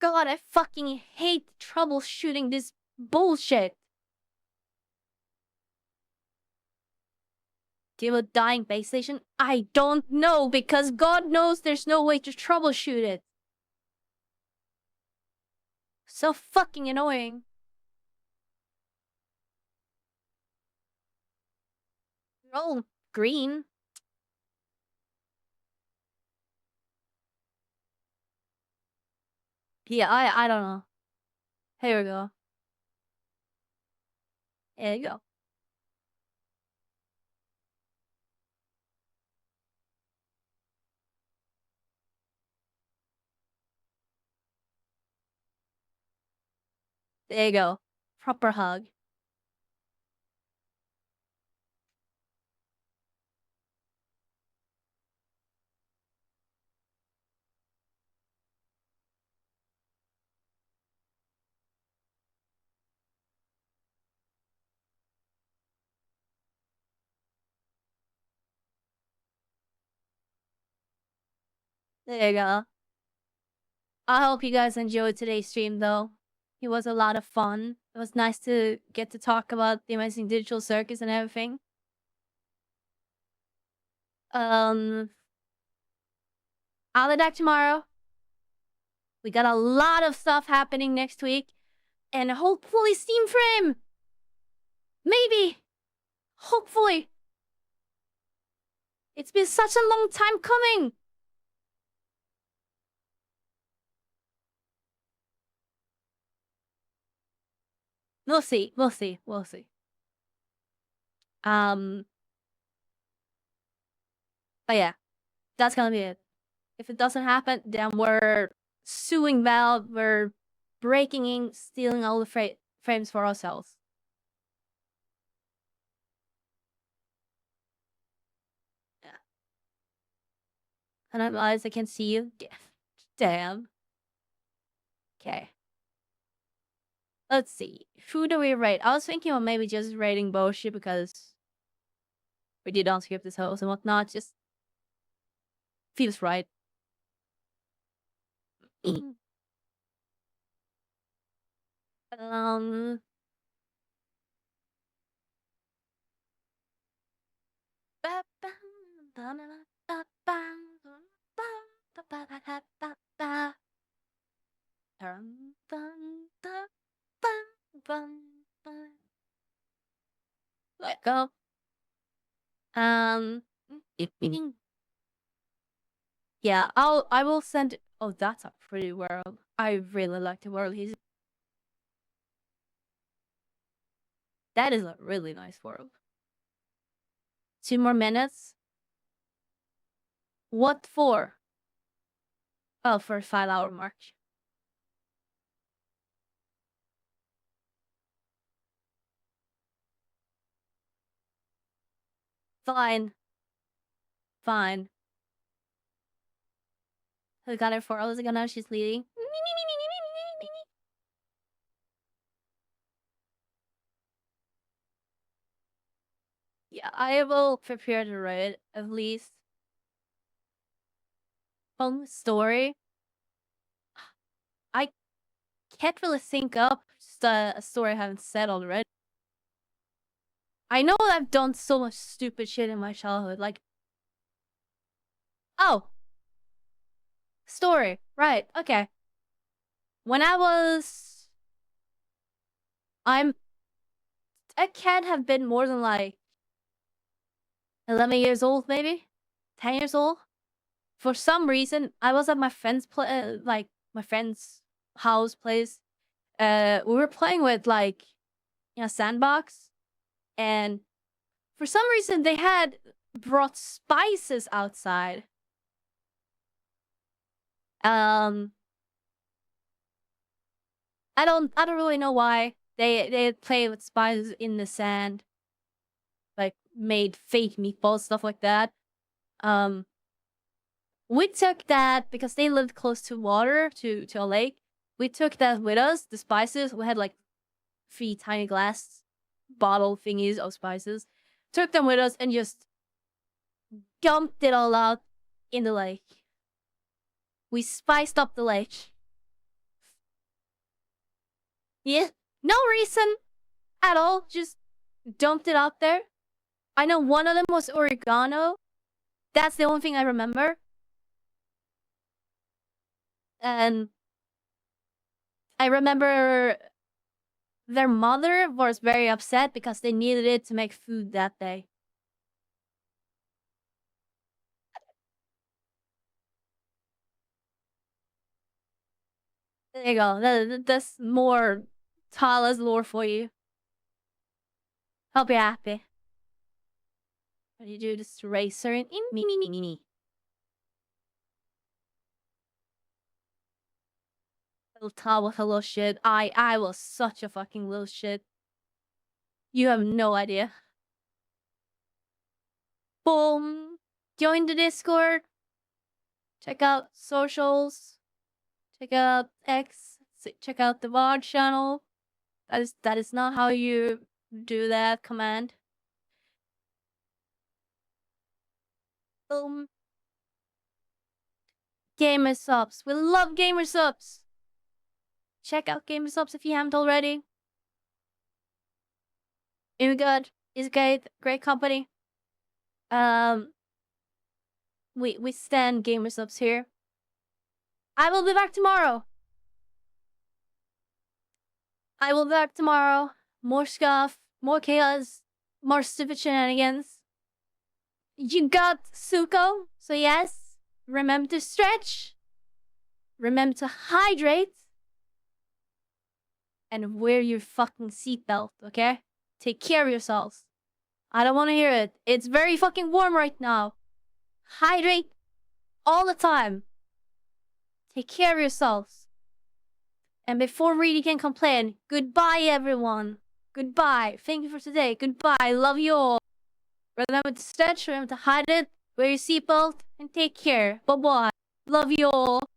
God, I fucking hate troubleshooting this bullshit. Do you have a dying base station? I don't know, because God knows there's no way to troubleshoot it. So fucking annoying. They're all green. Yeah, I don't know. Here we go. There you go. There you go. Proper hug. There you go. I hope you guys enjoyed today's stream, though. It was a lot of fun. It was nice to get to talk about the amazing digital circus and everything. I'll be back tomorrow. We got a lot of stuff happening next week. And hopefully Steam Frame! Maybe! Hopefully! It's been such a long time coming! We'll see. We'll see. We'll see. But yeah. That's gonna be it. If it doesn't happen, then we're suing Valve. We're breaking in, stealing all the frames for ourselves. Yeah. And I'm eyes, I can see you. Damn. Okay. Let's see. Who do we rate? I was thinking of maybe just rating Boshi because we did unscript this host and whatnot. Just feels right. um. Let go. Yeah, I will send. Oh, that's a pretty world. I really like the world. That is a really nice world. 2 more minutes. What for? Oh, for 5-hour mark. Fine. Fine. I got her 4 hours ago now, she's leading. Yeah, I will prepare to write at least. Story. I can't really think up just a story I haven't said already. I know I've done so much stupid shit in my childhood, like... Oh! Story. Right, okay. When I was... I can't have been more than like 11 years old, maybe 10 years old. For some reason, I was at my friend's my friend's house place. We were playing with like sandbox, and for some reason they had brought spices outside. I don't really know why they play with spices in the sand, like made fake meatballs, stuff like that. We took that because they lived close to water, to a lake. We took that with us, the spices. We had like 3 tiny glass bottle thingies of spices. Took them with us and just dumped it all out in the lake. We spiced up the lake. Yeah, no reason at all. Just dumped it out there. I know one of them was oregano. That's the only thing I remember. And I remember their mother was very upset because they needed it to make food that day. There you go. That's more Tala's lore for you. Hope you're happy. What do you do this racer in me? Little Tala was a little shit. I was such a fucking little shit. You have no idea. Boom. Join the Discord. Check out socials. Check out X. Check out the VOD channel. That is not how you do that command. Boom. Gamer subs. We love gamer subs. Check out gamer subs if you haven't already. It's good. It's great company. We stand gamer subs here. I will be back tomorrow. More stuff, more chaos, more stupid shenanigans. You got Suko, so yes. Remember to stretch. Remember to hydrate. And wear your fucking seatbelt, okay? Take care of yourselves. I don't want to hear it. It's very fucking warm right now. Hydrate all the time. Take care of yourselves. And before Reedy can complain, goodbye everyone. Goodbye. Thank you for today. Goodbye. Love you all. Remember to stretch, remember to hydrate, wear your seatbelt, and take care. Bye-bye. Love you all.